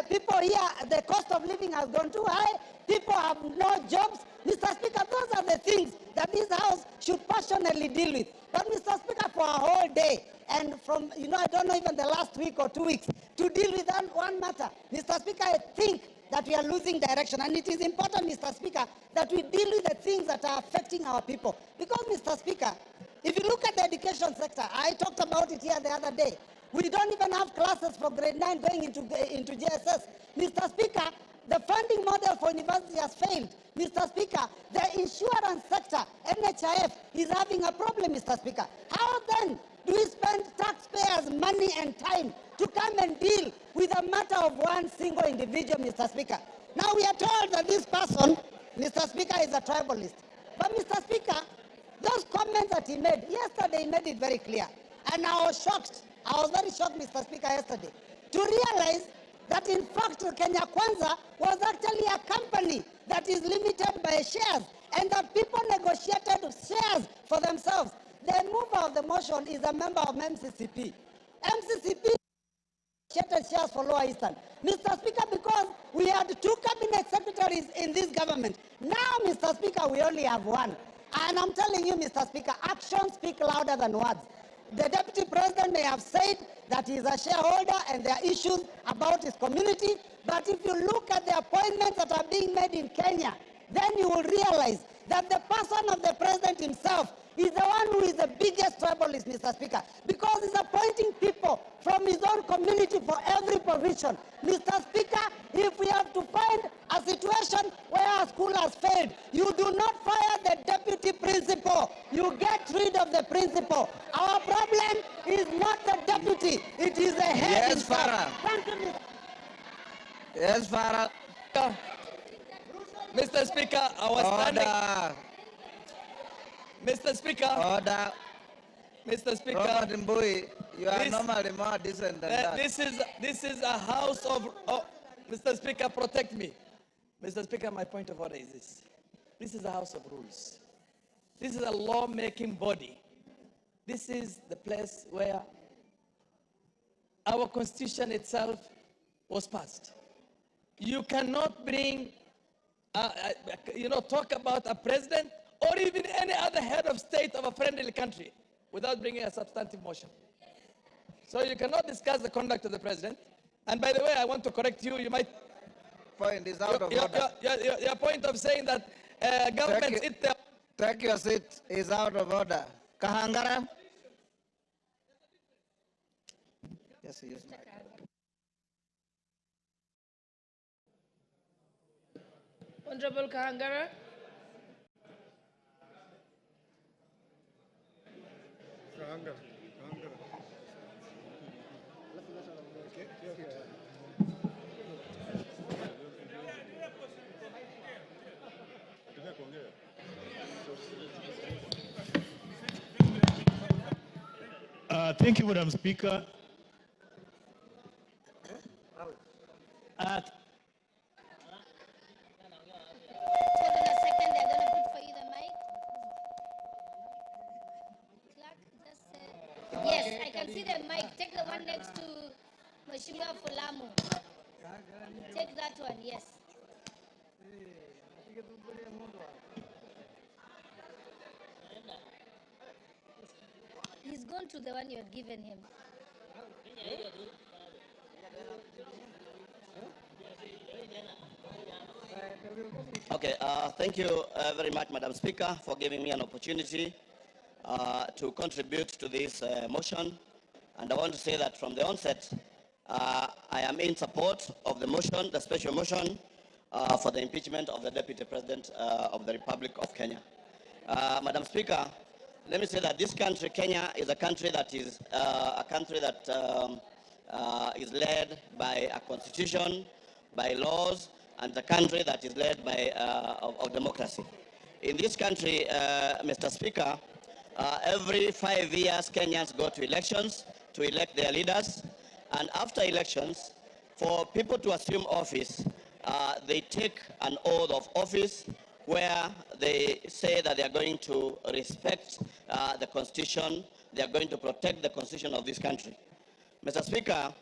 People here, the cost of living has gone too high. People have no jobs. Mr. Speaker, those are the things that this House should passionately deal with. But Mr. Speaker, for a whole day, and from, I don't know, even the last week or 2 weeks, to deal with one matter, Mr. Speaker, I think that we are losing direction. And it is important, Mr. Speaker, that we deal with the things that are affecting our people. Because, Mr. Speaker, if you look at the education sector, I talked about it here the other day. We don't even have classes for grade 9 going into JSS. Mr. Speaker, the funding model for university has failed. Mr. Speaker, the insurance sector, NHIF, is having a problem, Mr. Speaker. How then do we spend taxpayers' money and time to come and deal with a matter of one single individual, Mr. Speaker? Now we are told that this person, Mr. Speaker, is a tribalist. But Mr. Speaker, those comments that he made, yesterday he made it very clear. And I was shocked. I was very shocked, Mr. Speaker, yesterday, to realize that in fact Kenya Kwanza was actually a company that is limited by shares, and that people negotiated shares for themselves. The mover of the motion is a member of MCCP. MCCP negotiated shares for Lower Eastern. Mr. Speaker, because we had 2 cabinet secretaries in this government, now, Mr. Speaker, we only have 1. And I'm telling you, Mr. Speaker, actions speak louder than words. The Deputy President may have said that he is a shareholder and there are issues about his community, but if you look at the appointments that are being made in Kenya, then you will realize that the person of the President himself is the one who is the biggest tribalist, Mr. Speaker, because he's appointing people from his own community for every position. Mr. Speaker, if we have to find a situation where a school has failed, you do not fire the deputy principal. You get rid of the principal. Our problem is not the deputy. It is the head. Yes, Farah. Thank you, Mr. Yes, Farah. Mr. Speaker, I was standing. Mr. Speaker. Order. Mr. Speaker. Robert Mbui, you are normally more decent than that. This is a house of. Oh, Mr. Speaker, protect me. Mr. Speaker, my point of order is this. This is a house of rules. This is a law-making body. This is the place where our constitution itself was passed. You cannot bring, talk about a president or even any other head of state of a friendly country without bringing a substantive motion. So you cannot discuss the conduct of the president. And by the way, I want to correct you. You might... Point is out of order. Your point of saying that government... Take your seat is out of order. Kahangara? Yes, use my... Honorable Kahangara. Thank you, Madam Speaker. Yes, I can see the mic. Take the one next to Mheshimiwa Fulamu. Take that one, yes. He's gone to the one you had given him. Okay, thank you very much, Madam Speaker, for giving me an opportunity to contribute to this motion. And I want to say that from the onset, I am in support of the motion, the special motion for the impeachment of the Deputy President of the Republic of Kenya. Madam Speaker, let me say that this country, Kenya, is a country that is is led by a constitution, by laws, and a country that is led by of democracy. In this country, Mr. Speaker, every 5 years, Kenyans go to elections to elect their leaders, and after elections, for people to assume office, they take an oath of office where they say that they are going to respect the Constitution, they are going to protect the Constitution of this country. Mr. Speaker,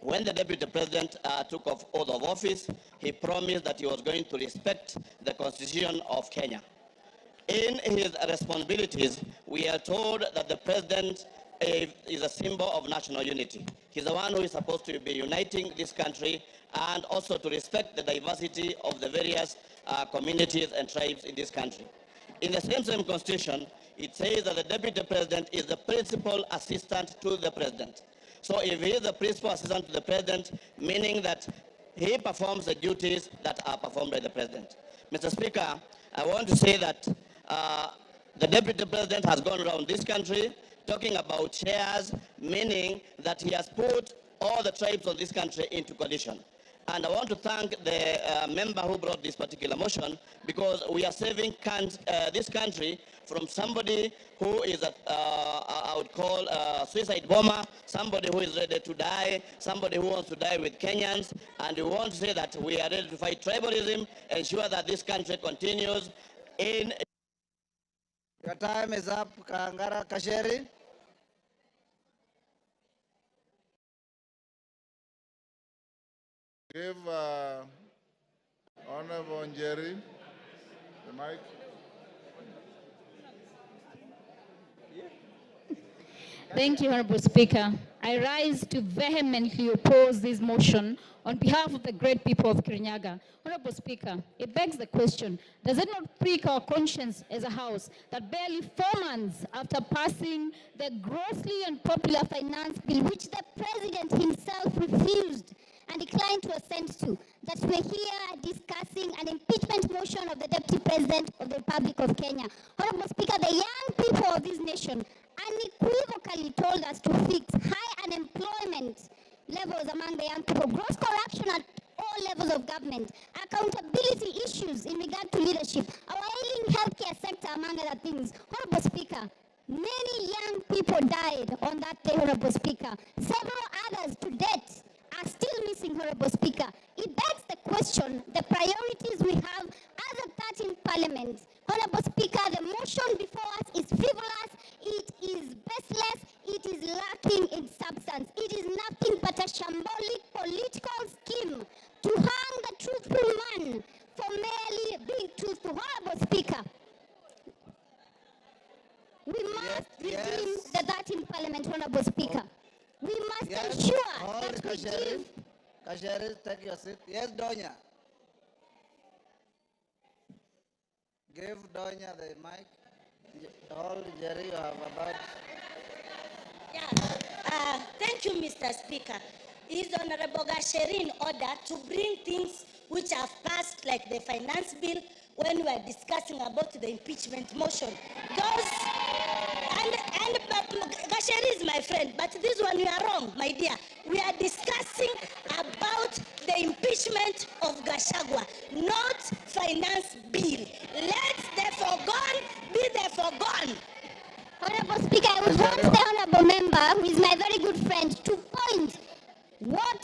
when the Deputy President took oath of office, he promised that he was going to respect the Constitution of Kenya. In his responsibilities, we are told that the President is a symbol of national unity. He's the one who is supposed to be uniting this country and also to respect the diversity of the various communities and tribes in this country. In the same Constitution, it says that the Deputy President is the principal assistant to the President. So if he is the principal assistant to the President, meaning that he performs the duties that are performed by the President. Mr. Speaker, I want to say that the Deputy President has gone around this country talking about shares, meaning that he has put all the tribes of this country into coalition. And I want to thank the member who brought this particular motion, because we are saving this country from somebody who is, I would call a suicide bomber, somebody who is ready to die, somebody who wants to die with Kenyans. And we want to say that we are ready to fight tribalism, ensure that this country continues in... Your time is up, Kangara Kasheri. Give Honorable Njeri the mic. Thank you, Honorable Speaker. I rise to vehemently oppose this motion on behalf of the great people of Kirinyaga. Honorable Speaker, it begs the question, does it not prick our conscience as a House that barely 4 months after passing the grossly unpopular finance bill, which the President himself refused and declined to assent to, that we're here discussing an impeachment motion of the Deputy President of the Republic of Kenya? Honorable Speaker, the young people of this nation unequivocally told us to fix high unemployment levels among the young people, gross corruption at all levels of government, accountability issues in regard to leadership, our ailing healthcare sector, among other things. Honorable Speaker, many young people died on that day, Honorable Speaker. Several others to date are still missing, Honorable Speaker. It begs the question, the priorities we have as a 13th Parliament. Honorable Speaker, the motion before us is frivolous, it is baseless, it is lacking in substance. It is nothing but a shambolic political scheme to hang the truthful man for merely being truthful. Honorable Speaker, we must redeem the 13th Parliament, Honorable Speaker. We must ensure that we give... Kasheri, take your seat. Yes, Donya. Give Donya the mic. All Jerry, you have about... Thank you, Mr. Speaker. Is Honorable Gachagua in order to bring things which have passed, like the finance bill, when we are discussing about the impeachment motion? Those, and Gachagua is my friend, but this one you are wrong, my dear. We are discussing about the impeachment of Gachagua, not finance bill. Let the foregone be the foregone. Honorable Speaker, I would want the Honorable Member, who is my very good friend, to point what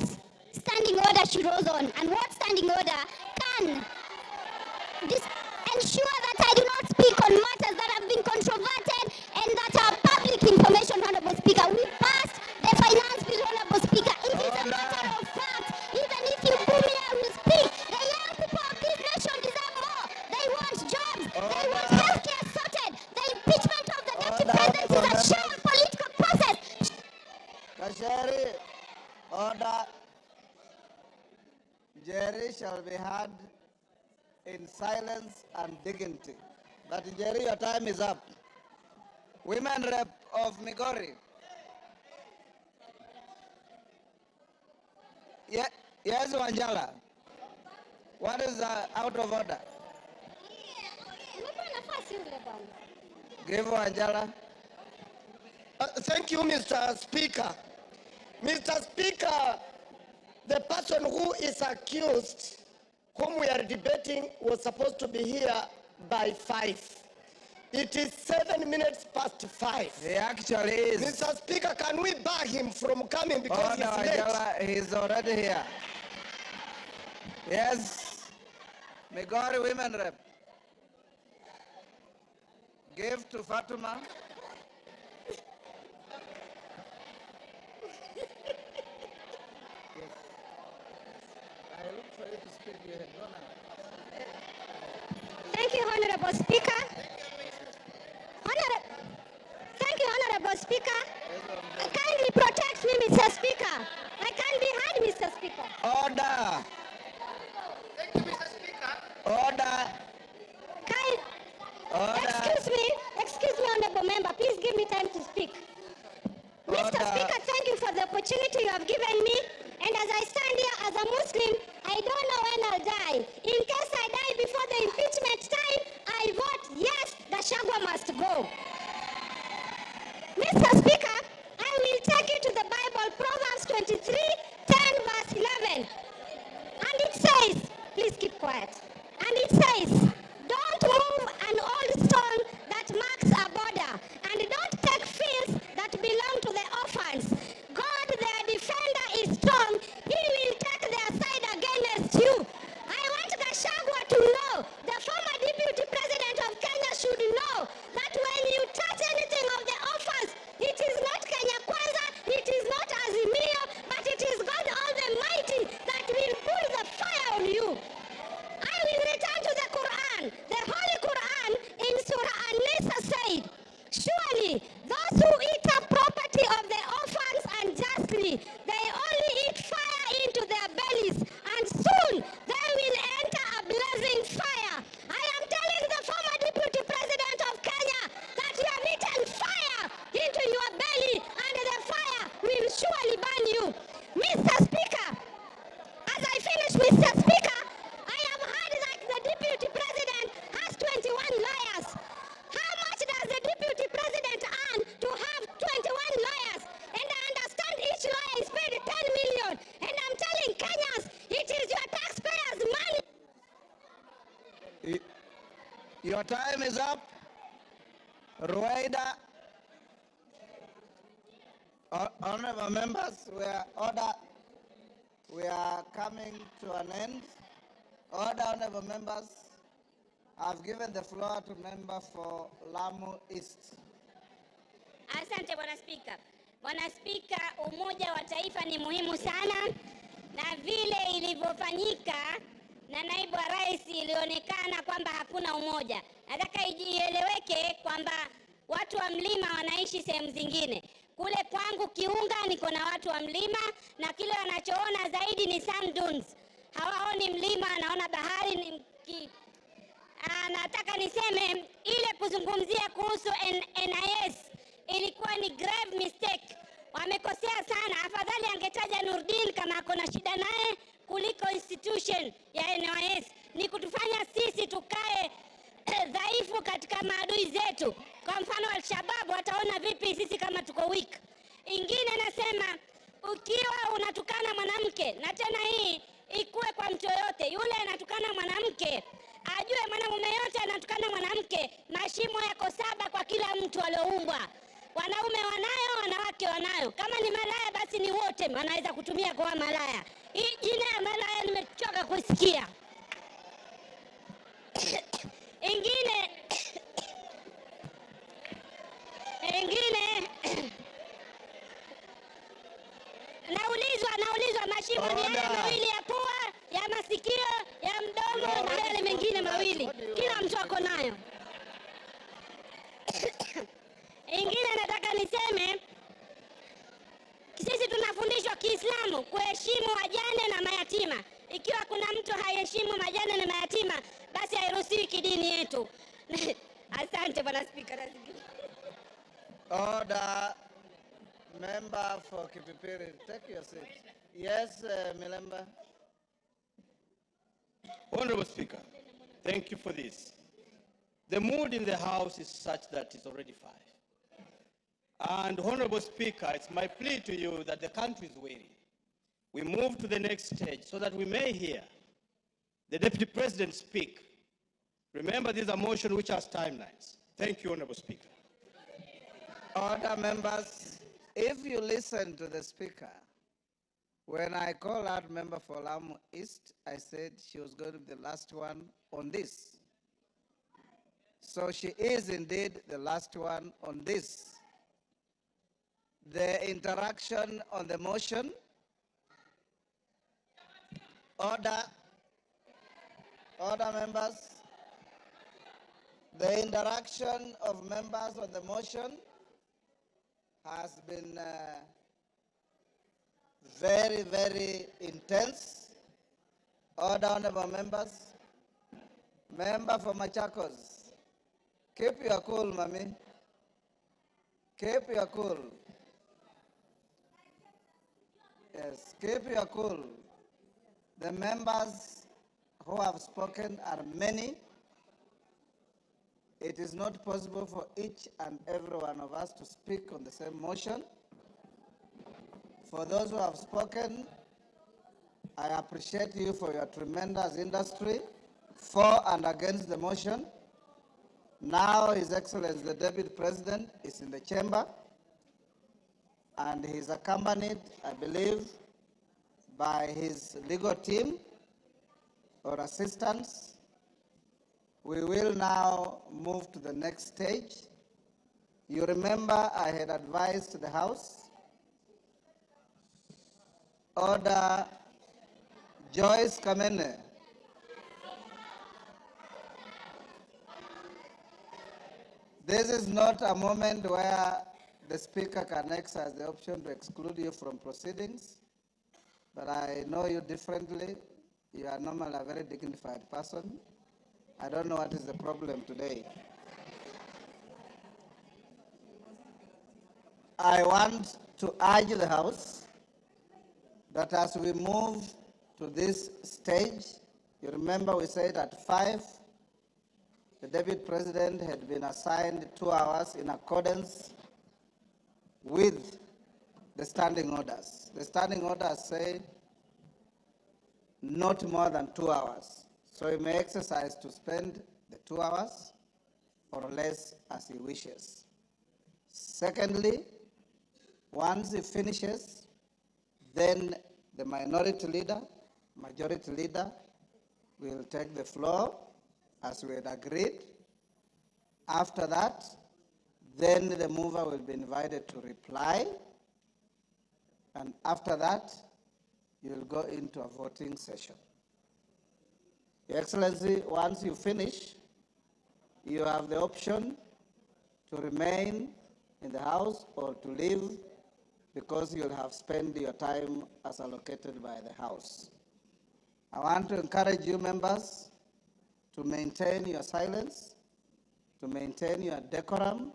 standing order she rose on and what standing order can ensure that I do not speak on matters that have been controverted and that are public information, Honorable Speaker. We passed the finance bill, Honorable Speaker. It is a matter of fact. Even if you boo me, I will speak. The young people of this nation deserve more. They want jobs. They want healthcare sorted. The impeachment of the Deputy President is a sham political Order. Jerry shall be heard in silence and dignity. But Jerry, your time is up. Women Rep of Migori. Yeah, yes, Wanjala. What is out of order? Give Wanjala. Thank you, Mr. Speaker. Mr. Speaker, the person who is accused, whom we are debating, was supposed to be here by 5. It is 7 minutes past 5. He actually is. Mr. Speaker, can we bar him from coming because he's late? Wanjala, he's already here. Yes. Migori Women Rep. Give to Fatima. Thank you, Honorable Speaker. Thank you, Honorable Speaker. Kindly protect me, Mr. Speaker. I can't be heard, Mr. Speaker. Order. Thank you, Mr. Speaker. Order. Excuse me, Honorable Member. Please give me time to speak. Mr. Speaker, thank you for the opportunity you have given me. And as I stand here as a Muslim, I don't know when I'll die. In case I die before the impeachment time, I vote yes, Gachagua must go. Mr. Speaker, I will take you to the Bible, Proverbs 23, 10 verse 11. And it says, please keep quiet. And it says, don't move an old stone that marks a border, and don't take fields that belong to the orphans. God, their defender, is strong. He will take their side against you. I want Gachagua to know, the former deputy president of Kenya should know, that when you touch anything of the orphans, it is not Kenya Kwanza, it is not Azimio, but it is God Almighty that will pull the fire on you. I will return to the Quran. The Holy Quran in Surah An-Nisa said, surely those who eat up property of the orphans unjustly, they only eat fire into their bellies, and soon they will enter a blazing fire. I am telling the former deputy president of Kenya that you have eaten fire into your belly, and the fire will surely burn you. Mr. Speaker, as I finish, Mr. Speaker, I have heard that the deputy president has 21 lawyers. How much does the deputy president earn to have 21 lawyers? And I understand each lawyer is paid 10 million. And I'm telling Kenyans, it is your taxpayers' money. Your time is up. Rueda. Honorable members, we are coming to an end. Order, honorable members. I've given the floor to member for Lamu East. Asante Bwana Spika. Bwana Spika, umoja wa taifa ni muhimu sana, na vile ilivyofanyika na naibu wa rais ilionekana kwamba hakuna umoja. Nataka ieleweke kwamba watu wa mlima wanaishi sehemu zingine. Kule kwangu Kiunga niko na watu wa mlima, na kile wanachoona zaidi ni sand dunes. Hawaoni mlima, anaona bahari. Nataka niseme ile kuzungumzia kuhusu NIS ilikuwa ni grave mistake. Wamekosea sana. Afadhali angetaja Nurdin kama ako na shida naye kuliko institution ya NIS. Ni kutufanya sisi tukae dhaifu katika maadui zetu. Kwa mfano Al-Shabaab wataona vipi sisi kama tuko weak. Ingine nasema, ukiwa unatukana mwanamke, na tena hii ikuwe kwa mtu yoyote, yule anatukana mwanamke ajue mwanamume yote anatukana mwanamke, mashimo yako 7 kwa kila mtu alioumbwa. Wanaume wanayo, wanawake wanayo. Kama ni malaya basi ni wote wanaweza kutumia kwa malaya. Hii jina ya malaya nimechoka kusikia. Ingine naulizwa mashimo ni yale mawili ya pua, ya masikio, ya mdomo na yale mengine mawili. Kila mtu ako nayo. Ingine nataka niseme, sisi tunafundishwa Kiislamu kuheshimu wajane na mayatima. Ikiwa kuna mtu haiheshimu majane na mayatima, basi hairuhusiwi kidini yetu. Asante Bwana Spika. Order. Member for Kipipiri, take your seat. Yes, Milemba. Honorable Speaker, thank you for this. The mood in the House is such that it's already 5. And Honorable Speaker, it's my plea to you that the country is waiting. We move to the next stage so that we may hear the Deputy President speak. Remember, this is a motion which has timelines. Thank you, Honorable Speaker. Order, members. If you listen to the Speaker, when I call out member for Lamu East, I said she was going to be the last one on this. So she is indeed the last one on this. The interaction on the motion. Order. Order, members. The interaction of members on the motion has been very, very intense. Order, honorable members. Member for Machakos, keep your cool, mommy. Keep your cool. Yes, keep your cool. The members who have spoken are many. It is not possible for each and every one of us to speak on the same motion. For those who have spoken, I appreciate you for your tremendous industry for and against the motion. Now His Excellency the Deputy President is in the chamber and he is accompanied, I believe, by his legal team or assistants. We will now move to the next stage. You remember I had advised the House. Order. Joyce Kamene. This is not a moment where the Speaker can exercise the option to exclude you from proceedings, but I know you differently. You are normally a very dignified person. I don't know what is the problem today. I want to urge the House that as we move to this stage, you remember we said at 5, the Deputy President had been assigned 2 hours in accordance with the standing orders. The standing orders say not more than 2 hours. So he may exercise to spend the 2 hours or less as he wishes. Secondly, once he finishes, then the minority leader, majority leader will take the floor as we had agreed. After that, then the mover will be invited to reply. And after that, you will go into a voting session. Your Excellency, once you finish, you have the option to remain in the House or to leave because you'll have spent your time as allocated by the House. I want to encourage you members to maintain your silence, to maintain your decorum,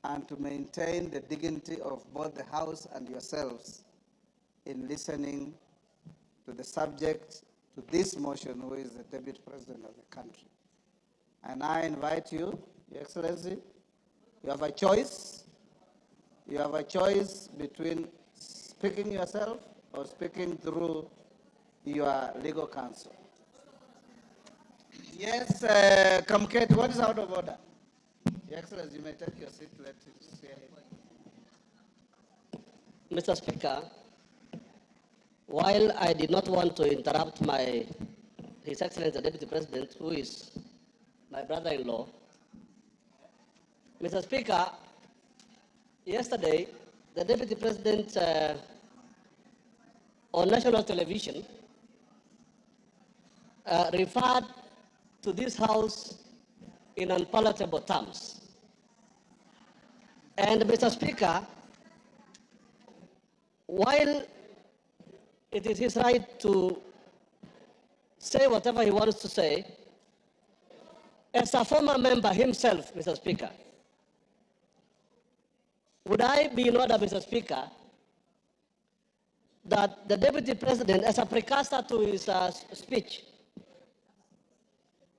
and to maintain the dignity of both the House and yourselves in listening to the subject to this motion, who is the Deputy President of the country. And I invite you, Your Excellency, you have a choice. You have a choice between speaking yourself or speaking through your legal counsel. Yes, Kamket, what is out of order? Your Excellency, you may take your seat. Let us hear it. Mr. Speaker, while I did not want to interrupt His Excellency the Deputy President, who is my brother-in-law, Mr. Speaker, yesterday the Deputy President on national television referred to this House in unpalatable terms. And Mr. Speaker, while it is his right to say whatever he wants to say, as a former member himself, Mr. Speaker, would I be in order, Mr. Speaker, that the Deputy President, as a precursor to his speech,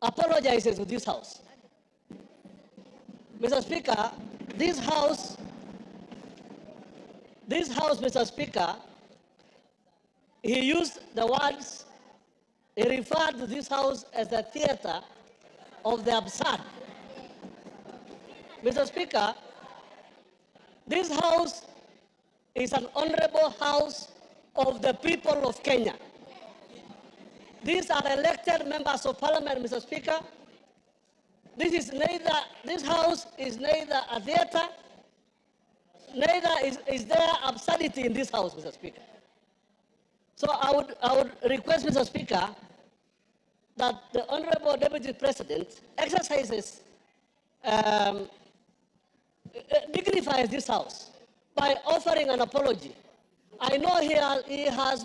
apologizes to this House? Mr. Speaker, this House, Mr. Speaker, he used the words, he referred to this House as a theater of the absurd. Mr. Speaker, this House is an honorable House of the people of Kenya. These are elected members of Parliament, Mr. Speaker. This House is neither a theater, neither is there absurdity in this House, Mr. Speaker. So I would request, Mr. Speaker, that the Honorable Deputy President exercises, dignifies this House by offering an apology. I know he has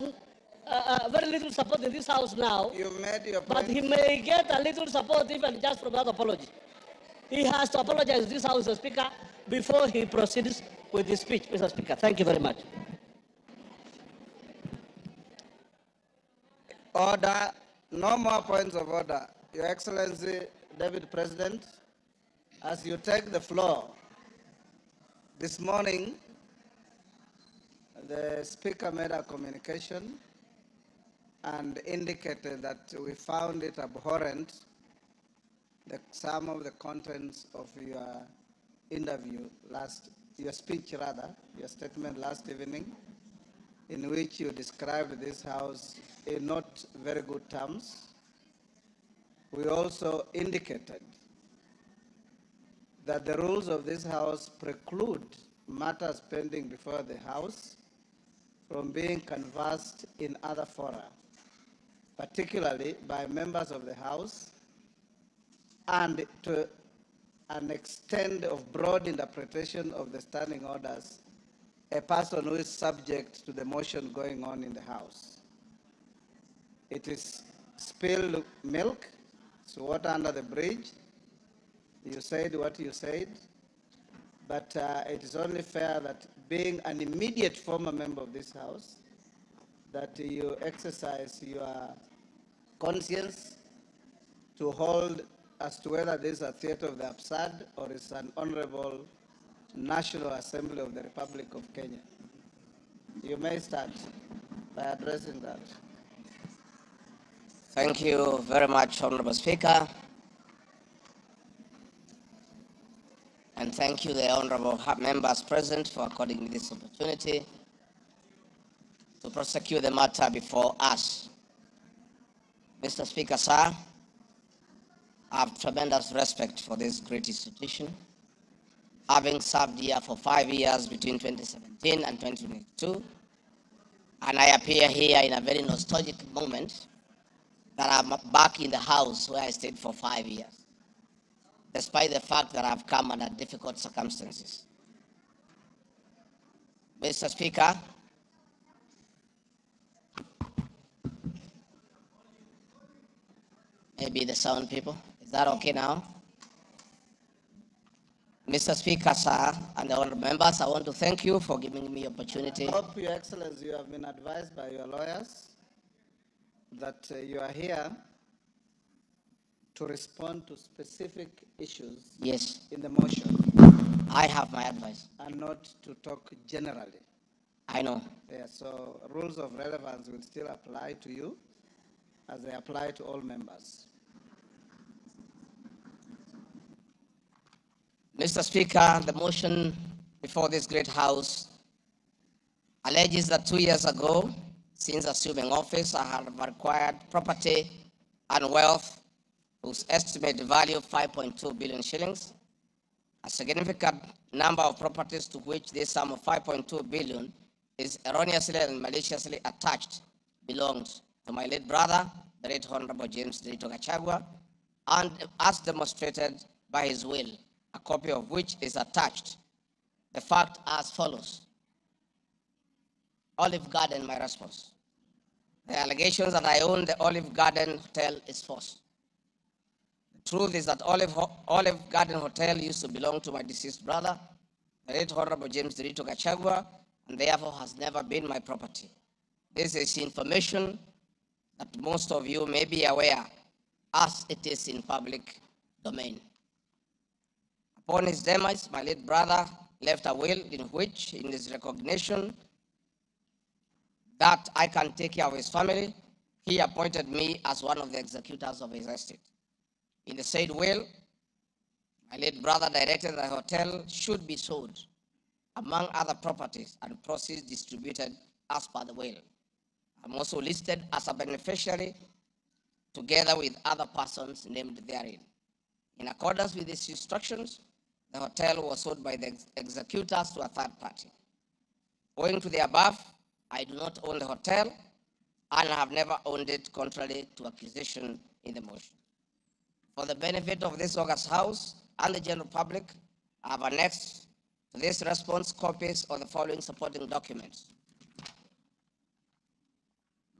very little support in this House now, but he may get a little support even just from that apology. He has to apologize to this House, Mr. Speaker, before he proceeds with his speech, Mr. Speaker. Thank you very much. Order. No more points of order. Your Excellency, David President, as you take the floor, this morning, the Speaker made a communication and indicated that we found it abhorrent, some of the contents of your your speech, your statement last evening, in which you described this House in not very good terms. We also indicated that the rules of this House preclude matters pending before the House from being canvassed in other fora, particularly by members of the House, and to an extent of broad interpretation of the standing orders, a person who is subject to the motion going on in the House. It is spilled milk, it's water under the bridge. You said what you said, but it is only fair that, being an immediate former member of this House, that you exercise your conscience to hold as to whether this is a theater of the absurd or is an honorable National Assembly of the Republic of Kenya. You may start by addressing that. Thank you very much, Honorable Speaker. And thank you, the honorable members present, for according me this opportunity to prosecute the matter before us. Mr. Speaker, sir, I have tremendous respect for this great institution, having served here for 5 years between 2017 and 2022, and I appear here in a very nostalgic moment that I'm back in the House where I stayed for 5 years, despite the fact that I've come under difficult circumstances. Mr. Speaker, maybe the sound people, is that okay now? Mr. Speaker, sir, and the honorable members, I want to thank you for giving me the opportunity. I hope, Your Excellency, you have been advised by your lawyers that you are here to respond to specific issues in the motion. I have my advice. And not to talk generally. I know. Yeah, so rules of relevance will still apply to you as they apply to all members. Mr. Speaker, the motion before this great House alleges that 2 years ago, since assuming office, I have acquired property and wealth whose estimated value of 5.2 billion shillings. A significant number of properties to which this sum of 5.2 billion is erroneously and maliciously attached belongs to my late brother, the late Honorable James Gachagua, and as demonstrated by his will, a copy of which is attached. The fact as follows. Olive Garden, my response. The allegations that I own the Olive Garden Hotel is false. The truth is that Olive Garden Hotel used to belong to my deceased brother, the late Honorable James Derito Gachagua, and therefore has never been my property. This is information that most of you may be aware, as it is in public domain. Upon his demise, my late brother left a will in which, in his recognition that I can take care of his family, he appointed me as one of the executors of his estate. In the said will, my late brother directed that the hotel should be sold, among other properties, and proceeds distributed as per the will. I'm also listed as a beneficiary together with other persons named therein. In accordance with these instructions, the hotel was sold by the executors to a third party. Owing to the above, I do not own the hotel and have never owned it, contrary to accusation in the motion. For the benefit of this august House and the general public, I have annexed to this response copies of the following supporting documents.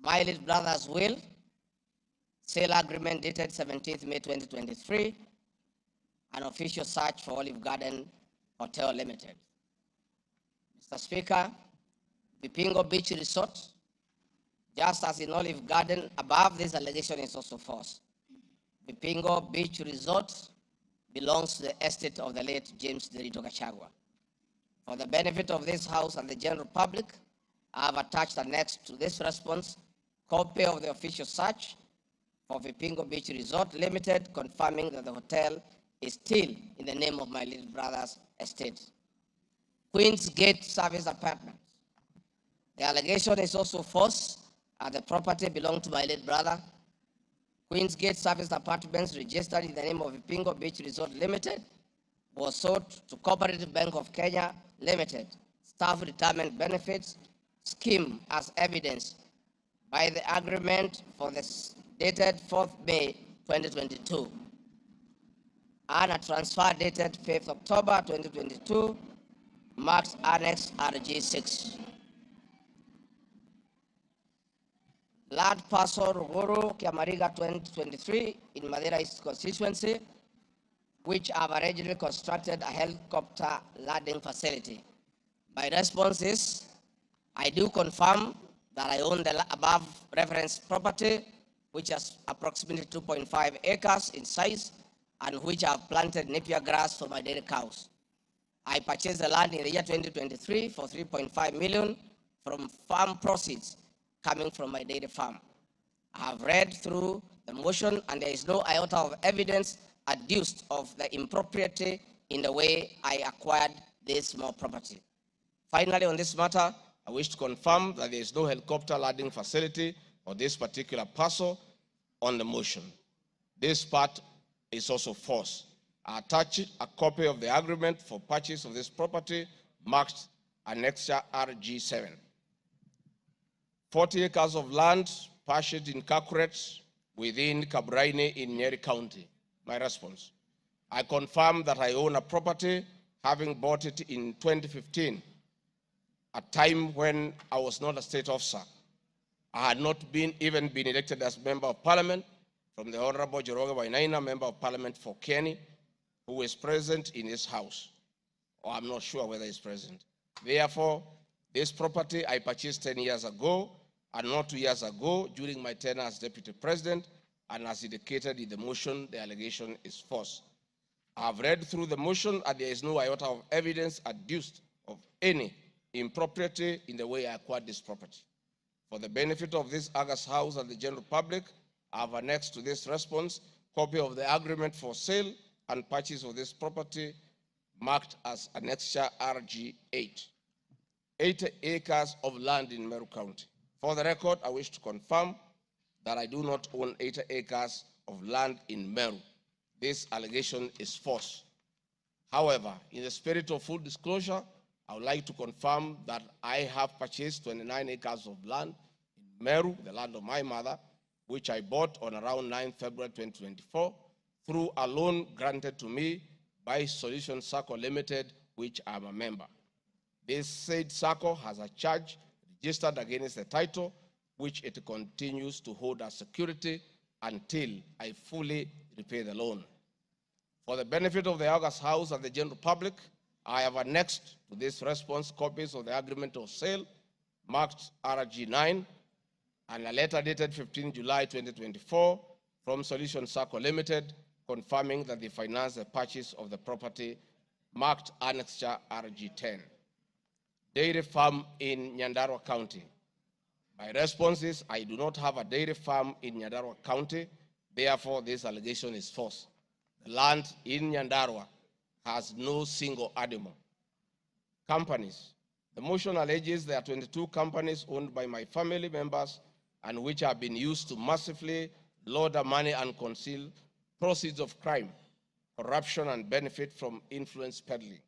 My late brother's will, sale agreement dated 17th May 2023, an official search for Olive Garden Hotel Limited. Mr. Speaker, Vipingo Beach Resort, just as in Olive Garden, above this allegation is also false. Vipingo Beach Resort belongs to the estate of the late James Derito Gachagua. For the benefit of this House and the general public, I have attached annexed to this response copy of the official search for Vipingo Beach Resort Limited, confirming that the hotel is still in the name of my little brother's estate. Queen's Gate Service Apartments. The allegation is also false, and the property belonged to my late brother. Queen's Gate Service Apartments, registered in the name of Vipingo Beach Resort Limited, was sold to Cooperative Bank of Kenya Limited, Staff Retirement Benefits Scheme, as evidenced by the agreement for the dated 4th May 2022 and a transfer dated 5th October 2022, marks Annex RG6. Land parcel Ruguru, Kiamariga 2023 in Madeira East constituency, which have originally constructed a helicopter landing facility. My response is, I do confirm that I own the above referenced property, which is approximately 2.5 acres in size, and which I have planted napier grass for my dairy cows. I purchased the land in the year 2023 for 3.5 million from farm proceeds coming from my dairy farm. I have read through the motion, and there is no iota of evidence adduced of the impropriety in the way I acquired this small property. Finally, on this matter, I wish to confirm that there is no helicopter landing facility for this particular parcel on the motion. This part is also false. I attach a copy of the agreement for purchase of this property marked Annexure RG7. 40 acres of land purchased in Kakuret within Kabraine in Nyeri County. My response, I confirm that I own a property, having bought it in 2015, a time when I was not a state officer. I had not even been elected as member of parliament from the Honorable Joroge Wainaina, member of parliament for Kenny, who is present in his house, or I'm not sure whether he's present. Therefore, this property I purchased 10 years ago, and not 2 years ago during my tenure as deputy president, and as indicated in the motion, the allegation is false. I have read through the motion, and there is no iota of evidence adduced of any impropriety in the way I acquired this property. For the benefit of this august House and the general public, I have annexed to this response copy of the agreement for sale and purchase of this property marked as Annexure RG8. 80 acres of land in Meru County. For the record, I wish to confirm that I do not own 80 acres of land in Meru. This allegation is false. However, in the spirit of full disclosure, I would like to confirm that I have purchased 29 acres of land in Meru, the land of my mother, which I bought on around 9 February 2024 through a loan granted to me by Solution Circle Limited, which I'm a member. This said circle has a charge registered against the title, which it continues to hold as security until I fully repay the loan. For the benefit of the August House and the general public, I have annexed to this response copies of the agreement of sale marked RG9 and a letter dated 15 July 2024 from Solution Circle Limited confirming that they financed the purchase of the property marked Annexure RG10. Dairy farm in Nyandarua County. My response is I do not have a dairy farm in Nyandarua County, therefore this allegation is false. The land in Nyandarua has no single animal. Companies. The motion alleges there are 22 companies owned by my family members and which have been used to massively launder money and conceal proceeds of crime, corruption, and benefit from influence peddling.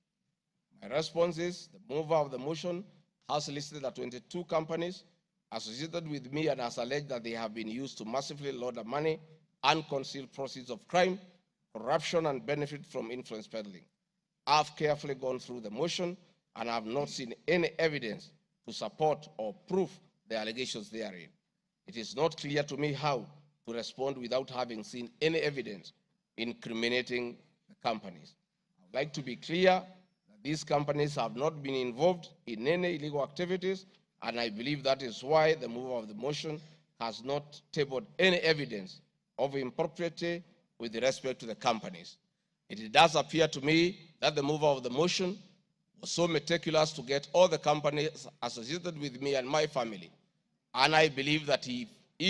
My response is the mover of the motion has listed the 22 companies associated with me and has alleged that they have been used to massively launder money and conceal proceeds of crime, corruption, and benefit from influence peddling. I've carefully gone through the motion and have not seen any evidence to support or prove the allegations therein. It is not clear to me how to respond without having seen any evidence incriminating the companies. I would like to be clear that these companies have not been involved in any illegal activities, and I believe that is why the mover of the motion has not tabled any evidence of impropriety with respect to the companies. It does appear to me that the mover of the motion was so meticulous to get all the companies associated with me and my family, and I believe that he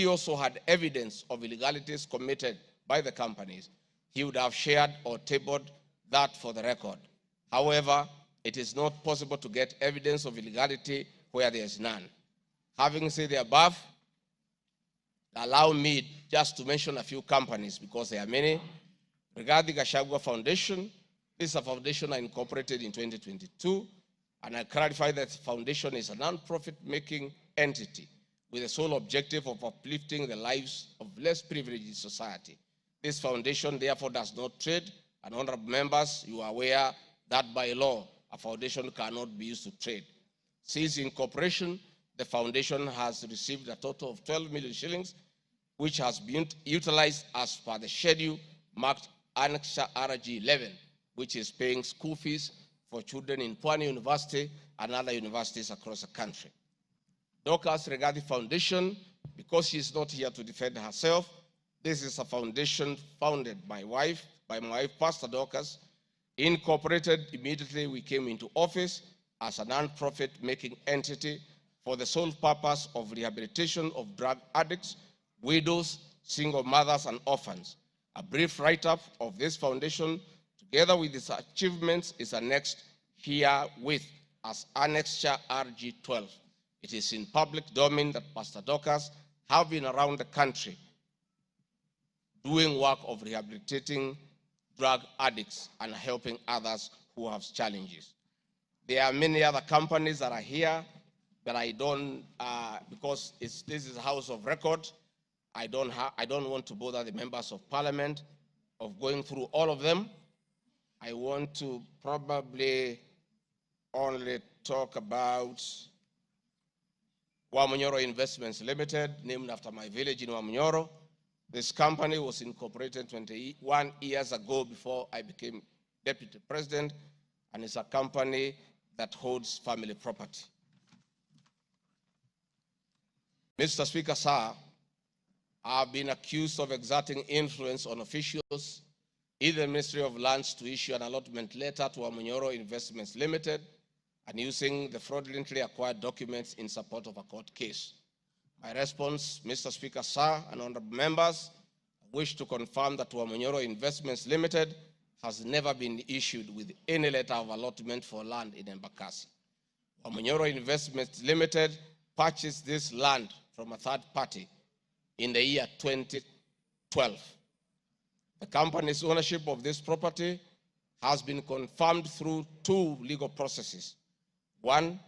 also had evidence of illegalities committed by the companies, he would have shared or tabled that for the record. However, it is not possible to get evidence of illegality where there is none. Having said the above, allow me just to mention a few companies because there are many. Rigathi Gachagua Foundation, this is a foundation I incorporated in 2022, and I clarify that the foundation is a non-profit making entity with the sole objective of uplifting the lives of less privileged in society. This foundation therefore does not trade, and honorable members, you are aware that by law, a foundation cannot be used to trade. Since incorporation, the foundation has received a total of 12 million shillings, which has been utilized as per the schedule marked Annexure RG11, which is paying school fees for children in Pwani University and other universities across the country. Dorcas Rigathi Foundation, because she is not here to defend herself, this is a foundation founded by my wife, Pastor Dorcas, incorporated immediately we came into office as a non-profit making entity for the sole purpose of rehabilitation of drug addicts, widows, single mothers, and orphans. A brief write-up of this foundation, together with its achievements, is annexed herewith as Annexure RG12. It is in public domain that Pastor Dorcas have been around the country doing work of rehabilitating drug addicts and helping others who have challenges. There are many other companies that are here, but I don't, because this is a house of record, I don't want to bother the members of parliament of going through all of them. I want to probably only talk about Wamunyoro Investments Limited, named after my village in Wamunyoro. This company was incorporated 21 years ago before I became deputy president, and it's a company that holds family property. Mr. Speaker, sir, I've been accused of exerting influence on officials in the Ministry of Lands to issue an allotment letter to Wamunyoro Investments Limited and using the fraudulently acquired documents in support of a court case. My response, Mr. Speaker, sir, and honorable members, I wish to confirm that Wamunyoro Investments Limited has never been issued with any letter of allotment for land in Embakasi. Wamunyoro Investments Limited purchased this land from a third party in the year 2012. The company's ownership of this property has been confirmed through two legal processes. One,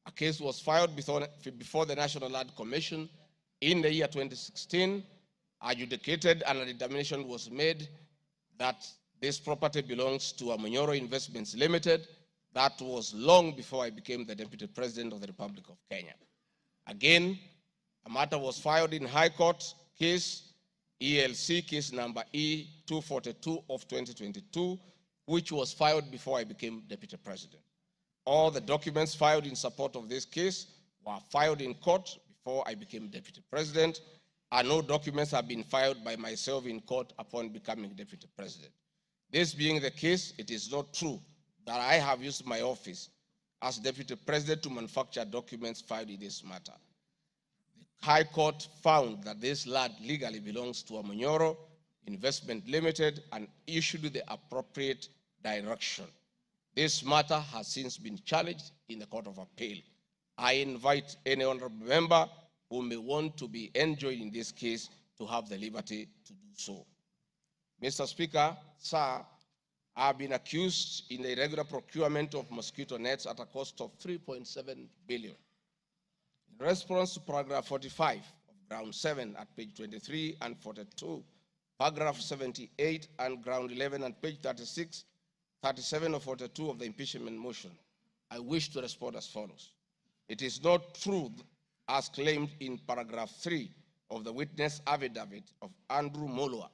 a case was filed before the National Land Commission in the year 2016, adjudicated, and a determination was made that this property belongs to Wamunyoro Investments Limited. That was long before I became the Deputy President of the Republic of Kenya. Again, a matter was filed in High Court case, ELC case number E242 of 2022, which was filed before I became Deputy President. All the documents filed in support of this case were filed in court before I became Deputy President, and no documents have been filed by myself in court upon becoming Deputy President. This being the case, it is not true that I have used my office as Deputy President to manufacture documents filed in this matter. The High Court found that this land legally belongs to Amonyoro Investment Limited and issued the appropriate direction. This matter has since been challenged in the Court of Appeal. I invite any honorable member who may want to be enjoined in this case to have the liberty to do so. Mr. Speaker, sir, I have been accused in the irregular procurement of mosquito nets at a cost of 3.7 billion. In response to paragraph 45 of ground 7 at page 23 and 42, paragraph 78 and ground 11 and page 36, 37 or 42 of the impeachment motion, I wish to respond as follows. It is not true, as claimed in paragraph 3 of the witness affidavit of Andrew Molwa,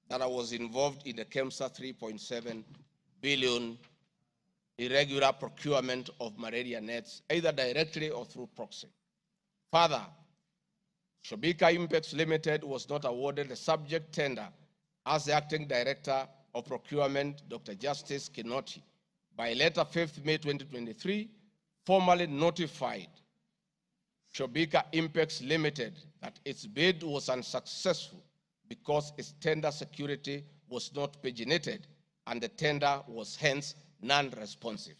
that I was involved in the KEMSA 3.7 billion irregular procurement of malaria nets, either directly or through proxy. Further, Shobika Impex Limited was not awarded the subject tender as the acting director of procurement, Dr. Justice Kinoti, by letter 5th May 2023, formally notified Shobika Impex Limited that its bid was unsuccessful because its tender security was not paginated and the tender was hence non-responsive.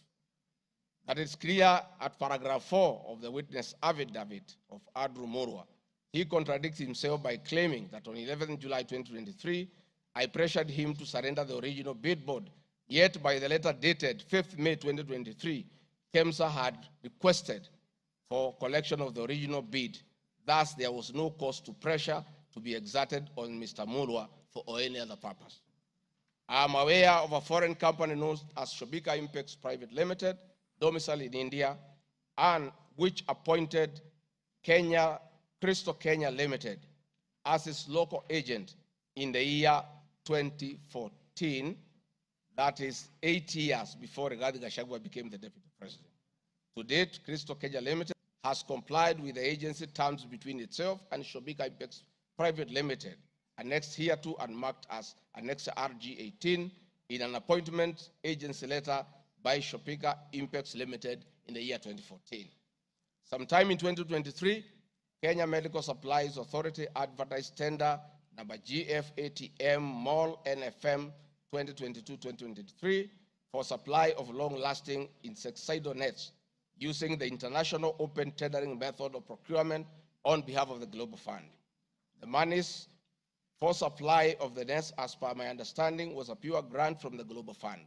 That is clear at paragraph 4 of the witness affidavit of Andrew Molwa. He contradicts himself by claiming that on 11 July 2023, I pressured him to surrender the original bid board, yet by the letter dated 5th May 2023, KEMSA had requested for collection of the original bid. Thus, there was no cause to pressure to be exerted on Mr. Molwa for any other purpose. I am aware of a foreign company known as Shobika Impex Private Limited, domiciled in India, and which appointed Crystal Kenya Limited as its local agent in the year 2014, that is 8 years before Rigathi Gachagua became the Deputy President. To date, Crystal Kenya Limited has complied with the agency terms between itself and Shobika Impex Private Limited, annexed hereto and marked as Annex RG18 in an appointment agency letter by Shobika Impex Limited in the year 2014. Sometime in 2023, Kenya Medical Supplies Authority advertised tender number GF-ATM MOL NFM 2022-2023 for supply of long-lasting insecticidal nets using the international open tendering method of procurement on behalf of the Global Fund. The monies for supply of the nets, as per my understanding, was a pure grant from the Global Fund.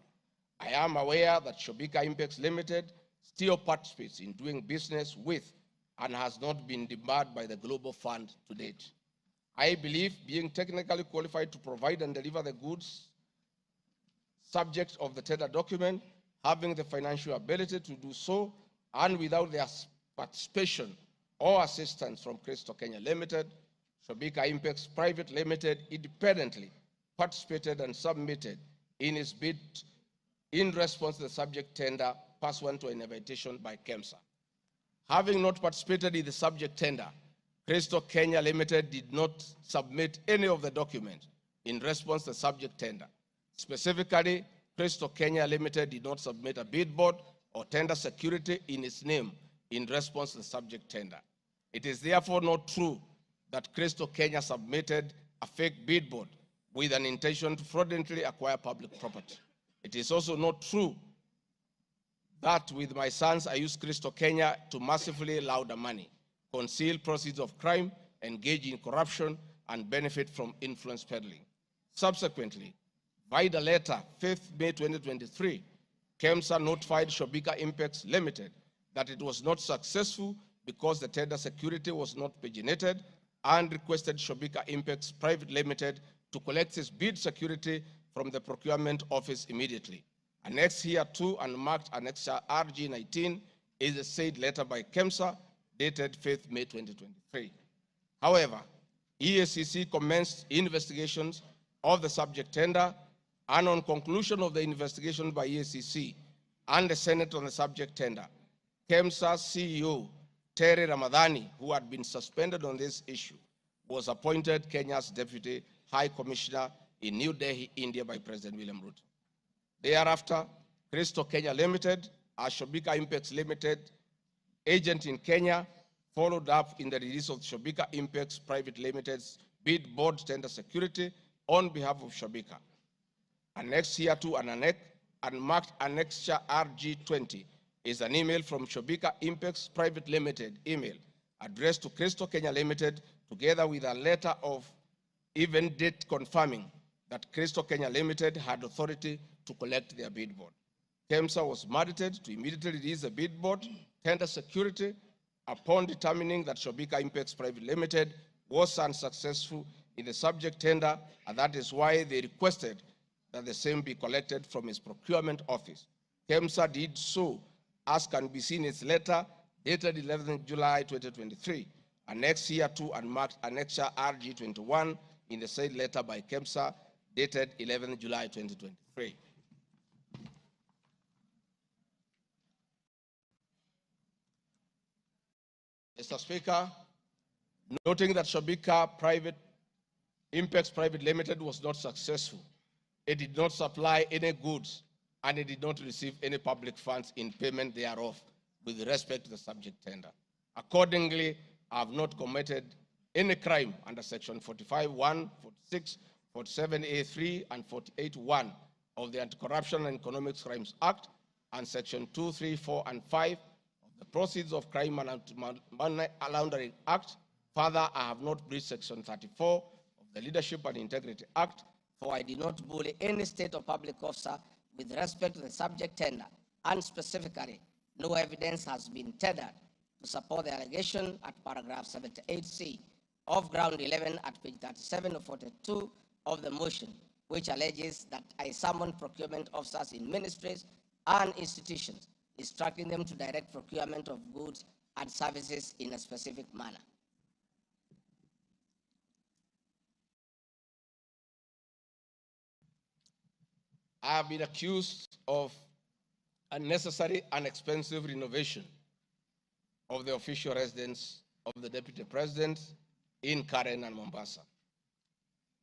I am aware that Shobika Impex Limited still participates in doing business with and has not been debarred by the Global Fund to date. I believe being technically qualified to provide and deliver the goods subject of the tender document, having the financial ability to do so, and without their participation or assistance from Crystal Kenya Limited, Shobika Impex Private Limited independently participated and submitted in its bid in response to the subject tender pursuant to an invitation by KEMSA. Having not participated in the subject tender, Crystal Kenya Limited did not submit any of the documents in response to the subject tender. Specifically, Crystal Kenya Limited did not submit a bid board or tender security in its name in response to the subject tender. It is therefore not true that Crystal Kenya submitted a fake bid board with an intention to fraudulently acquire public property. It is also not true that with my sons, I used Crystal Kenya to massively launder money, conceal proceeds of crime, engage in corruption, and benefit from influence peddling. Subsequently, by the letter 5th May 2023, KEMSA notified Shobika Impex Limited that it was not successful because the tender security was not paginated, and requested Shobika Impex Private Limited to collect its bid security from the procurement office immediately. Annexed hereto and marked Annex RG19 is a said letter by KEMSA dated 5th May 2023. However, EACC commenced investigations of the subject tender, and on conclusion of the investigation by EACC and the Senate on the subject tender, KEMSA CEO Terry Ramadhani, who had been suspended on this issue, was appointed Kenya's Deputy High Commissioner in New Delhi, India by President William Ruto. Thereafter, Crystal Kenya Limited, a Shobika Impex Limited agent in Kenya, followed up in the release of Shobika Impex Private Limited's bid board tender security on behalf of Shobika. Annexed here to an annex and marked Annexure RG20 is an email from Shobika Impex Private Limited email addressed to Crystal Kenya Limited, together with a letter of even date confirming that Crystal Kenya Limited had authority to collect their bid board. KEMSA was mandated to immediately release the bid board tender security upon determining that Shobika Impex Private Limited was unsuccessful in the subject tender, and that is why they requested that the same be collected from its procurement office. KEMSA did so, as can be seen in its letter dated 11th July 2023, annexed here to and marked Annexure RG21 in the said letter by KEMSA dated 11th July 2023. Mr. Speaker, noting that Shobika Impex Private Limited was not successful, it did not supply any goods and it did not receive any public funds in payment thereof with respect to the subject tender. Accordingly, I have not committed any crime under section 45(1), 46, 47(a)(3), and 48(1) of the Anti-Corruption and Economic Crimes Act, and section 2, 3, 4, and 5 of the Proceeds of Crime and Money Laundering Act. Further, I have not breached section 34 of the Leadership and Integrity Act, for I did not bully any state or public officer with respect to the subject tender, and specifically, no evidence has been tendered to support the allegation at paragraph 78C of ground 11 at page 37 of 42 of the motion, which alleges that I summoned procurement officers in ministries and institutions, instructing them to direct procurement of goods and services in a specific manner. I have been accused of unnecessary and expensive renovation of the official residence of the Deputy President in Karen and Mombasa.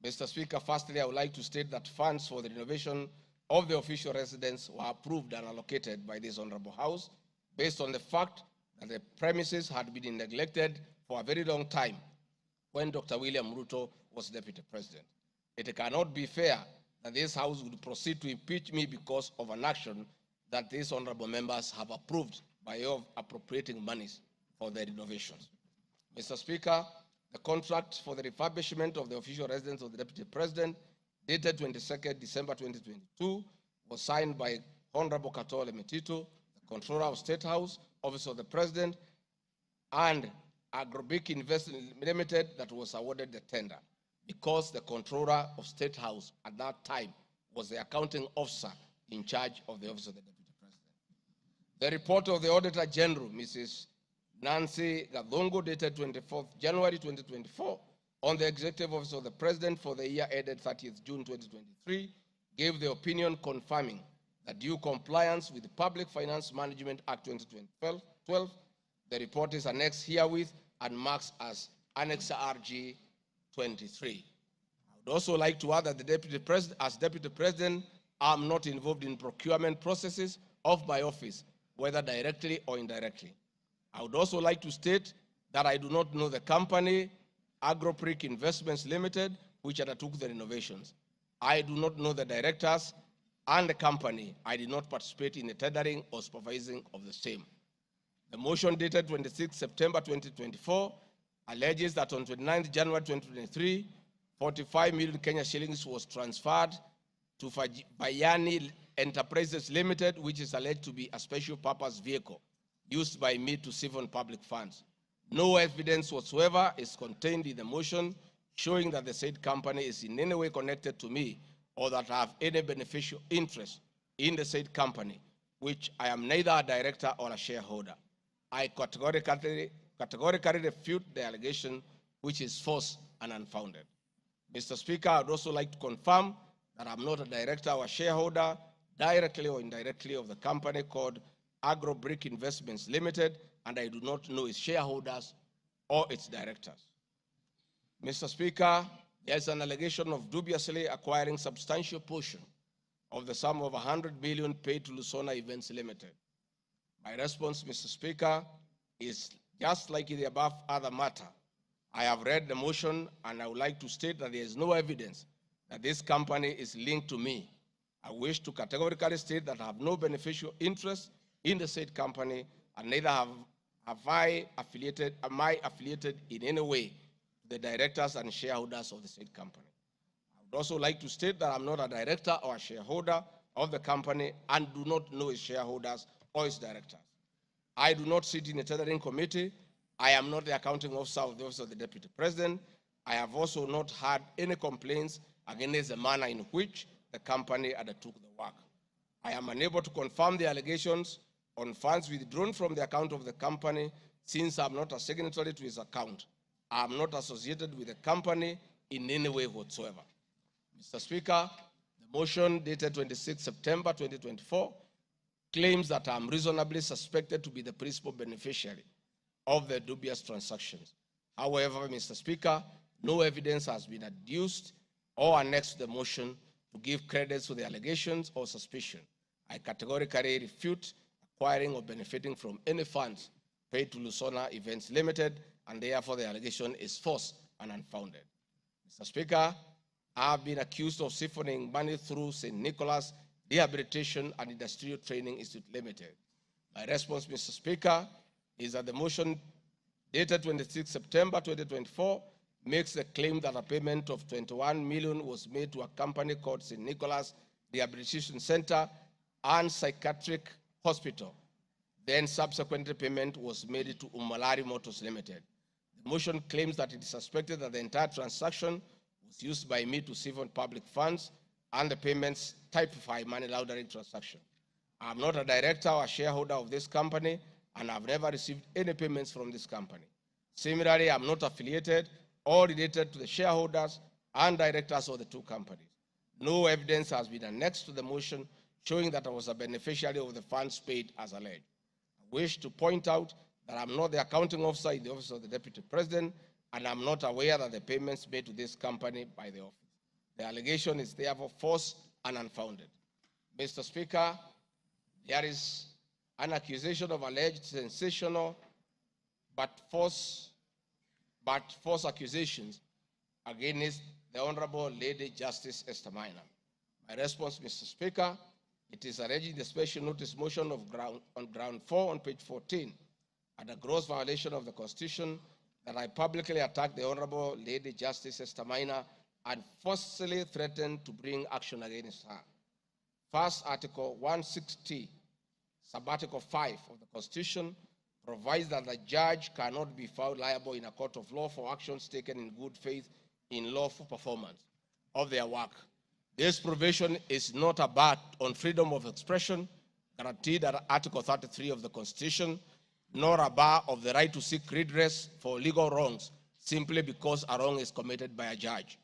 Mr. Speaker, firstly, I would like to state that funds for the renovation of the official residence were approved and allocated by this Honorable House based on the fact that the premises had been neglected for a very long time when Dr. William Ruto was Deputy President. It cannot be fair that this House would proceed to impeach me because of an action that these honorable members have approved by way of appropriating monies for the renovations. Mr. Speaker, the contract for the refurbishment of the official residence of the Deputy President, dated 22nd December 2022, was signed by Honorable Katole Metito, the Controller of State House, Office of the President, and Agrobic Investment Limited that was awarded the tender, because the Controller of State House at that time was the accounting officer in charge of the Office of the Deputy President. The report of the Auditor General, Mrs. Nancy Gadongo, dated 24th January 2024, on the Executive Office of the President for the year ended 30th June 2023, gave the opinion confirming that due compliance with the Public Finance Management Act 2012, the report is annexed herewith and marks as Annex RG 23. I would also like to add that the Deputy President, as Deputy President, I'm not involved in procurement processes of my office, whether directly or indirectly. I would also like to state that I do not know the company, Agropric Investments Limited, which undertook the renovations. I do not know the directors and the company. I did not participate in the tendering or supervising of the same. The motion dated 26 September 2024 alleges that on 29 January 2023, 45 million Kenya shillings was transferred to Bayani Enterprises Limited, which is alleged to be a special purpose vehicle used by me to siphon public funds. No evidence whatsoever is contained in the motion showing that the said company is in any way connected to me or that I have any beneficial interest in the said company, which I am neither a director or a shareholder. I categorically categorically refute the allegation, which is false and unfounded. Mr. Speaker, I would also like to confirm that I'm not a director or a shareholder, directly or indirectly, of the company called Agro-Brick Investments Limited, and I do not know its shareholders or its directors. Mr. Speaker, there's an allegation of dubiously acquiring substantial portion of the sum of 100 million paid to Lusona Events Limited. My response, Mr. Speaker, is just like in the above other matter. I have read the motion, and I would like to state that there is no evidence that this company is linked to me. I wish to categorically state that I have no beneficial interest in the said company, and neither am I affiliated in any way to the directors and shareholders of the said company. I would also like to state that I'm not a director or a shareholder of the company and do not know its shareholders or its directors. I do not sit in a tendering committee. I am not the accounting officer of the Office of the Deputy President. I have also not had any complaints against the manner in which the company undertook the work. I am unable to confirm the allegations on funds withdrawn from the account of the company, since I am not a signatory to its account. I am not associated with the company in any way whatsoever. Mr. Speaker, the motion dated 26 September 2024 claims that I am reasonably suspected to be the principal beneficiary of the dubious transactions. However, Mr. Speaker, no evidence has been adduced or annexed to the motion to give credit to the allegations or suspicion. I categorically refute acquiring or benefiting from any funds paid to Lusona Events Limited, and therefore the allegation is false and unfounded. Mr. Speaker, I have been accused of siphoning money through St. Nicholas Rehabilitation and Industrial Training Institute Limited. My response, Mr. Speaker, is that the motion dated 26 September 2024 makes the claim that a payment of 21 million was made to a company called St. Nicholas Rehabilitation Center and Psychiatric Hospital. Then subsequently payment was made to Umalari Motors Limited. The motion claims that it is suspected that the entire transaction was used by me to siphon public funds and the payments typify money laundering transaction. I am not a director or a shareholder of this company, and I've never received any payments from this company. Similarly, I'm not affiliated or related to the shareholders and directors of the two companies. No evidence has been annexed to the motion showing that I was a beneficiary of the funds paid as alleged. I wish to point out that I'm not the accounting officer in the Office of the Deputy President, and I'm not aware that the payments made to this company by the office. The allegation is therefore false and unfounded. Mr. Speaker, there is an accusation of alleged sensational but false accusations against the Honorable Lady Justice Esther Minor. My response, Mr. Speaker, it is alleged in the special notice motion on ground 4 on page 14, at a gross violation of the Constitution, that I publicly attacked the Honorable Lady Justice Esther Minor and forcefully threatened to bring action against her. First, Article 160, Subarticle 5 of the Constitution provides that the judge cannot be found liable in a court of law for actions taken in good faith in lawful performance of their work. This provision is not a bar on freedom of expression guaranteed under Article 33 of the Constitution, nor a bar of the right to seek redress for legal wrongs simply because a wrong is committed by a judge.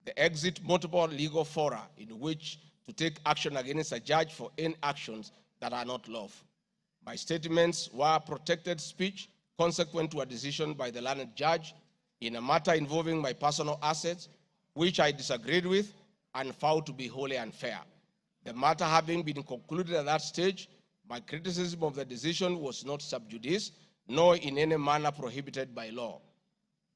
The exit multiple legal fora in which to take action against a judge for any actions that are not lawful. My statements were protected speech consequent to a decision by the learned judge in a matter involving my personal assets, which I disagreed with and found to be wholly unfair. The matter having been concluded at that stage, my criticism of the decision was not sub judice, nor in any manner prohibited by law.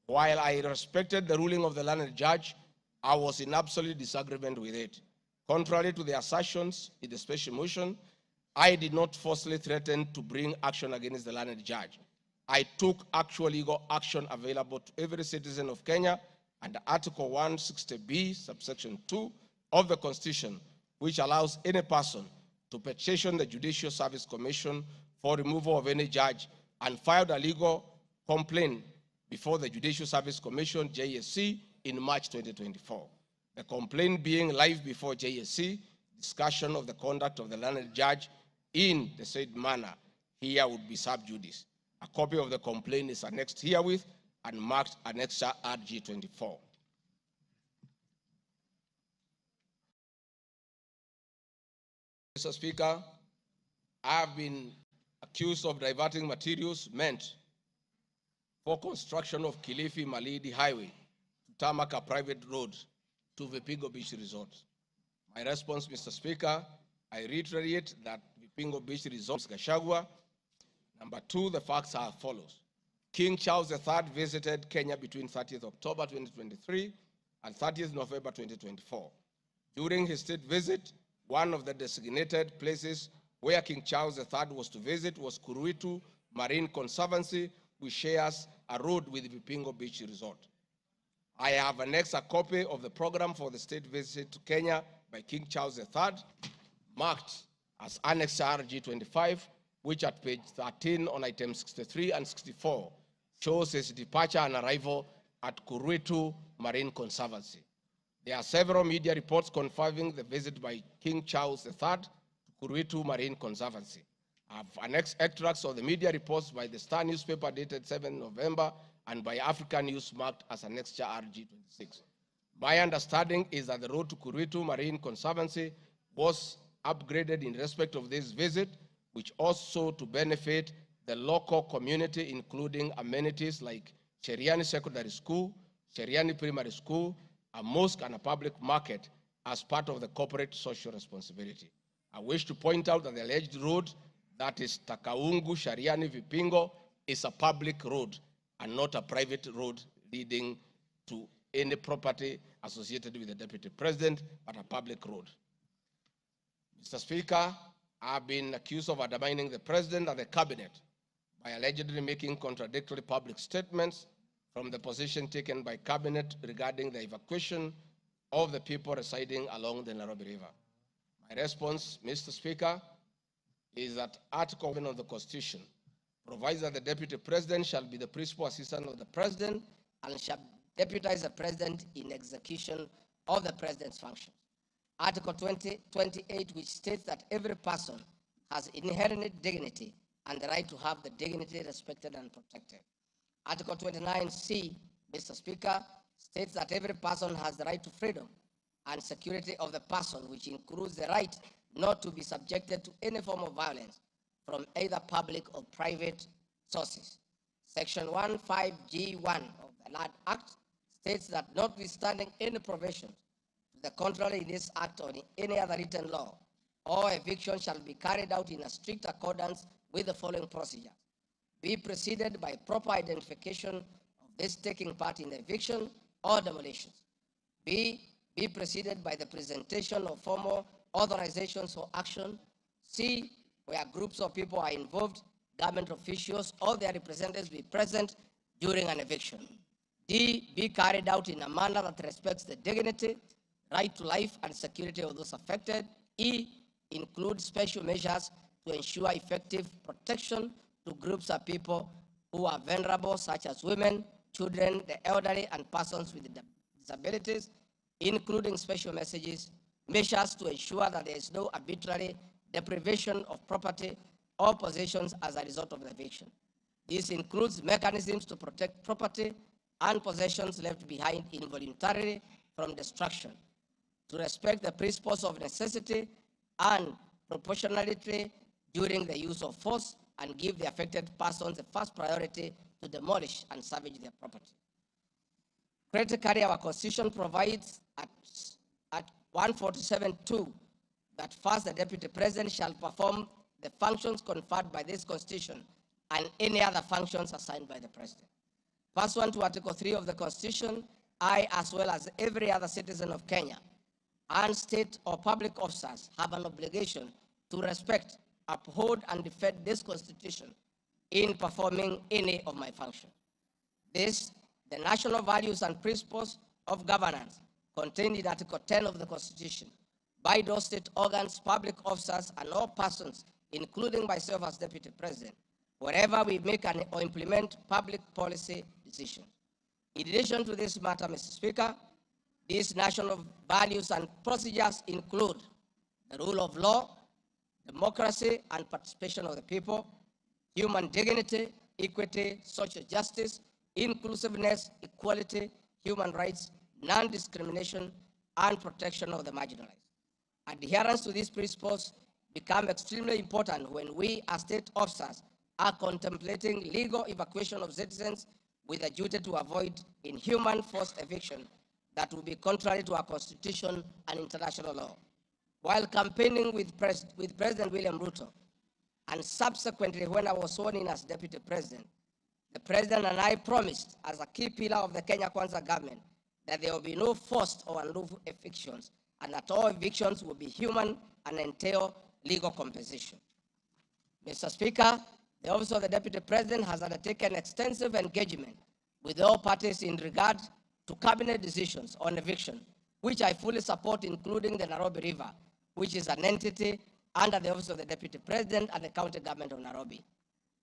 While I respected the ruling of the learned judge, I was in absolute disagreement with it. Contrary to the assertions in the special motion, I did not falsely threaten to bring action against the learned judge. I took actual legal action available to every citizen of Kenya under Article 160B, subsection 2 of the Constitution, which allows any person to petition the Judicial Service Commission for removal of any judge and filed a legal complaint before the Judicial Service Commission, JSC, in March 2024. The complaint being live before JSC, discussion of the conduct of the learned judge in the said manner here would be sub judice. A copy of the complaint is annexed herewith and marked Annexure RG24. Mr. Speaker, I have been accused of diverting materials meant for construction of Kilifi Malindi Highway to tarmac a private road to Vipingo Beach Resort. My response, Mr. Speaker, I reiterate that Vipingo Beach Resort is Gachagua. Number two, the facts are as follows. King Charles III visited Kenya between 30th October 2023 and 30th November 2024. During his state visit, one of the designated places where King Charles III was to visit was Kuruitu Marine Conservancy, which shares a road with Vipingo Beach Resort. I have annexed a copy of the program for the state visit to Kenya by King Charles III, marked as Annex RG25, which at page 13 on items 63 and 64 shows his departure and arrival at Kuruitu Marine Conservancy. There are several media reports confirming the visit by King Charles III to Kuruitu Marine Conservancy. I have annexed extracts of the media reports by the Star newspaper dated 7 November and by African News marked as Annexure RG26. My understanding is that the road to Kuruitu Marine Conservancy was upgraded in respect of this visit, which also to benefit the local community, including amenities like Cheriani Secondary School, Cheriani Primary School, a mosque and a public market as part of the corporate social responsibility. I wish to point out that the alleged road, that is Takaungu Shariani Vipingo, is a public road and not a private road leading to any property associated with the Deputy President, but a public road. Mr. Speaker, I have been accused of undermining the President and the Cabinet by allegedly making contradictory public statements from the position taken by Cabinet regarding the evacuation of the people residing along the Nairobi River. My response, Mr. Speaker, is that Article 7 of the Constitution provides that the Deputy President shall be the principal assistant of the President and shall deputize the President in execution of the President's functions. Article 28, which states that every person has inherent dignity and the right to have the dignity respected and protected. Article 29C, Mr. Speaker, states that every person has the right to freedom and security of the person, which includes the right not to be subjected to any form of violence from either public or private sources. Section 15G1 of the Land Act states that notwithstanding any provision to the contrary in this act or in any other written law, all eviction shall be carried out in a strict accordance with the following procedures. Be preceded by proper identification of this taking part in the eviction or demolitions. B, be preceded by the presentation of formal authorizations for action. C, where groups of people are involved, government officials or their representatives be present during an eviction. D, be carried out in a manner that respects the dignity, right to life and security of those affected. E, include special measures to ensure effective protection to groups of people who are vulnerable, such as women, children, the elderly, and persons with disabilities, including special measures to ensure that there is no arbitrary deprivation of property or possessions as a result of the eviction. This includes mechanisms to protect property and possessions left behind involuntarily from destruction, to respect the principles of necessity and proportionality during the use of force, and give the affected persons the first priority to demolish and salvage their property. Critically, our Constitution provides at 147(2) that first the Deputy President shall perform the functions conferred by this Constitution and any other functions assigned by the President. Pursuant to Article 3 of the Constitution, I, as well as every other citizen of Kenya, and state or public officers have an obligation to respect, uphold, and defend this Constitution in performing any of my functions. This, the national values and principles of governance contained in Article 10 of the Constitution, by those state organs, public officers, and all persons, including myself as Deputy President, wherever we make or implement public policy decisions. In addition to this matter, Mr. Speaker, these national values and procedures include the rule of law, democracy and participation of the people, human dignity, equity, social justice, inclusiveness, equality, human rights, non-discrimination, and protection of the marginalized. Adherence to these principles become extremely important when we as state officers are contemplating legal evacuation of citizens with a duty to avoid inhuman forced eviction that will be contrary to our constitution and international law. While campaigning with President William Ruto, and subsequently when I was sworn in as Deputy President, the President and I promised as a key pillar of the Kenya Kwanza government that there will be no forced or unlawful evictions, and that all evictions will be human and entail legal compensation. Mr. Speaker, the Office of the Deputy President has undertaken extensive engagement with all parties in regard to cabinet decisions on eviction, which I fully support, including the Nairobi River, which is an entity under the Office of the Deputy President and the County Government of Nairobi.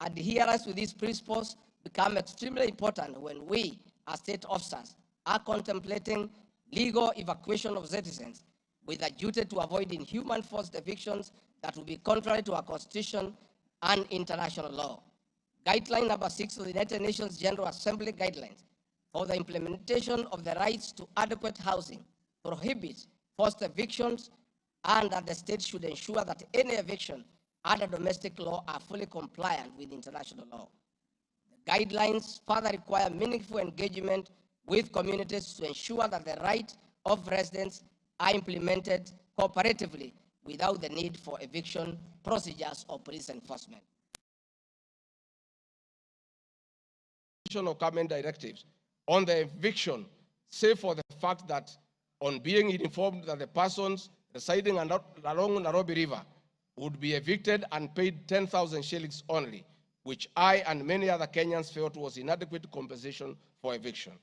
Adherence to these principles become extremely important when we, as state officers, are contemplating legal evacuation of citizens with a duty to avoid inhuman forced evictions that will be contrary to our Constitution and international law. Guideline number 6 of the United Nations General Assembly Guidelines for the implementation of the rights to adequate housing prohibits forced evictions, and that the state should ensure that any eviction under domestic law are fully compliant with international law. The guidelines further require meaningful engagement with communities to ensure that the rights of residents are implemented cooperatively without the need for eviction procedures or police enforcement. Of government directives on the eviction, save for the fact that on being informed that the persons residing along Nairobi River would be evicted and paid 10,000 shillings only, which I and many other Kenyans felt was inadequate compensation for eviction.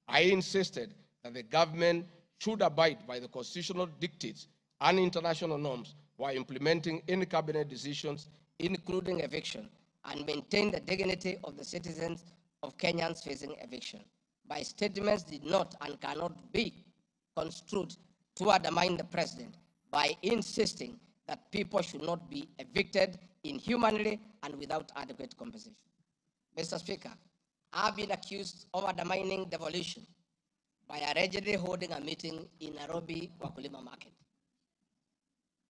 I insisted that the government should abide by the constitutional dictates and international norms while implementing any cabinet decisions, including eviction, and maintain the dignity of the citizens of Kenyans facing eviction. My statements did not and cannot be construed to undermine the president by insisting that people should not be evicted inhumanly and without adequate compensation. Mr. Speaker, I've been accused of undermining devolution by allegedly holding a meeting in Nairobi Wakulima Market.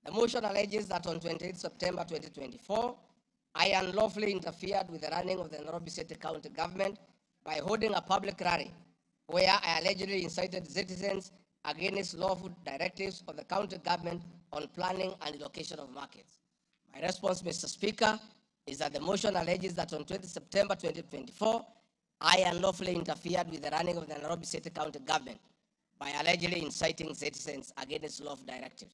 The motion alleges that on 28 September 2024, I unlawfully interfered with the running of the Nairobi City County government by holding a public rally where I allegedly incited citizens against lawful directives of the county government on planning and location of markets. My response, Mr. Speaker, is that the motion alleges that on 20 September 2024, I unlawfully interfered with the running of the Nairobi City County government by allegedly inciting citizens against lawful directives.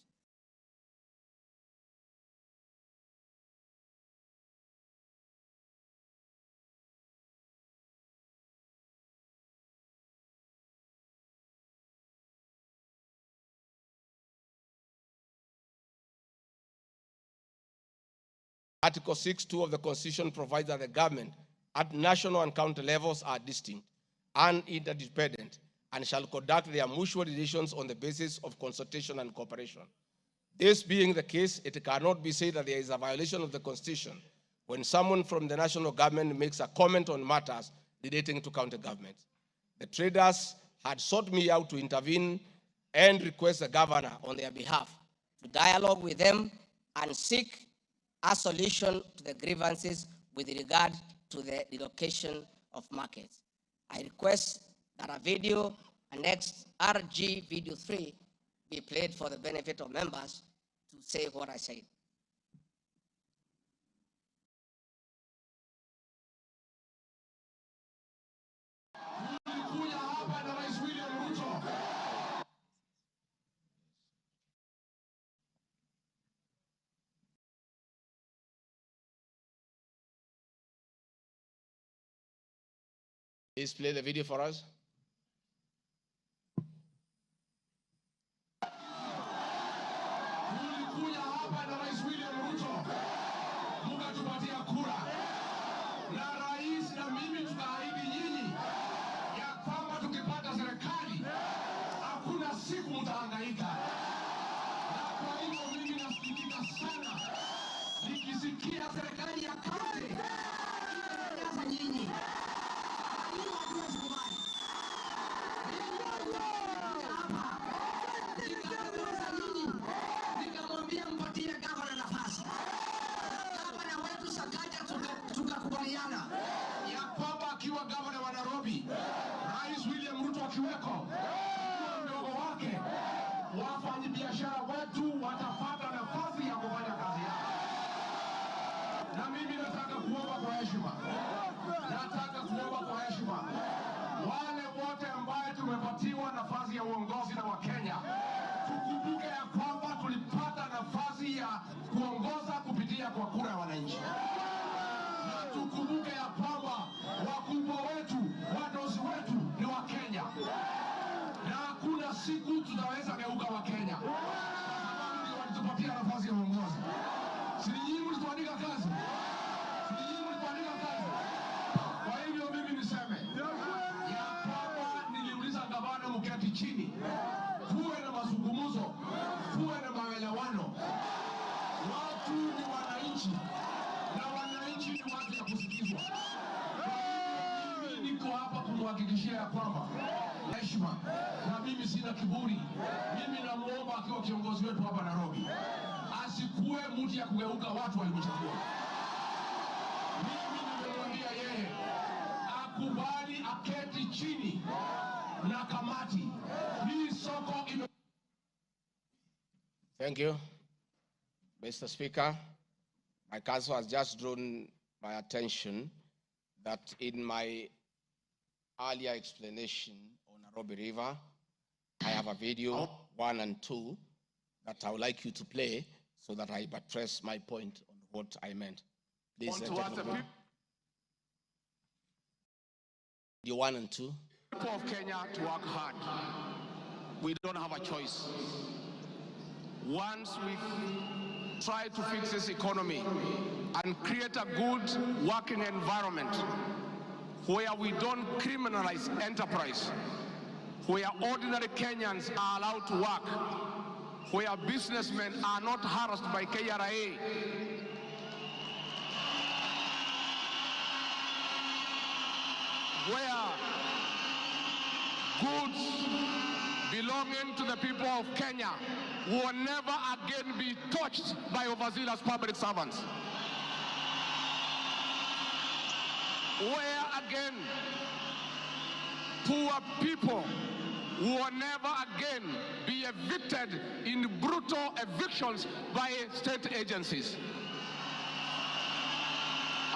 Article 6(2) of the Constitution provides that the government at national and county levels are distinct and interdependent and shall conduct their mutual relations on the basis of consultation and cooperation. This being the case, it cannot be said that there is a violation of the Constitution when someone from the national government makes a comment on matters relating to county government. The traders had sought me out to intervene and request the governor on their behalf to dialogue with them and seek a solution to the grievances with regard to the relocation of markets. I request that a video, annexed RG video 3, be played for the benefit of members to say what I said. Please play the video for us. Nikisikia serikali ya kaunti inatangaza nyinyi wakiweko mdogo wake, wafanyabiashara wetu watapata nafasi ya kufanya kazi yao. Na mimi nataka kuomba kwa heshima, wale wote ambao tumepatiwa nafasi ya uongozi na Wakenya, tukumbuke ya kwamba tulipata nafasi ya kuongoza kupitia kwa kura ya wananchi. Na tukumbuke ya kwamba wakubwa wetu, wadosi wetu ni Wakenya. Na hakuna siku tutaweza geuka Wakenya, sababu ndio walitupatia nafasi ya uongozi. Si nyinyi mlituandika kazi? Kwa hivyo mimi niseme ya kwamba niliuliza gavana mketi chini, kuwe na mazungumzo, kuwe na maelewano. Watu ni wananchi na wananchi ni watu ya kusikizwa. Mimi niko hapa kumhakikishia ya kwamba heshima, na mimi sina kiburi. Mimi namuomba akiwa kiongozi wetu hapa Nairobi, asikuwe mtu ya kugeuka watu walimchagua. Mimi nimemwambia yeye akubali aketi chini na kamati. Hii soko ime... Thank you, Mr. Speaker. My counsel has just drawn my attention that in my earlier explanation on Nairobi River, I have a video 1 and 2 that I would like you to play so that I buttress my point on what I meant. Please, the 1 and 2. People of Kenya to work hard. We don't have a choice. Once we try to fix this economy and create a good working environment where we don't criminalize enterprise, where ordinary Kenyans are allowed to work, where businessmen are not harassed by KRA, where goods belonging to the people of Kenya will never again be touched by overzealous public servants. Where again poor people will never again be evicted in brutal evictions by state agencies.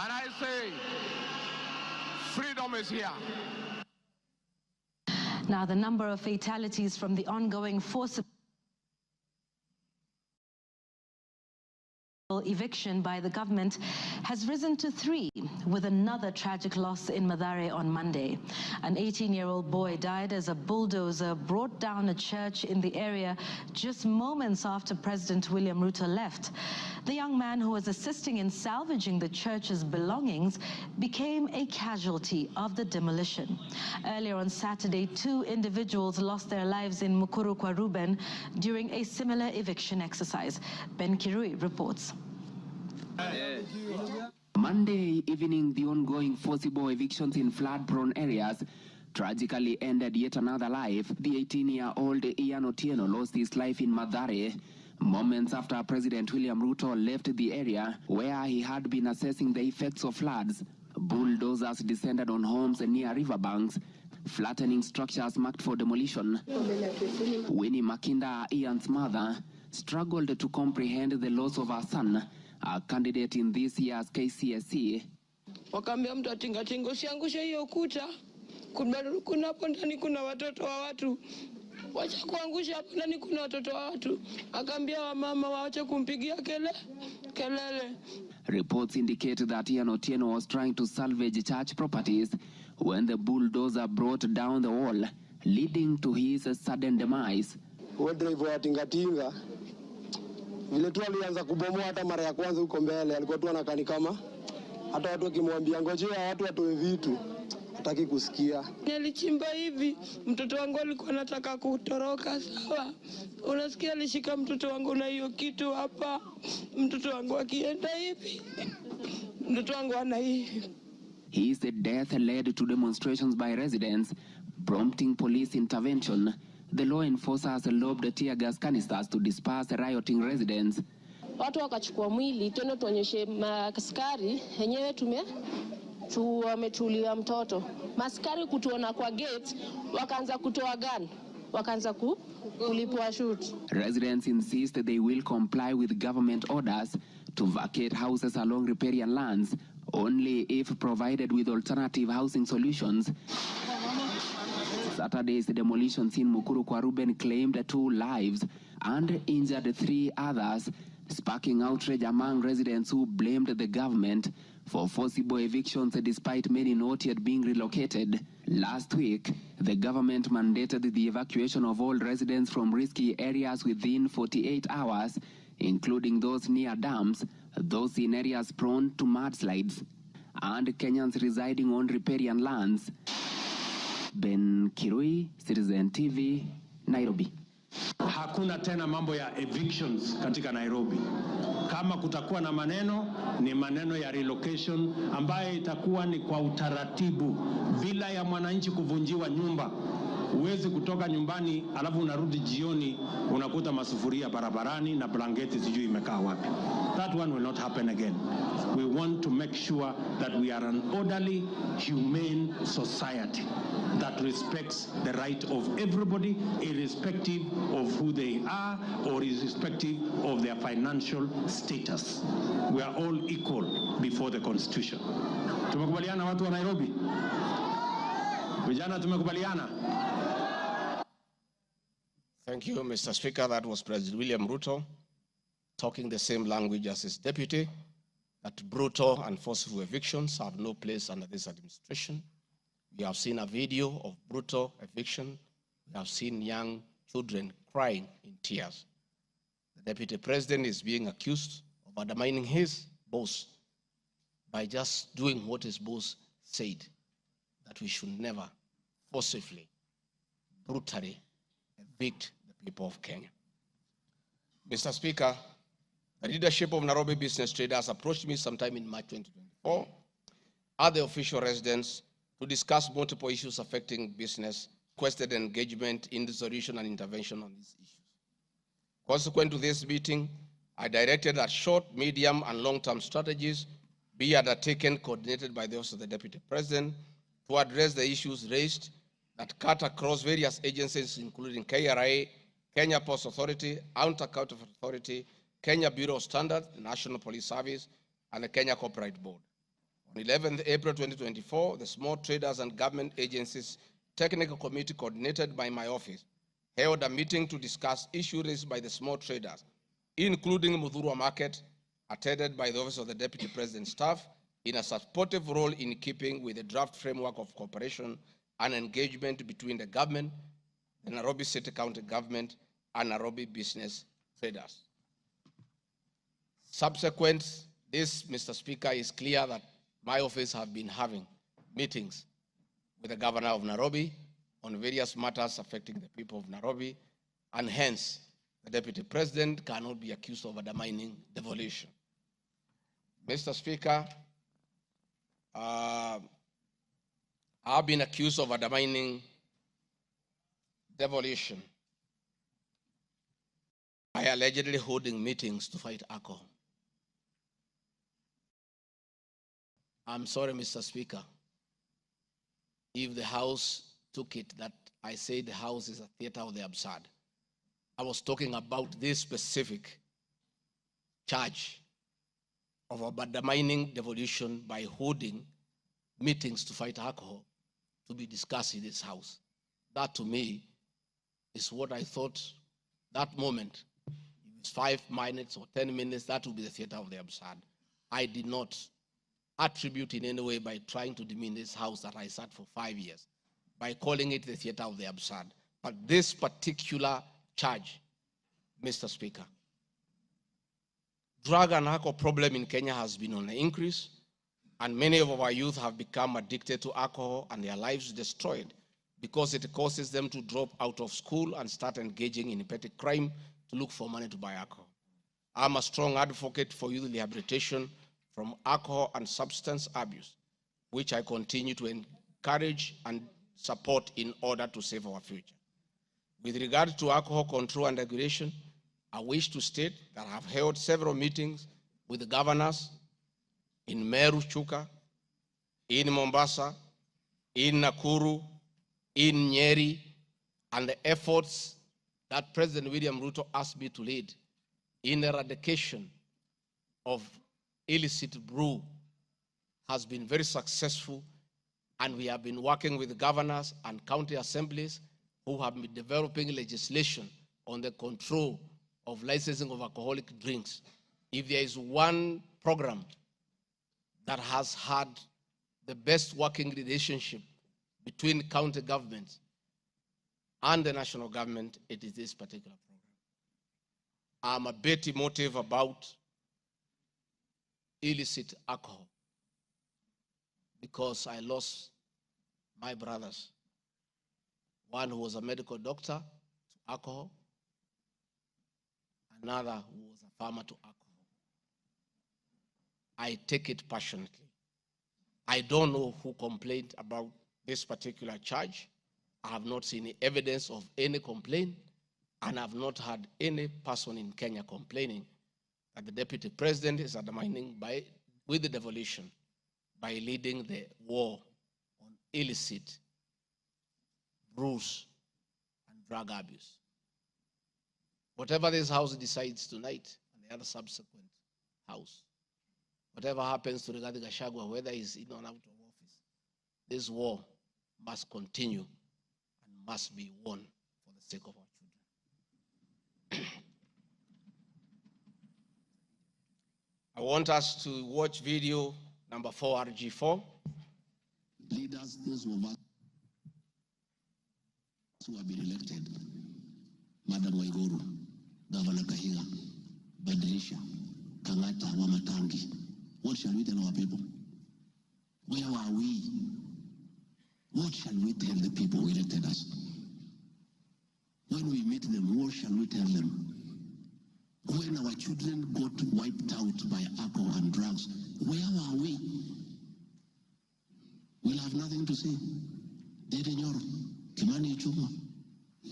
And I say, freedom is here. Now, the number of fatalities from the ongoing forcible eviction by the government has risen to 3, with another tragic loss in Mathare on Monday. An 18-year-old boy died as a bulldozer brought down a church in the area just moments after President William Ruto left. The young man, who was assisting in salvaging the church's belongings, became a casualty of the demolition. Earlier on Saturday, 2 individuals lost their lives in Mukuru kwa Ruben during a similar eviction exercise. Ben Kirui reports. Monday evening, the ongoing forcible evictions in flood-prone areas tragically ended yet another life. The 18-year-old Ian Otieno lost his life in Mathare moments after President William Ruto left the area where he had been assessing the effects of floods. Bulldozers descended on homes near riverbanks, flattening structures marked for demolition. Winnie Makinda, Ian's mother, struggled to comprehend the loss of her son, a candidate in this year's KCSE. Wakaambia mtu atingatinga, usiangushe hiyo kuta, kuna hapo ndani kuna watoto wa watu, wacha kuangusha hapo ndani kuna watoto wa watu. Akaambia wamama waache kumpigia kelele. Reports indicate that Ian Otieno was trying to salvage church properties when the bulldozer brought down the wall, leading to his sudden demise. Driver wa tingatinga vile tu alianza kubomoa hata mara ya kwanza huko mbele, alikuwa tu anakani kama hata watu wakimwambia ngojea watu watoe vitu hataki kusikia. Nilichimba hivi, mtoto wangu alikuwa anataka kutoroka, sawa. Unasikia alishika mtoto wangu na hiyo kitu hapa. Mtoto wangu akienda hivi, mtoto wangu ana hivi. His death led to demonstrations by residents, prompting police intervention. The law enforcers lobbed tear gas canisters to disperse rioting residents. Watu wakachukua mwili tena tuonyeshe maaskari yenyewe wametulia mtoto. Maskari kutuona kwa gate, wakaanza kutoa gun. Wakaanza kulipua shoot. Residents insist that they will comply with government orders to vacate houses along riparian lands only if provided with alternative housing solutions. Saturday's demolitions in Mukuru kwa Ruben claimed 2 lives and injured 3 others, sparking outrage among residents who blamed the government for forcible evictions despite many not yet being relocated. Last week, the government mandated the evacuation of all residents from risky areas within 48 hours, including those near dams, those in areas prone to mudslides, and Kenyans residing on riparian lands. Ben Kirui, Citizen TV, Nairobi. Hakuna tena mambo ya evictions katika Nairobi. Kama kutakuwa na maneno, ni maneno ya relocation ambayo itakuwa ni kwa utaratibu bila ya mwananchi kuvunjiwa nyumba. Huwezi kutoka nyumbani alafu unarudi jioni unakuta masufuria barabarani na blanketi sijui imekaa wapi. That one will not happen again. We want to make sure that we are an orderly, humane society that respects the right of everybody, irrespective of who they are or irrespective of their financial status. We are all equal before the Constitution. Tumekubaliana watu wa Nairobi? Vijana tumekubaliana? Thank you, Mr. Speaker. That was President William Ruto talking the same language as his deputy, that brutal and forceful evictions have no place under this administration. We have seen a video of brutal eviction. We have seen young children crying in tears. The deputy president is being accused of undermining his boss by just doing what his boss said, that we should never forcibly, brutally evict the people of Kenya. Mr. Speaker, the leadership of Nairobi business traders approached me sometime in March 2024 at the official residence to discuss multiple issues affecting business, requested engagement in the solution and intervention on these issues. Consequent to this meeting, I directed that short, medium, and long-term strategies be undertaken, coordinated by the Office of the Deputy President, to address the issues raised that cut across various agencies, including KRA, Kenya Post Authority, Anti-Counterfeit Authority, Kenya Bureau of Standards, the National Police Service, and the Kenya Copyright Board. On 11th April 2024, the Small Traders and Government Agencies Technical Committee, coordinated by my office, held a meeting to discuss issues raised by the small traders, including Mudhurwa Market, attended by the Office of the Deputy President's staff, in a supportive role in keeping with the draft framework of cooperation and engagement between the government, the Nairobi City County Government, and Nairobi business traders. Subsequent this, Mr. Speaker, is clear that my office have been having meetings with the governor of Nairobi on various matters affecting the people of Nairobi, and hence the deputy president cannot be accused of undermining devolution. Mr. Speaker, I've been accused of undermining devolution by allegedly holding meetings to fight alcohol. I'm sorry, Mr. Speaker, if the House took it that I say the House is a theater of the absurd. I was talking about this specific charge of undermining devolution by holding meetings to fight alcohol to be discussed in this House. That, to me, is what I thought that moment. If it's 5 minutes or 10 minutes, that would be the theater of the absurd. I did not attribute in any way by trying to demean this House that I sat for 5 years, by calling it the theater of the absurd. But this particular charge, Mr. Speaker, drug and alcohol problem in Kenya has been on the increase, and many of our youth have become addicted to alcohol and their lives destroyed because it causes them to drop out of school and start engaging in petty crime to look for money to buy alcohol. I'm a strong advocate for youth rehabilitation from alcohol and substance abuse, which I continue to encourage and support in order to save our future. With regard to alcohol control and regulation, I wish to state that I have held several meetings with the governors in Meru, Chuka, in Mombasa, in Nakuru, in Nyeri, and the efforts that President William Ruto asked me to lead in eradication of illicit brew has been very successful, and we have been working with governors and county assemblies who have been developing legislation on the control of licensing of alcoholic drinks. If there is one program that has had the best working relationship between county governments and the national government, it is this particular program. I'm a bit emotive about illicit alcohol because I lost my brothers. One who was a medical doctor to alcohol, another who was a farmer to alcohol. I take it passionately. I don't know who complained about this particular charge. I have not seen evidence of any complaint, and I have not heard any person in Kenya complaining that the deputy president is undermining with the devolution by leading the war on illicit brews and drug abuse. Whatever this House decides tonight, and the other subsequent House, whatever happens to Rigathi Gachagua, whether he's in or out of office, this war must continue and must be won for the sake of our children. I want us to watch video number 4, RG4. Leaders, those of us who have been elected, Madam Waiguru, Governor Kahiga, Badirisha, Kangata, Wamatangi, what shall we tell our people? Where are we? What shall we tell the people who elected us? When we meet them, what shall we tell them? When our children got wiped out by alcohol and drugs, where are we? We'll have nothing to say. Dede Nyoro, Kimani Ichung'wa,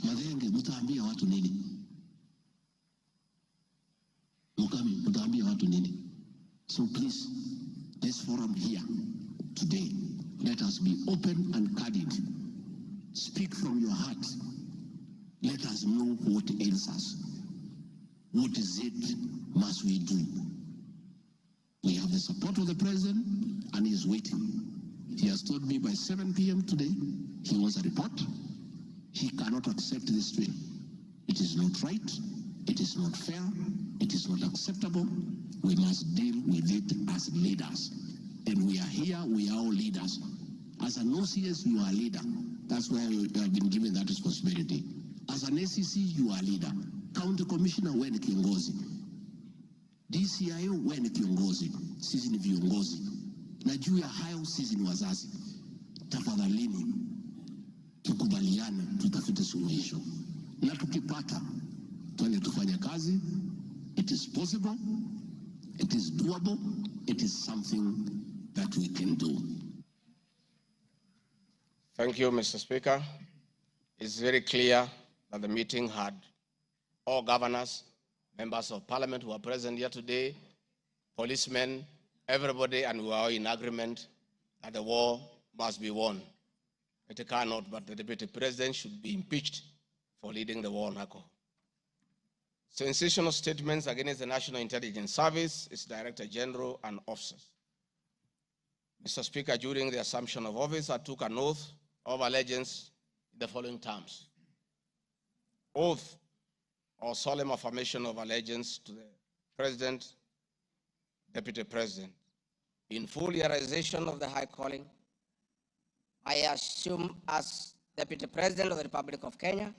Madenge, mutaambia watu nini? Mukami, mutaambia watu nini? So please, this forum here today, let us be open and candid. Speak from your heart. Let us know what ails us. What is it must we do? We have the support of the president, and he is waiting. He has told me by 7 p.m. today, he wants a report. He cannot accept this trade. It is not right. It is not fair. It is not acceptable. We must deal with it as leaders. And we are here, we are all leaders. As an OCS, you are a leader. That's why you have been given that responsibility. As an ACC, you are a leader. County Commissioner, wewe ni kiongozi. DCIO, wewe ni kiongozi. Sisi ni viongozi. Na juu ya hayo, sisi ni wazazi. Tafadhalini, tukubaliane, tutafute suluhisho. Na tukipata, tuende tufanye kazi. It is possible. It is doable. It is something that we can do. Thank you, Mr. Speaker. It's very clear that the meeting had all governors, members of parliament who are present here today, policemen, everybody, and we are all in agreement that the war must be won. It cannot, but the deputy president should be impeached for leading the war on alcohol. Sensational statements against the National Intelligence Service, its Director General, and officers. Mr. Speaker, during the assumption of office, I took an oath of allegiance in the following terms. Oath or solemn affirmation of allegiance to the President, Deputy President. In full realization of the high calling, I assume as Deputy President of the Republic of Kenya,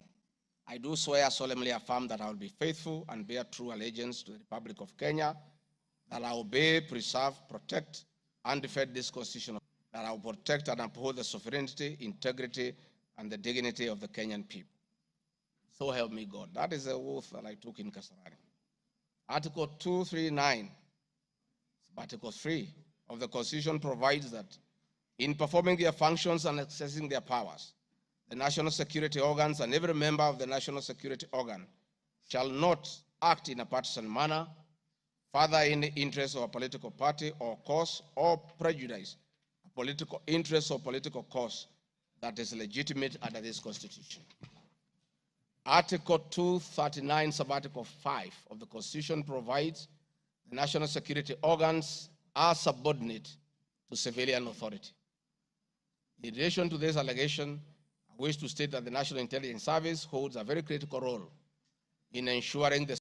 I do swear solemnly affirm that I will be faithful and bear true allegiance to the Republic of Kenya, that I will obey, preserve, protect, and defend this Constitution, that I will protect and uphold the sovereignty, integrity, and the dignity of the Kenyan people. So help me God. That is the oath that I took in Kasarani. Article 239, Article 3 of the Constitution provides that in performing their functions and accessing their powers, the national security organs and every member of the national security organ shall not act in a partisan manner, further in the interest of a political party or cause or prejudice political interest or political cause that is legitimate under this Constitution. Article 239, Subarticle 5 of the Constitution provides the national security organs are subordinate to civilian authority. In relation to this allegation, I wish to state that the National Intelligence Service holds a very critical role in ensuring the